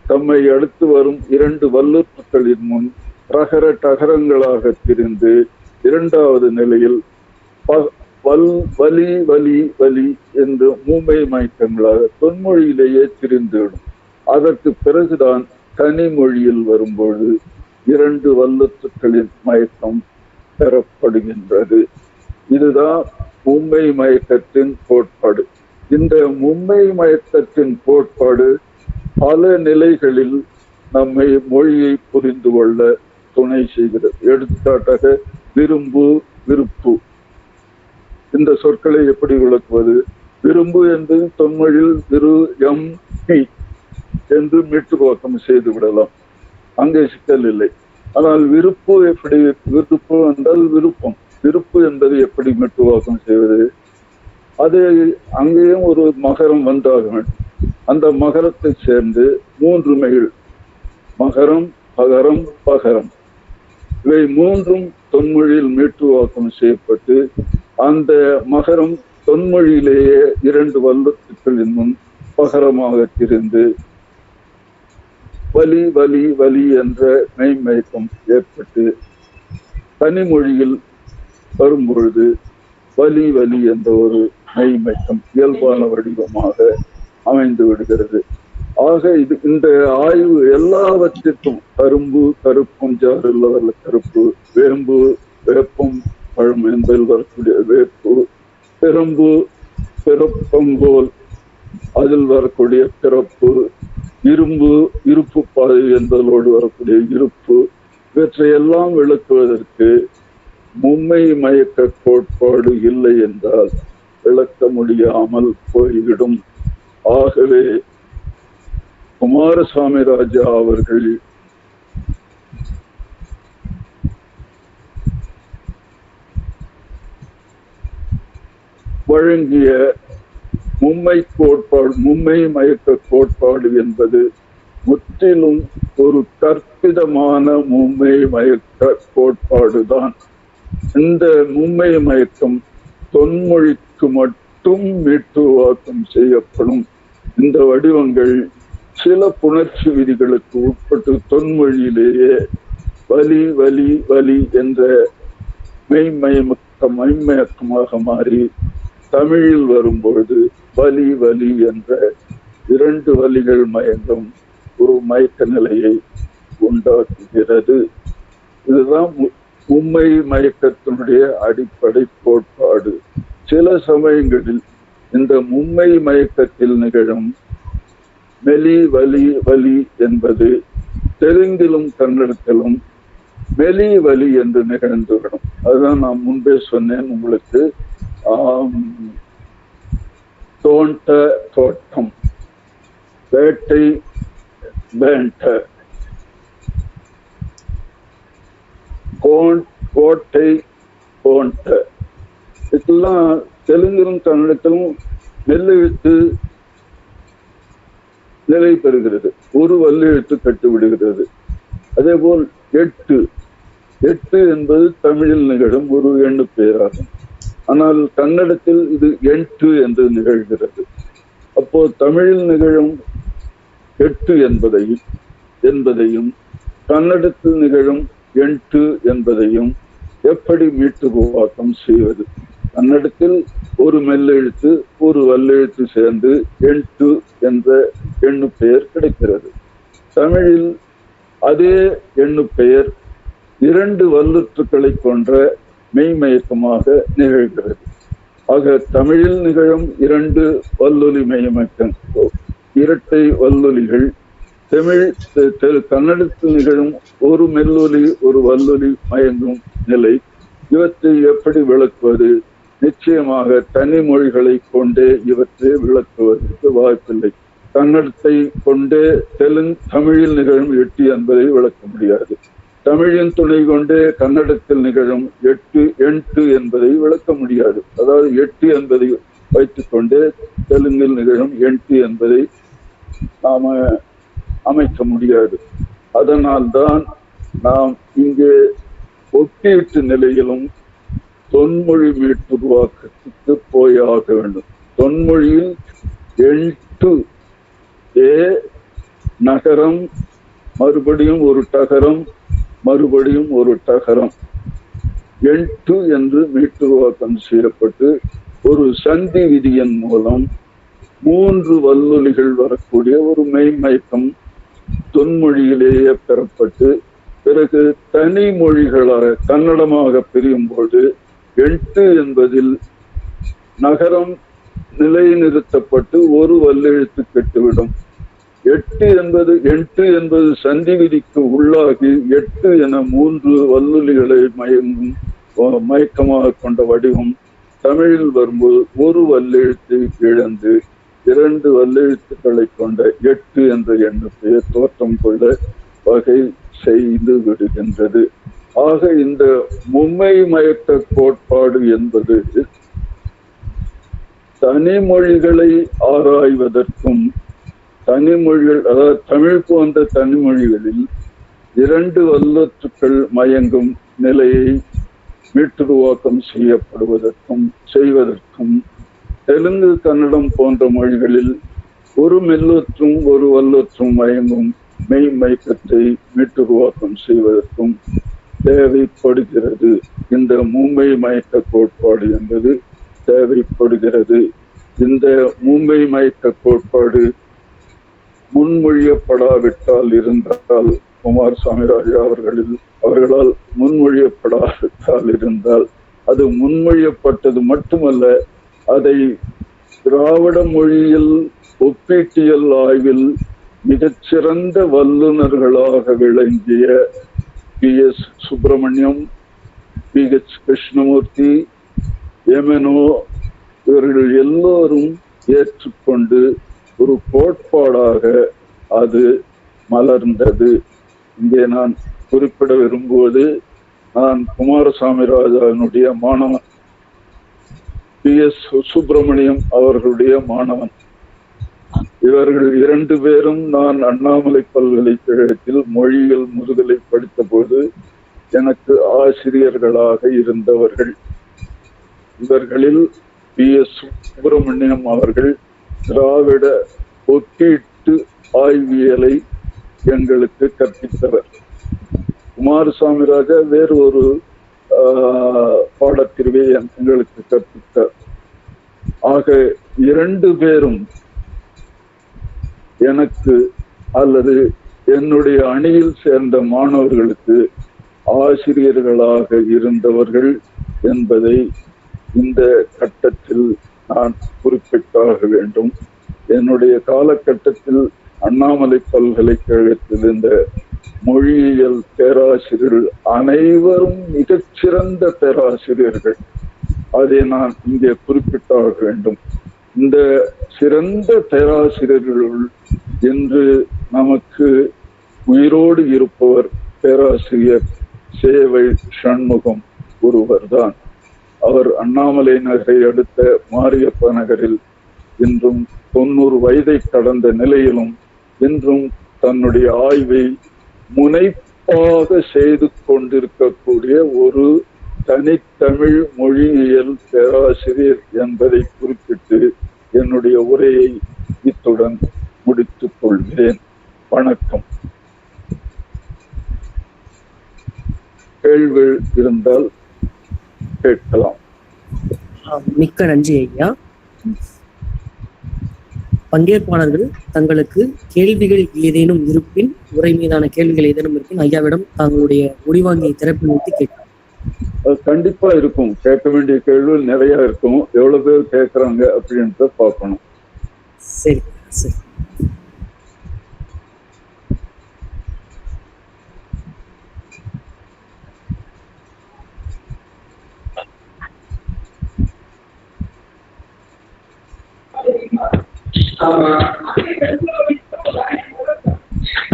தம்மை அடுத்து வரும் 2 வல்லுற்றுக்களின் முன் ரகர டகரங்களாக திரிந்து 2வது நிலையில் வலி வலி வலி என்று மும்மை மயக்கங்களாக தொன்மொழியிலேயே திரிந்துவிடும். அதற்கு பிறகுதான் தனி மொழியில் வரும்போது 2 வல்லுற்றுக்களின் மயக்கம் பெறப்படுகின்றது. இதுதான் மும்மை மயக்கத்தின் கோட்பாடு. இந்த மும்மை மயக்கத்தின் கோட்பாடு பல நிலைகளில் நம்மை மொழியை புரிந்து கொள்ள துணை செய்கிறது. எடுத்துக்காட்டாக விரும்பு, விருப்பு, இந்த சொற்களை எப்படி விளக்குவது? விரும்பு என்று தொன்மொழியில் விரு எம் பி என்று மீட்டுருவாக்கம் செய்து விடலாம், அங்கே சிக்கல் இல்லை. ஆனால் விருப்பு எப்படி? விருப்பு என்றால் விருப்பம், விருப்பு என்பதை எப்படி மீட்டுருவாக்கம் செய்வது? அது அங்கேயும் ஒரு மகரம் வந்தாக வேண்டும். அந்த மகரத்தை சேர்ந்து 3 மெய்கள், மகரம், பகரம், பகரம், இவை 3ம் தொன்மொழியில் மீட்டுருவாக்கம் செய்யப்பட்டு அந்த மகரம் தொன்மொழியிலேயே 2 வல்லுற்றுக்களின் முன் பகரமாக திரிந்து வலி வலி வலி என்ற மெய்மயக்கம் ஏற்பட்டு தனிமொழியில் வரும்பொழுது வலி வலி என்ற ஒரு மெய்மயக்கம் இயல்பான வடிவமாக அமைந்து விடுகிறது. ஆக இந்த ஆய்வு எல்லாவற்றிற்கும் கரும்பு, கருப்பும் ஜாரில் வரல கருப்பு, வேம்பு, வேப்பம் பழம் என்பதில் வரக்கூடிய வேப்பு, பெரும்பு, பிறப்பம்போல் அதில் வரக்கூடிய பிறப்பு, இரும்பு, இருப்பு பாதை என்பதோடு வரக்கூடிய இருப்பு, இவற்றையெல்லாம் விளக்குவதற்கு மும்மை மயக்க கோட்பாடு இல்லை என்றால் விளக்க முடியாமல் போய்விடும். ஆகவே குமாரசாமி ராஜா அவர்கள் வழங்கிய மும்மை கோட்பாடு, மும்மை மயக்க கோட்பாடு என்பது முற்றிலும் ஒரு கற்பிதமான மும்மை மயக்க கோட்பாடுதான். இந்த மும்மை மயக்கம் தொன்மொழிக்கு மட்டும் மீட்டுருவாக்கம் செய்யப்படும். இந்த வடிவங்கள் சில புணர்ச்சி விதிகளுக்கு உட்பட்டு தொன்மொழியிலேயே வலி வலி வலி என்ற மெய்மயக்கமாக மாறி தமிழில் வரும்பொழுது வலி வலி என்ற 2 வலிகள் மயங்கும் ஒரு மயக்க நிலையை உண்டாக்குகிறது. இதுதான் மும்மை மயக்கத்தினுடைய அடிப்படை கோட்பாடு. சில சமயங்களில் இந்த மும்மை மயக்கத்தில் நிகழும் மெலி வலி வலி என்பது தெலுங்கிலும் கன்னடத்திலும் மெலி வலி என்று நிகழ்ந்துவிடும். அதுதான் நான் முன்பே சொன்னேன் உங்களுக்கு. தோண்ட தோட்டம், வேட்டை வேண்ட, கோட்டை கோண்ட, இதெல்லாம் தெலுங்கிலும் கன்னடத்திலும் மெல்லெழுத்து நிலை பெறுகிறது, ஒரு வல்லெழுத்து கட்டு விடுகிறது. அதே போல் எட்டு, எட்டு என்பது தமிழில் நிகழும் ஒரு எண்ணு பெயராகும். ஆனால் கன்னடத்தில் இது எட்டு என்று நிகழ்கிறது. அப்போ தமிழில் நிகழும் எட்டு என்பதையும் கன்னடத்தில் நிகழும் எட்டு என்பதையும் எப்படி மீட்டு உருவாக்கம் செய்வது? தன்னிடத்தில் ஒரு மெல்லெழுத்து ஒரு வல்லெழுத்து சேர்ந்து எட்டு என்ற எண்ணு பெயர் கிடைக்கிறது. தமிழில் அதே எண்ணு பெயர் இரண்டு வல்லுற்றுக்களை கொன்ற மெய்மயக்கமாக நிகழ்கிறது. ஆக தமிழில் நிகழும் இரண்டு வல்லொலி மெய்மயக்கம், இரட்டை வல்லொலிகள். கன்னடத்தில் நிகழும் ஒரு மெல்லொலி ஒரு வல்லொலி மயங்கும் நிலை. இவற்றை எப்படி விளக்குவது? நிச்சயமாக தனி மொழிகளை கொண்டே இவற்றை விளக்குவதற்கு வாய்ப்பில்லை. கன்னடத்தை கொண்டே தமிழில் நிகழும் எட்டு என்பதை விளக்க முடியாது. தமிழின் துணை கொண்டே கன்னடத்தில் நிகழும் எட்டு என்பதை விளக்க முடியாது. அதாவது எட்டு என்பதை வைத்துக் கொண்டே தெலுங்கில் நிகழும் எட்டு என்பதை நாம அமைக்க முடியாது. அதனால்தான் நாம் இங்கே ஒப்பீட்டு நிலையிலும் தொன்மொழி மீட்டுருவாக்கத்துக்கு போய் ஆக வேண்டும். தொன்மொழியில் எட்டு நகரம், மறுபடியும் ஒரு டகரம், மறுபடியும் ஒரு டகரம், எட்டு என்று மீட்டுருவாக்கம் செய்யப்பட்டு ஒரு சந்தி விதியின் மூலம் மூன்று வல்லொலிகள் வரக்கூடிய ஒரு மெய்மயக்கம் தொன்மொழியிலேயே பெறப்பட்டு பிறகு தனி மொழிகளாக கன்னடமாக பிரியும் போது எட்டு என்பதில் நகரம் நிலைநிறுத்தப்பட்டு ஒரு வல்லெழுத்து கெட்டுவிடும். எட்டு என்பது சந்தி விதிக்கு உள்ளாகி எட்டு என மூன்று வல்லொலிகளை மயக்கமாக கொண்ட வடிவம் தமிழில் வரும்போது ஒரு வல்லெழுத்தை இழந்து இரண்டு வல்லெழுத்துக்களை கொண்ட எட்டு என்ற எண்ணத்தை தோற்றம் கொள்ள வகை செய்து விடுகின்றது. ஆக இந்த மும்மை மயக்க கோட்பாடு என்பது தனிமொழிகளை ஆராய்வதற்கும், தனிமொழிகள் அதாவது தமிழ் போன்ற தனிமொழிகளில் இரண்டு வல்லொற்றுக்கள் மயங்கும் நிலையை மீட்டுருவாக்கம் செய்வதற்கும் தெலுங்கு கன்னடம் போன்ற மொழிகளில் ஒரு மெல்லொற்றும் ஒரு வல்லொற்றும் மயங்கும் மெய்மயக்கத்தை மீட்டுருவாக்கம் செய்வதற்கும் தேவைப்படுகிறது. இந்த மும்மை மயக்க கோட்பாடு என்பது தேவைப்படுகிறது. இந்த மும்மை மயக்க கோட்பாடு முன்மொழியப்படாவிட்டால் இருந்தால், குமாரசாமி ராஜா அவர்களால் முன்மொழியப்படாவிட்டால் இருந்தால், அது முன்மொழியப்பட்டது மட்டுமல்ல, அதை திராவிட மொழியில் ஒப்பீட்டியல் ஆய்வில் மிகச்சிறந்த வல்லுநர்களாக விளங்கிய PS சுப்பிரமணியம், PH கிருஷ்ணமூர்த்தி, எமனோ இவர்கள் எல்லோரும் ஏற்றுக்கொண்டு ஒரு கோட்பாடாக அது மலர்ந்தது. இங்கே நான் குறிப்பிட விரும்புவது, நான் குமாரசாமி ராஜாவினுடைய மாணவன், PS சுப்பிரமணியம் அவர்களுடைய மாணவன். இவர்கள் இரண்டு பேரும் நான் அண்ணாமலை பல்கலைக்கழகத்தில் மொழியியல் முதுகலை படித்த போது எனக்கு ஆசிரியர்களாக இருந்தவர்கள். இவர்களில் PS சுப்பிரமணியம் அவர்கள் திராவிட ஒப்பீட்டு ஆய்வியலை எங்களுக்கு கற்பித்தவர். குமாரசாமி ராஜா வேறு ஒரு பாடப்பிரிவை எங்களுக்கு கற்பித்தார். ஆக இரண்டு பேரும் எனக்கு அல்லது என்னுடைய அணியில் சேர்ந்த மாணவர்களுக்கு ஆசிரியர்களாக இருந்தவர்கள் என்பதை இந்த கட்டத்தில் நான் குறிப்பிட்டாக வேண்டும். என்னுடைய காலகட்டத்தில் அண்ணாமலை பல்கலைக்கழகத்தில் இருந்த மொழியியல் பேராசிரியர்கள் அனைவரும் மிகச்சிறந்த பேராசிரியர்கள். அதை நான் இங்கே குறிப்பிட்டாக வேண்டும். இந்த சிறந்த பேராசிரியர்கள் என்று நமக்கு உயிரோடு இருப்பவர் பேராசிரியர் சேவை சண்முகம் ஒருவர்தான். அவர் அண்ணாமலை நகரை அடுத்த மாரியப்ப நகரில் இன்றும் 90 வயதை கடந்த நிலையிலும் இன்றும் தன்னுடைய ஆய்வை முனைப்பாக செய்து கொண்டிருக்கக்கூடிய ஒரு தனித்தமிழ் மொழியியல் பேராசிரியர் என்பதை குறிப்பிட்டு என்னுடைய உரையை இத்துடன் முடித்துக் கொள்கிறேன். வணக்கம். கேள்வி இருந்தால் கேட்கலாம். மிக்க நன்றி ஐயா. பங்கேற்பாளர்கள் தங்களுக்கு கேள்விகள் ஏதேனும் இருப்பின், உரை மீதான கேள்விகள் ஏதேனும் இருப்பின் ஐயாவிடம் தங்களுடைய ஒளிவாங்கியை திறப்பில் வைத்து கேட்கலாம். கண்டிப்பா இருக்கும். கேட்க வேண்டிய கேள்விகள் நிறைய இருக்கும். எவ்வளவு பேர் கேட்கறாங்க அப்படின்றத பார்க்கணும். சரி சரி.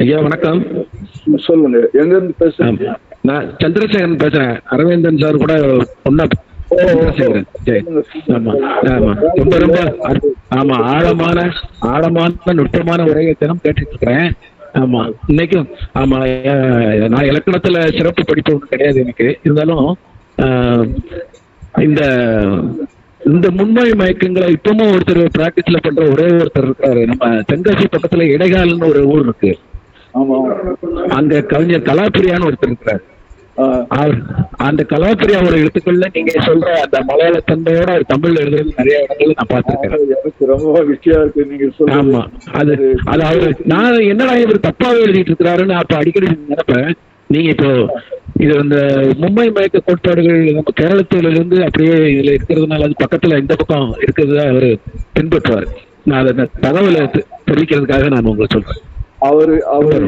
ஐயா வணக்கம். சொல்லுங்க, எங்க இருந்து பேசுறீங்க? நான் சந்திரசேகரன் பேசுறேன். அரவிந்தன் சார் கூட ஒன்னா சந்திரசேகரன். ஆமா ஆமா, ரொம்ப ரொம்ப ஆமா, ஆழமான நுட்பமான உரையை தினம் கேட்டுட்டு இருக்கிறேன். ஆமா, இன்னைக்கும் ஆமா, நான் இலக்கணத்துல சிறப்பு படிப்பு ஒன்றும் கிடையாது எனக்கு. இருந்தாலும் இந்த இந்த முன்மொழி மயக்கங்களை இப்பவும் ஒருத்தர் பிராக்டிஸ்ல பண்ற ஒரே ஒருத்தர் இருக்காரு. நம்ம தென்காசி பக்கத்துல இடைகால்னு ஒரு ஊர் இருக்கு. அங்க கவிஞர் கலாப்பிரியான்னு ஒருத்தர் இருக்கிறாரு. அந்த கலாப்பிரியாவோட எழுத்துக்கள்ல நீங்க சொல்ற அந்த மலையாள தன்மையோட தமிழ்ல எழுதுறது நிறைய இடங்கள்ல நான் பார்த்திருக்கேன். எனக்கு ரொம்ப மகிழ்ச்சியா இருக்கு நீங்க சொல்றது. ஆமா, அது அவரு நான் என்னடா இவர் தப்பாவே எழுதிட்டு இருக்கிறாருன்னு அப்ப அடிக்கடி நினைப்பேன். நீங்க இப்போ இது இந்த மும்பை மயக்க கோட்பாடுகள் நம்ம கேரளத்தில இருந்து அப்படியே இதுல இருக்கிறதுனால அது பக்கத்துல இந்த பக்கம் இருக்கிறதா அவரு பின்பற்றுவார். நான் அதை தகவலை தெரிவிக்கிறதுக்காக நான் உங்களுக்கு சொல்றேன். அவர்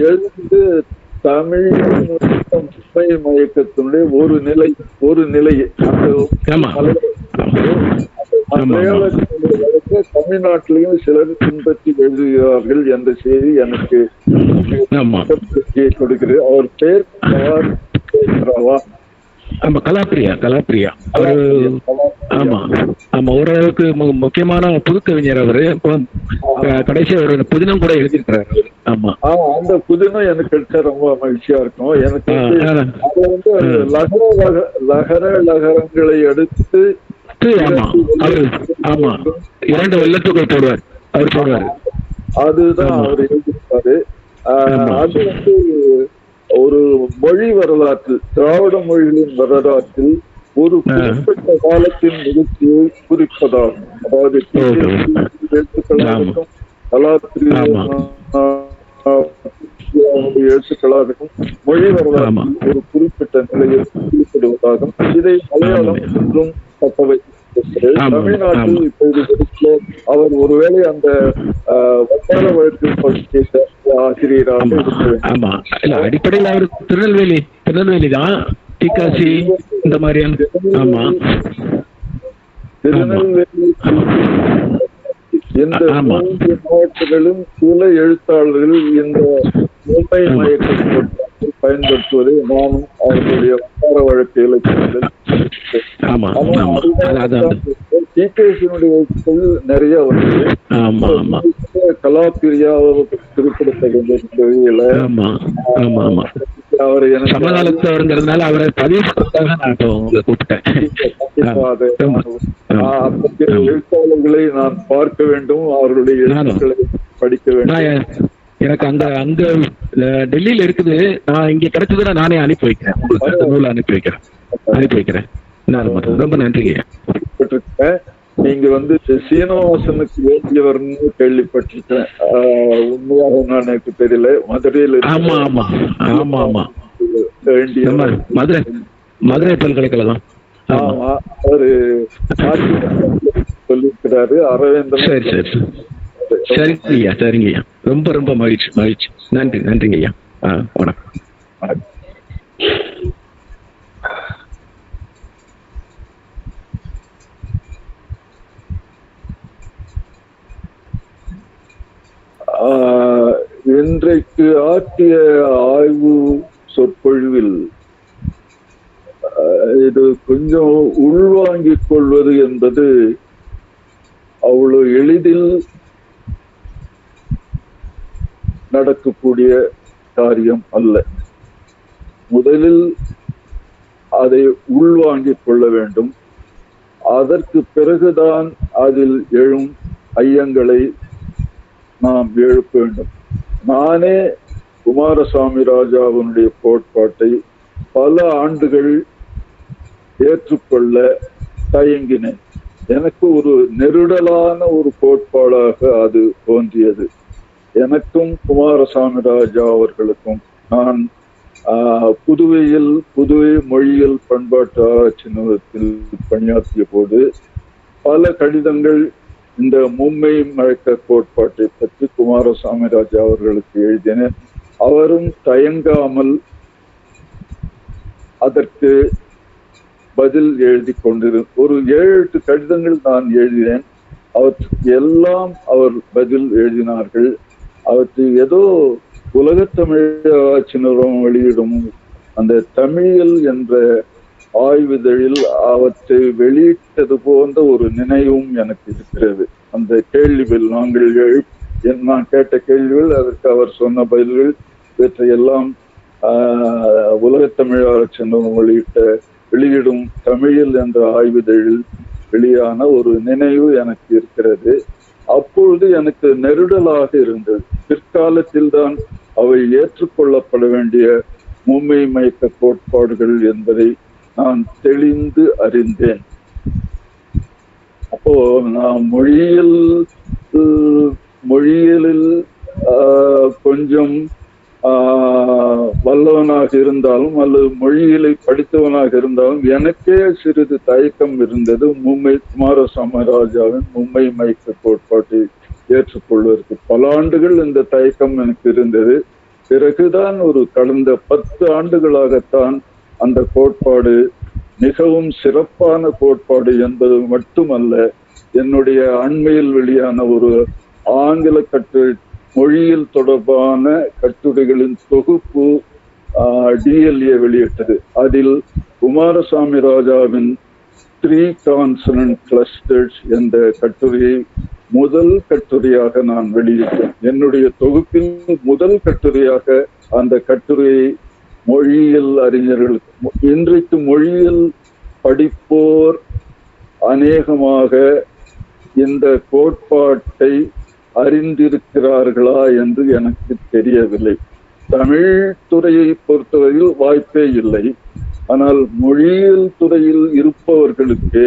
எழுந்து தமிழ் மும்பை மயக்கத்தினுடைய ஒரு நிலை தமிழ்நாட்டிலையும் சிலர் பின்பற்றி எழுதுகிறார்கள் என்ற செய்தி எனக்கு கொடுக்கிறது. அவர் பேர் கலாப்பிரியா அவரு. ஆமா ஆமா, ஓரளவுக்கு முக்கியமான புதுக்கவிஞர் அவரு. கடைசியா ஒரு புதினம் கூட எழுதியிருக்கிறாரு. ஆமா, அந்த புதினம் எனக்கு கிடைச்சா ரொம்ப மகிழ்ச்சியா இருக்கும். எனக்கு லகரங்களை அடுத்து ஆமா 2 வெள்ளத்துக்குள் போடுவார் அவர். அதுதான் அவர் எழுதியிருப்பாரு. அது ஒரு மொழி வரலாற்றில், திராவிட மொழிகளின் வரலாற்றில் ஒரு குறிப்பிட்ட காலத்தின் நிகழ்ச்சியை குறிப்பதாகும். அதாவது எழுத்துக்களாகட்டும், எழுத்துக்களாகட்டும், மொழி வரலாற்றில் ஒரு குறிப்பிட்ட நிலையை குறிப்பிடுவதாகும். இதை மலையாளம் என்றும் தக்கவை. தமிழ்நாட்டில் இப்போது அவர் ஒருவேளை அந்த வட்டார வழக்கு பகுதியை ஆசிரியராக அடிப்படையில் அவர் திருநெல்வேலி தான், டிகாசி இந்த மாதிரியான. ஆமா, திருநெல்வேலி இந்த மாவட்டங்களும் சில எழுத்தாளர்கள் இந்த மும்பை மயக்கத்தை பயன்படுத்துவதை நானும் அவர்களுடைய வட்டார வழக்கு இலக்கியங்கள் நிறைய வந்து கலாப்பிரியாவை குறிப்பிடத்தக்க அவர் சமகாலத்தவருங்கிறதுனால அவரை எழுத்தாளர்களை நான் பார்க்க வேண்டும், அவர்களுடைய எழுத்துக்களை படிக்க வேண்டும். எனக்கு அங்க டெல்லியில இருக்குது. நான் இங்க கிடைச்சதுன்னா நானே அனுப்பி வைக்கிறேன், உங்களுக்கு நூலை அனுப்பி வைக்கிறேன். ரொம்ப நன்றிங்க. நீங்க வந்து சீனிவாசனுக்கு வேண்டியவர்னு கேள்விப்பட்டிருக்கேன். உண்மையாக நான் எனக்கு தெரியல. மதுரையில் மதுரை பல்கலைக்கழகம். அவரு சொல்லியிருக்கிறாரு. அரவிந்தன். சரிங்க ஐயா, ரொம்ப ரொம்ப மகிழ்ச்சி. நன்றிங்க ஐயா. வணக்கம். இன்றைக்கு ஆற்றிய ஆய்வு சொற்பொழிவில் இது கொஞ்சம் உள்வாங்கிக் கொள்வது என்பது அவ்வளவு எளிதில் நடக்கக்கூடிய காரியம் அல்ல. முதலில் அதை உள்வாங்கிக் கொள்ள வேண்டும். அதற்கு பிறகுதான் அதில் எழும் ஐயங்களை நாம் எழுப்ப வேண்டும். நானே குமாரசாமி ராஜாவினுடைய கோட்பாட்டை பல ஆண்டுகள் ஏற்றுக்கொள்ள தயங்கினேன். எனக்கு ஒரு நெருடலான ஒரு கோட்பாடாக அது தோன்றியது. எனக்கும் குமாரசாமி ராஜா அவர்களுக்கும் நான் புதுவை மொழியியல் பண்பாட்டு ஆராய்ச்சி நிலையத்தில் பணியாற்றிய போது பல கடிதங்கள் இந்த மும்மை மயக்க கோட்பாட்டை பற்றி குமாரசாமி ராஜா அவர்களுக்கு எழுதினேன். அவரும் தயங்காமல் அதற்கு பதில் எழுதி ஒரு 7-8 கடிதங்கள் நான் எழுதினேன். அவற்றுக்கு எல்லாம் அவர் பதில் எழுதினார்கள். அவற்றை ஏதோ உலகத்தமிழ் ஆராய்ச்சி நிறுவனம் வெளியிடும் அந்த தமிழியல் என்ற ஆய்விதழில் அவற்றை வெளியிட்டது போன்ற ஒரு நினைவும் எனக்கு இருக்கிறது. அந்த கேள்விகள் நான் கேட்ட கேள்விகள், அதற்கு அவர் சொன்ன பதில்கள், இவற்றையெல்லாம் உலகத்தமிழ் ஆராய்ச்சி நிறுவனம் வெளியிடும் தமிழில் என்ற ஆய்விதழில் வெளியான ஒரு நினைவு எனக்கு இருக்கிறது. அப்பொழுது எனக்கு நெருடலாக இருந்தது. பிற்காலத்தில் தான் அவை ஏற்றுக்கொள்ளப்பட வேண்டிய மும்மை மயக்க கோட்பாடுகள் என்பதை நான் தெளிந்து அறிந்தேன். அப்போ நான் மொழியியலில் கொஞ்சம் வல்லவனாக இருந்தாலும் அல்லது மொழியியலை படித்தவனாக இருந்தாலும் எனக்கே சிறிது தயக்கம் இருந்தது. குமாரசாமி ராஜாவின் மும்மை மயக்க கோட்பாட்டை ஏற்றுக்கொள்வதற்கு பல ஆண்டுகள் இந்த தயக்கம் எனக்கு இருந்தது. பிறகுதான் கடந்த 10 ஆண்டுகளாகத்தான் அந்த கோட்பாடு மிகவும் சிறப்பான கோட்பாடு என்பது மட்டுமல்ல, என்னுடைய அண்மையில் வெளியான ஒரு ஆங்கில மொழியியல் தொடர்பான கட்டுரைகளின் தொகுப்பு DLA வெளியிட்டது. அதில் குமாரசாமி ராஜாவின் 3 கான்சனன்ட் கிளஸ்டர்ஸ் என்ற கட்டுரையை முதல் கட்டுரையாக நான் வெளியிட்டேன். என்னுடைய தொகுப்பில் முதல் கட்டுரையாக அந்த கட்டுரையை மொழியியல் அறிஞர்களுக்கு, இன்றைக்கு மொழியியல் படிப்போர் அநேகமாக இந்த கோட்பாட்டை அறிந்திருக்கிறார்களா என்று எனக்கு தெரியவில்லை. தமிழ் துறையை பொறுத்தவரையில் வாய்ப்பே இல்லை. ஆனால் மொழியியல் துறையில் இருப்பவர்களுக்கு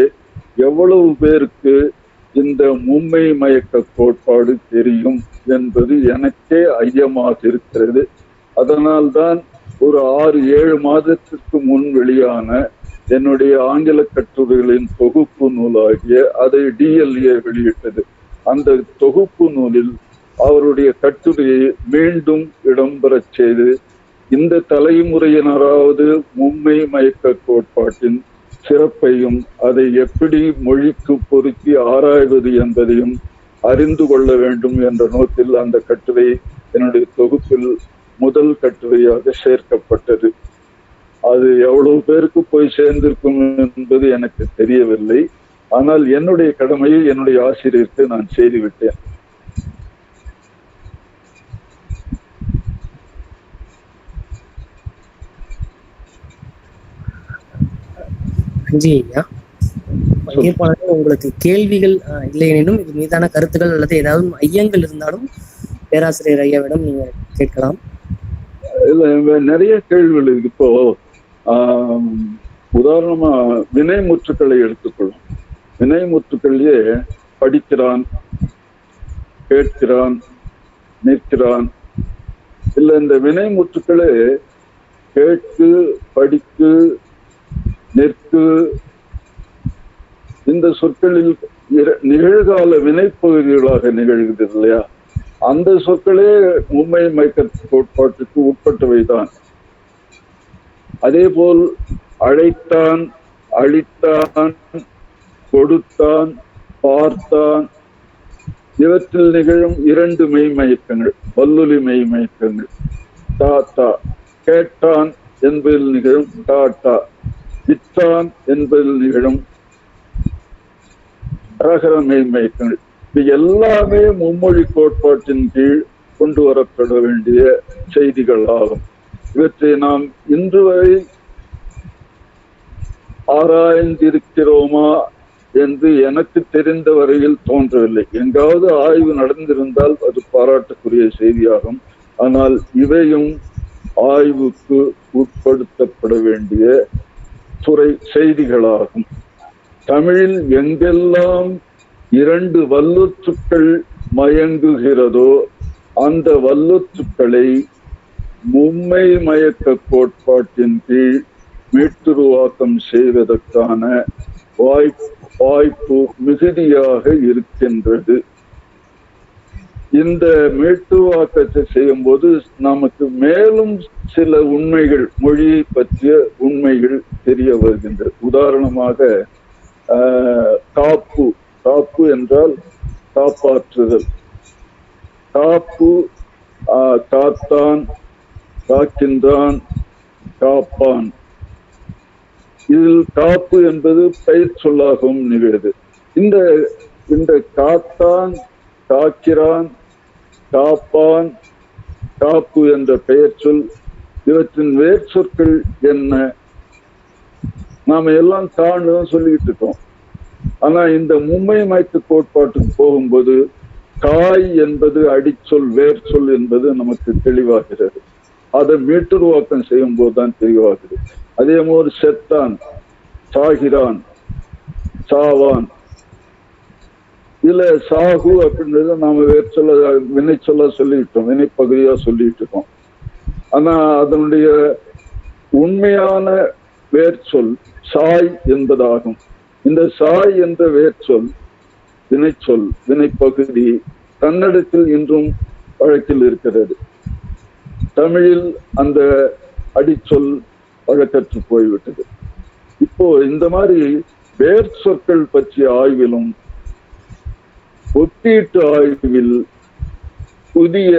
எவ்வளவு பேருக்கு இந்த மும்மை மயக்க கோட்பாடு தெரியும் என்பது எனக்கே ஐயமாக இருக்கிறது. அதனால்தான் ஒரு 6-7 மாதத்திற்கு முன் வெளியான என்னுடைய ஆங்கில கட்டுரைகளின் தொகுப்பு நூலாகிய அதை DLA வெளியிட்டது. அந்த தொகுப்பு நூலில் அவருடைய கட்டுரையை மீண்டும் இடம்பெறச் செய்து இந்த தலைமுறையினராவது மும்மை மயக்க கோட்பாட்டின் சிறப்பையும் அதை எப்படி மொழிக்கு பொருத்தி ஆராய்வது என்பதையும் அறிந்து கொள்ள வேண்டும் என்ற நோக்கில் அந்த கட்டுரை என்னுடைய தொகுப்பில் முதல் கட்டுரையாக சேர்க்கப்பட்டது. அது எவ்வளவு பேருக்கு போய் சேர்ந்திருக்கும் என்பது எனக்கு தெரியவில்லை. ஆனால் என்னுடைய கடமையை என்னுடைய ஆசிரியருக்கு நான் செய்துவிட்டேன். உங்களுக்கு கேள்விகள் இல்லை எனினும் இது மீதான கருத்துக்கள் அல்லது ஏதாவது ஐயங்கள் இருந்தாலும் பேராசிரியர் ஐயாவிடம் நீங்க கேட்கலாம். நிறைய கேள்விகள் இருக்கு. இப்போ உதாரணமா வினைமுற்றுக்களை எடுத்துக்கொள்ளும். வினைமுற்றுக்கள்லயே படிக்கிறான், கேட்கிறான், நிற்கிறான். இல்ல இந்த வினைமுற்றுக்களே கேட்கு, படிக்கு, நிற்கு இந்த சொற்களில் நிகழ்கால வினைப்பகுதிகளாக நிகழ்கிறது இல்லையா? அந்த சொற்களே மும்மை மயக்க கோட்பாட்டுக்கு உட்பட்டவைதான். அதே போல் அழைத்தான், அழித்தான், கொடுத்தான், பார்த்தான் இவற்றில் நிகழும் 2 மெய்மயக்கங்கள், வல்லொலி மெய்மயக்கங்கள். தாத்தா கேட்டான் என்பதில் நிகழும் டாட்டா, வித்தான் என்பதில் நிகழும் ரகர மெய்மயக்கங்கள். இது எல்லாமே மும்மொழி கோட்பாட்டின் கீழ் கொண்டு வரப்பட வேண்டிய செய்திகள் ஆகும். இவற்றை நாம் இன்று வரை ஆராய்ந்திருக்கிறோமா என்று எனக்கு தெரிந்த வரையில் தோன்றவில்லை. எங்காவது ஆய்வு நடந்திருந்தால் அது பாராட்டுக்குரிய செய்தியாகும். ஆனால் இவையும் ஆய்வுக்கு உட்படுத்தப்பட வேண்டிய துறை செய்திகளாகும். தமிழில் எங்கெல்லாம் 2 வல்லுற்றுக்கள் மயங்குகிறதோ அந்த வல்லுற்றுக்களை மும்மை மயக்க கோட்பாட்டின் கீழ் மீட்டுருவாக்கம் செய்வதற்கான வாய்ப்பு மிகுதியாக இருக்கின்றது. இந்த மீட்டுருவாக்கத்தை செய்யும் போது நமக்கு மேலும் சில உண்மைகள், மொழியை பற்றிய உண்மைகள் தெரிய வருகின்றது. உதாரணமாக காப்பு என்றால் காப்பாற்றுதல். காப்பு, காத்தான், காக்கின்றான், காப்பான். இதில் காப்பு என்பது பெயர் சொல்லாகவும் நிகழ்கிறது. இந்த காத்தான், காக்கிறான், காப்பான், காப்பு என்ற பெயர் சொல், இவற்றின் வேர் சொற்கள் என்ன? நாம எல்லாம் காணு சொல்லிட்டு இருக்கோம். ஆனா இந்த மும்மை மயக்க கோட்பாட்டுக்கு போகும்போது காய் என்பது அடிச்சொல், வேர் சொல் என்பது நமக்கு தெளிவாகிறது. அதை மீட்டுருவாக்கம் செய்யும் போதுதான் தெளிவாகிறது. அதே மாதிரி செத்தான், சாகிறான், சாவான். இதுல சாகு அப்படின்றது நாம வேர் சொல்ல, வினை சொல்ல சொல்லிட்டோம், வினை பகுதியா சொல்லிட்டு இருக்கோம். ஆனா அதனுடைய உண்மையான வேர் சொல் சாய் என்பதாகும். இந்த சாய் என்ற வேர் சொல், வினைச்சொல், வினைப்பகுதி கன்னடத்தில் இன்றும் வழக்கில் இருக்கிறது. தமிழில் அந்த அடிச்சொல் வழக்கற்று போய்விட்டது. இப்போ இந்த மாதிரி வேர் சொற்கள் பற்றிய ஆய்விலும் ஒப்பீட்டு ஆய்வில் புதிய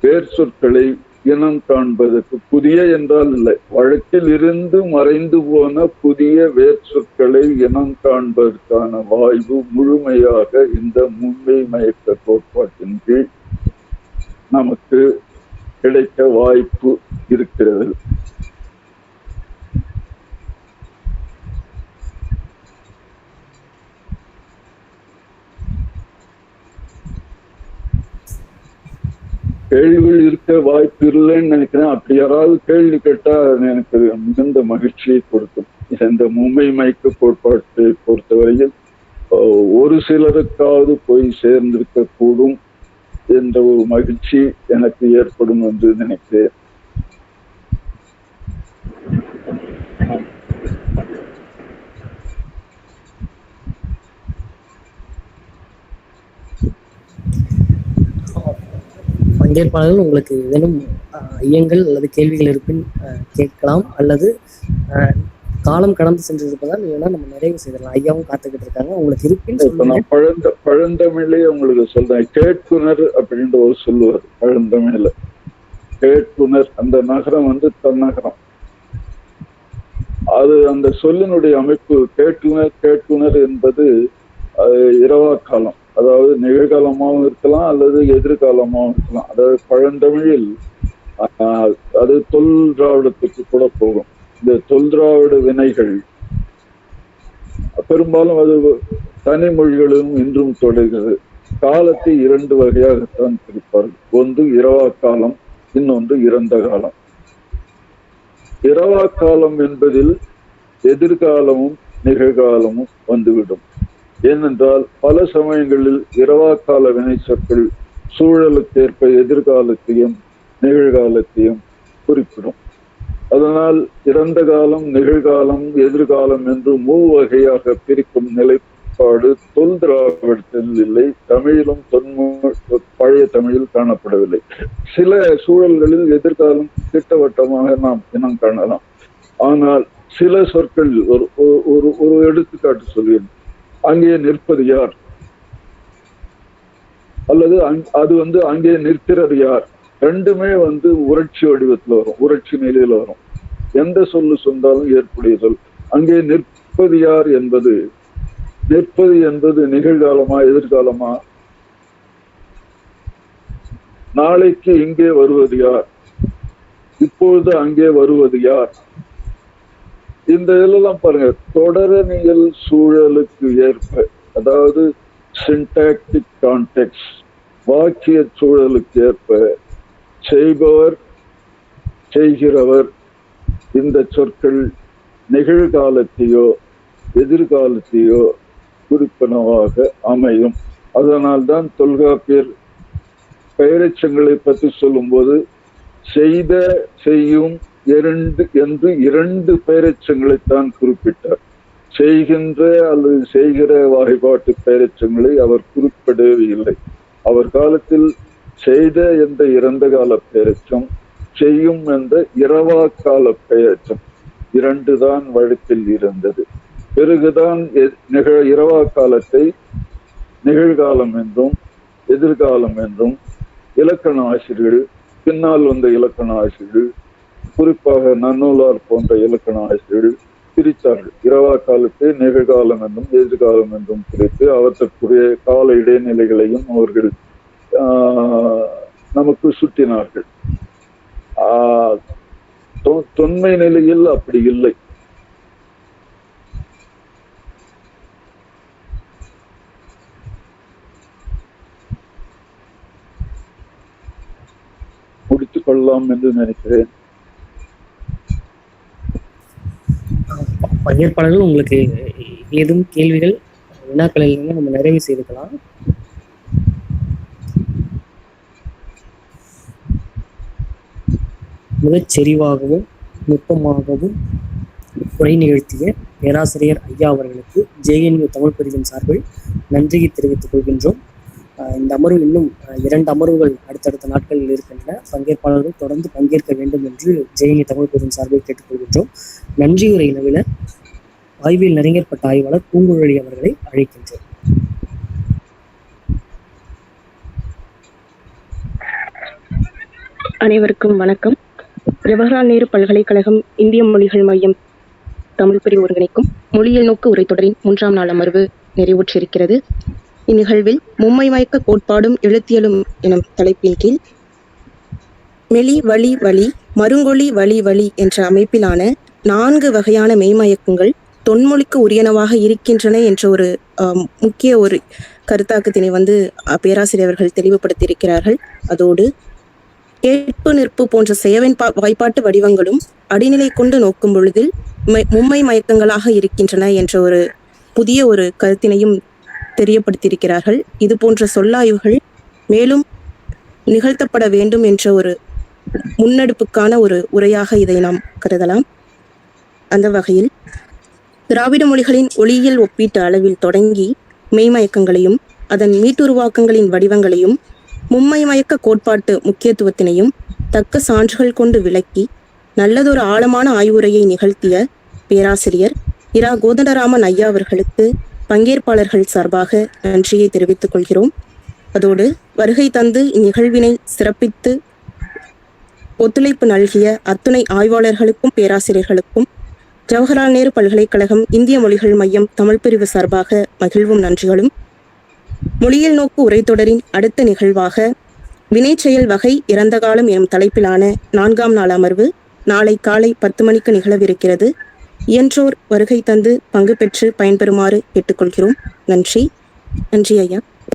வேர் சொற்களை இனம் காண்பதற்கு, புதிய என்றால் இல்லை, வழக்கில் இருந்து மறைந்து போன புதிய வேர் சொற்களை இனம் காண்பதற்கான வாய்ப்பு முழுமையாக இந்த மும்மை மயக்க கோட்பாட்டின் கீழ் நமக்கு கிடைக்க வாய்ப்பு இருக்கிறது. கேள்விகள் இருக்க வாய்ப்பு இல்லைன்னு நினைக்கிறேன். அப்படி யாராவது கேள்வி கேட்டா எனக்கு மிகுந்த மகிழ்ச்சியை கொடுக்கும். இந்த மும்மை மயக்க கோட்பாட்டை பொறுத்தவரையில் ஒரு சிலருக்காவது போய் சேர்ந்திருக்க கூடும் என்ற ஒரு மகிழ்ச்சி எனக்கு ஏற்படும் என்று நினைக்கிறேன். பங்கேற்பாளர்கள் உங்களுக்கு ஏதேனும் ஐயங்கள் அல்லது கேள்விகள் இருப்பின் கேட்கலாம், அல்லது காலம் கடந்து சென்றிருப்பதால் இல்லைன்னா நம்ம நிறைவு செய்திடலாம். ஐயாவும் காத்துக்கிட்டு இருக்காங்க, உங்களுக்கு இருப்பின். நான் பழந்தமிழே உங்களுக்கு சொல்றேன். கேட்குனர் அப்படின்ற ஒரு சொல்லுவார் பழந்தமிழ்ல. கேட்குனர், அந்த நகரம் வந்து தன்னகரம். அது அந்த சொல்லினுடைய அமைப்பு கேட்குனர் என்பது இரவா காலம், அதாவது நிகழ்காலமாகவும் இருக்கலாம் அல்லது எதிர்காலமாகவும் இருக்கலாம். அதாவது பழந்தமிழில் அது தொல் திராவிடத்துக்கு கூட போகும். இந்த தொல் திராவிட வினைகள் பெரும்பாலும் அது தனி மொழிகளும் இன்றும் தொடர்கிறது. காலத்தை 2 வகையாகத்தான் பிரிப்பார்கள். ஒன்று இரவா காலம், இன்னொன்று இறந்த காலம். இரவா காலம் என்பதில் எதிர்காலமும் நிகழ்காலமும் வந்துவிடும். ஏனென்றால் பல சமயங்களில் இரவா கால வினை சொற்கள் சூழலுக்கேற்ப எதிர்காலத்தையும் நிகழ்காலத்தையும் குறிப்பிடும். அதனால் இறந்த காலம், நிகழ்காலம், எதிர்காலம் என்று 3 வகையாக பிரிக்கும் நிலைப்பாடு தொல் திராவிடத்தில் இல்லை. தமிழிலும் பழைய தமிழில் காணப்படவில்லை. சில சூழல்களில் எதிர்காலம் திட்டவட்டமாக நாம் இனம் காணலாம். ஆனால் சில சொற்களில் ஒரு எடுத்துக்காட்டு சொல்கிறேன். அங்கே நிற்பது யார், அல்லது அது வந்து அங்கே நிற்கிறது யார், ரெண்டுமே வந்து உணர்ச்சி வடிவத்தில் வரும், உணர்ச்சி நிலையில வரும். எந்த சொல்லு சொன்னாலும் ஏற்புடைய சொல். அங்கே நிற்பது யார் என்பது நிகழ்காலமா எதிர்காலமா? நாளைக்கு இங்கே வருவது யார், இப்பொழுது அங்கே வருவது யார்? இந்த இதெல்லாம் பாருங்க, தொடரணியல் சூழலுக்கு ஏற்ப, அதாவது சின்டாக்டிக் கான்டெக்ஸ்ட், வாக்கிய சூழலுக்கு ஏற்ப செய்பவர், செய்கிறவர், இந்த சொற்கள் நிகழ்காலத்தையோ எதிர்காலத்தையோ குறிப்பனவாக அமையும். அதனால்தான் தொல்காப்பியர் பெயரெச்சங்களை பற்றி சொல்லும்போது செய்த செய்யும் என்று இரண்டு பெயரெச்சங்களைத்தான் குறிப்பிட்டார். செய்கின்ற அல்லது செய்கிற வாய்பாட்டு பெயரெச்சங்களை அவர் குறிப்பிடவே இல்லை. அவர் காலத்தில் செய்த என்ற இறந்த கால பெயரெச்சம், செய்யும் என்ற இரவா கால பெயரெச்சம் இரண்டு தான் வழக்கில் இருந்தது. பிறகுதான் இரவா காலத்தை நிகழ்காலம் என்றும் எதிர்காலம் என்றும் இலக்கண ஆசிரியர்கள், பின்னால் வந்த இலக்கண ஆசிரியர்கள், குறிப்பாக நன்னூலார் போன்ற இலக்கண ஆசிரியர்கள் பிரித்தார்கள். இரவா காலத்தை நிகழ்காலம் என்றும் எதிர்காலம் என்றும் பிரித்து அவற்றுக்குரிய கால இடைநிலைகளையும் அவர்கள் நமக்கு சுட்டினார்கள். தொன்மை நிலையில் அப்படி இல்லை. முடித்துக் கொள்ளலாம் என்று நினைக்கிறேன். பங்கேற்பாளர்கள் உங்களுக்கு ஏதும் கேள்விகள் வினாக்களில் இருந்து நம்ம நிறைவு செய்திருக்கலாம். மிகச் செறிவாகவும் நுட்பமாகவும் உரை நிகழ்த்திய பேராசிரியர் ஐயா அவர்களுக்கு JNU தமிழ் பிரிவின் சார்பில் நன்றியை தெரிவித்துக் கொள்கின்றோம். இந்த அமர்வு இன்னும் 2 அமர்வுகள் அடுத்தடுத்த நாட்களில் இருக்கின்றன. பங்கேற்பாளர்கள் தொடர்ந்து பங்கேற்க வேண்டும் என்று JNU தமிழ் பிரிவின் சார்பில் கேட்டுக்கொள்கின்றோம். நன்றியுரை நவிலர் ஆய்வில் நெறிஞர்பட்ட ஆய்வாளர் பூங்குழலி அவர்களை அழைக்கின்றோம். அனைவருக்கும் வணக்கம். ஜவஹர்லால் நேரு பல்கலைக்கழகம் இந்திய மொழிகள் மையம் தமிழ் பிரிவு ஒருங்கிணைக்கும் மொழியியல் நோக்கு உரைத்தொடரின் 3ஆம் நாள் அமர்வு நிறைவுற்றிருக்கிறது. இந்நிகழ்வில் மும்மை மயக்க கோட்பாடும் எழுத்தியலும் எனும் தலைப்பின் கீழ் மெலி வழி வழி மருங்கொழி வழி வழி என்ற அமைப்பிலான 4 வகையான மெய்மயக்கங்கள் தொன்மொழிக்கு உரியனவாக இருக்கின்றன என்ற ஒரு முக்கிய ஒரு கருத்தாக்கத்தினை பேராசிரியர் அவர்கள் தெளிவுபடுத்தியிருக்கிறார்கள். அதோடு கேட்பு நிற்பு போன்ற செயவன் வாய்ப்பாட்டு வடிவங்களும் அடிநிலை கொண்டு நோக்கும் பொழுதில் மும்மை மயக்கங்களாக இருக்கின்றன என்ற ஒரு புதிய ஒரு கருத்தினையும் தெரியப்படுத்தியிருக்கிறார்கள். இது போன்ற சொல்லாய்வுகள் மேலும் நிகழ்த்தப்பட வேண்டும் என்ற ஒரு முன்னெடுப்புக்கான ஒரு உரையாக இதை நாம் கருதலாம். அந்த வகையில் திராவிட மொழிகளின் ஒளியியல் ஒப்பீட்டு அளவில் தொடங்கி மெய்மயக்கங்களையும் அதன் மீட்டுருவாக்கங்களின் வடிவங்களையும் மும்மை மயக்க கோட்பாட்டு முக்கியத்துவத்தினையும் தக்க சான்றுகள் கொண்டு விளக்கி நல்லதொரு ஆழமான ஆய்வுரையை நிகழ்த்திய பேராசிரியர் இரா கோதண்டராமன் ஐயா அவர்களுக்கு பங்கேற்பாளர்கள் சார்பாக நன்றியை தெரிவித்துக் கொள்கிறோம். அதோடு வருகை தந்து இந்நிகழ்வினை சிறப்பித்து ஒத்துழைப்பு நல்கிய அத்துணை ஆய்வாளர்களுக்கும் பேராசிரியர்களுக்கும் ஜவஹர்லால் நேரு பல்கலைக்கழகம் இந்திய மொழிகள் மையம் தமிழ் பிரிவு சார்பாக மகிழ்வும் நன்றிகளும். மொழியியல் நோக்கு உரைத்தொடரின் அடுத்த நிகழ்வாக வினைச்செயல் வகை இறந்த காலம் எனும் தலைப்பிலான 4ஆம் நாள் அமர்வு நாளை காலை 10 மணிக்கு நிகழவிருக்கிறது. இயன்றோர் வருகை தந்து பங்கு பெற்று பயன்பெறுமாறு கேட்டுக்கொள்கிறோம். நன்றி ஐயா.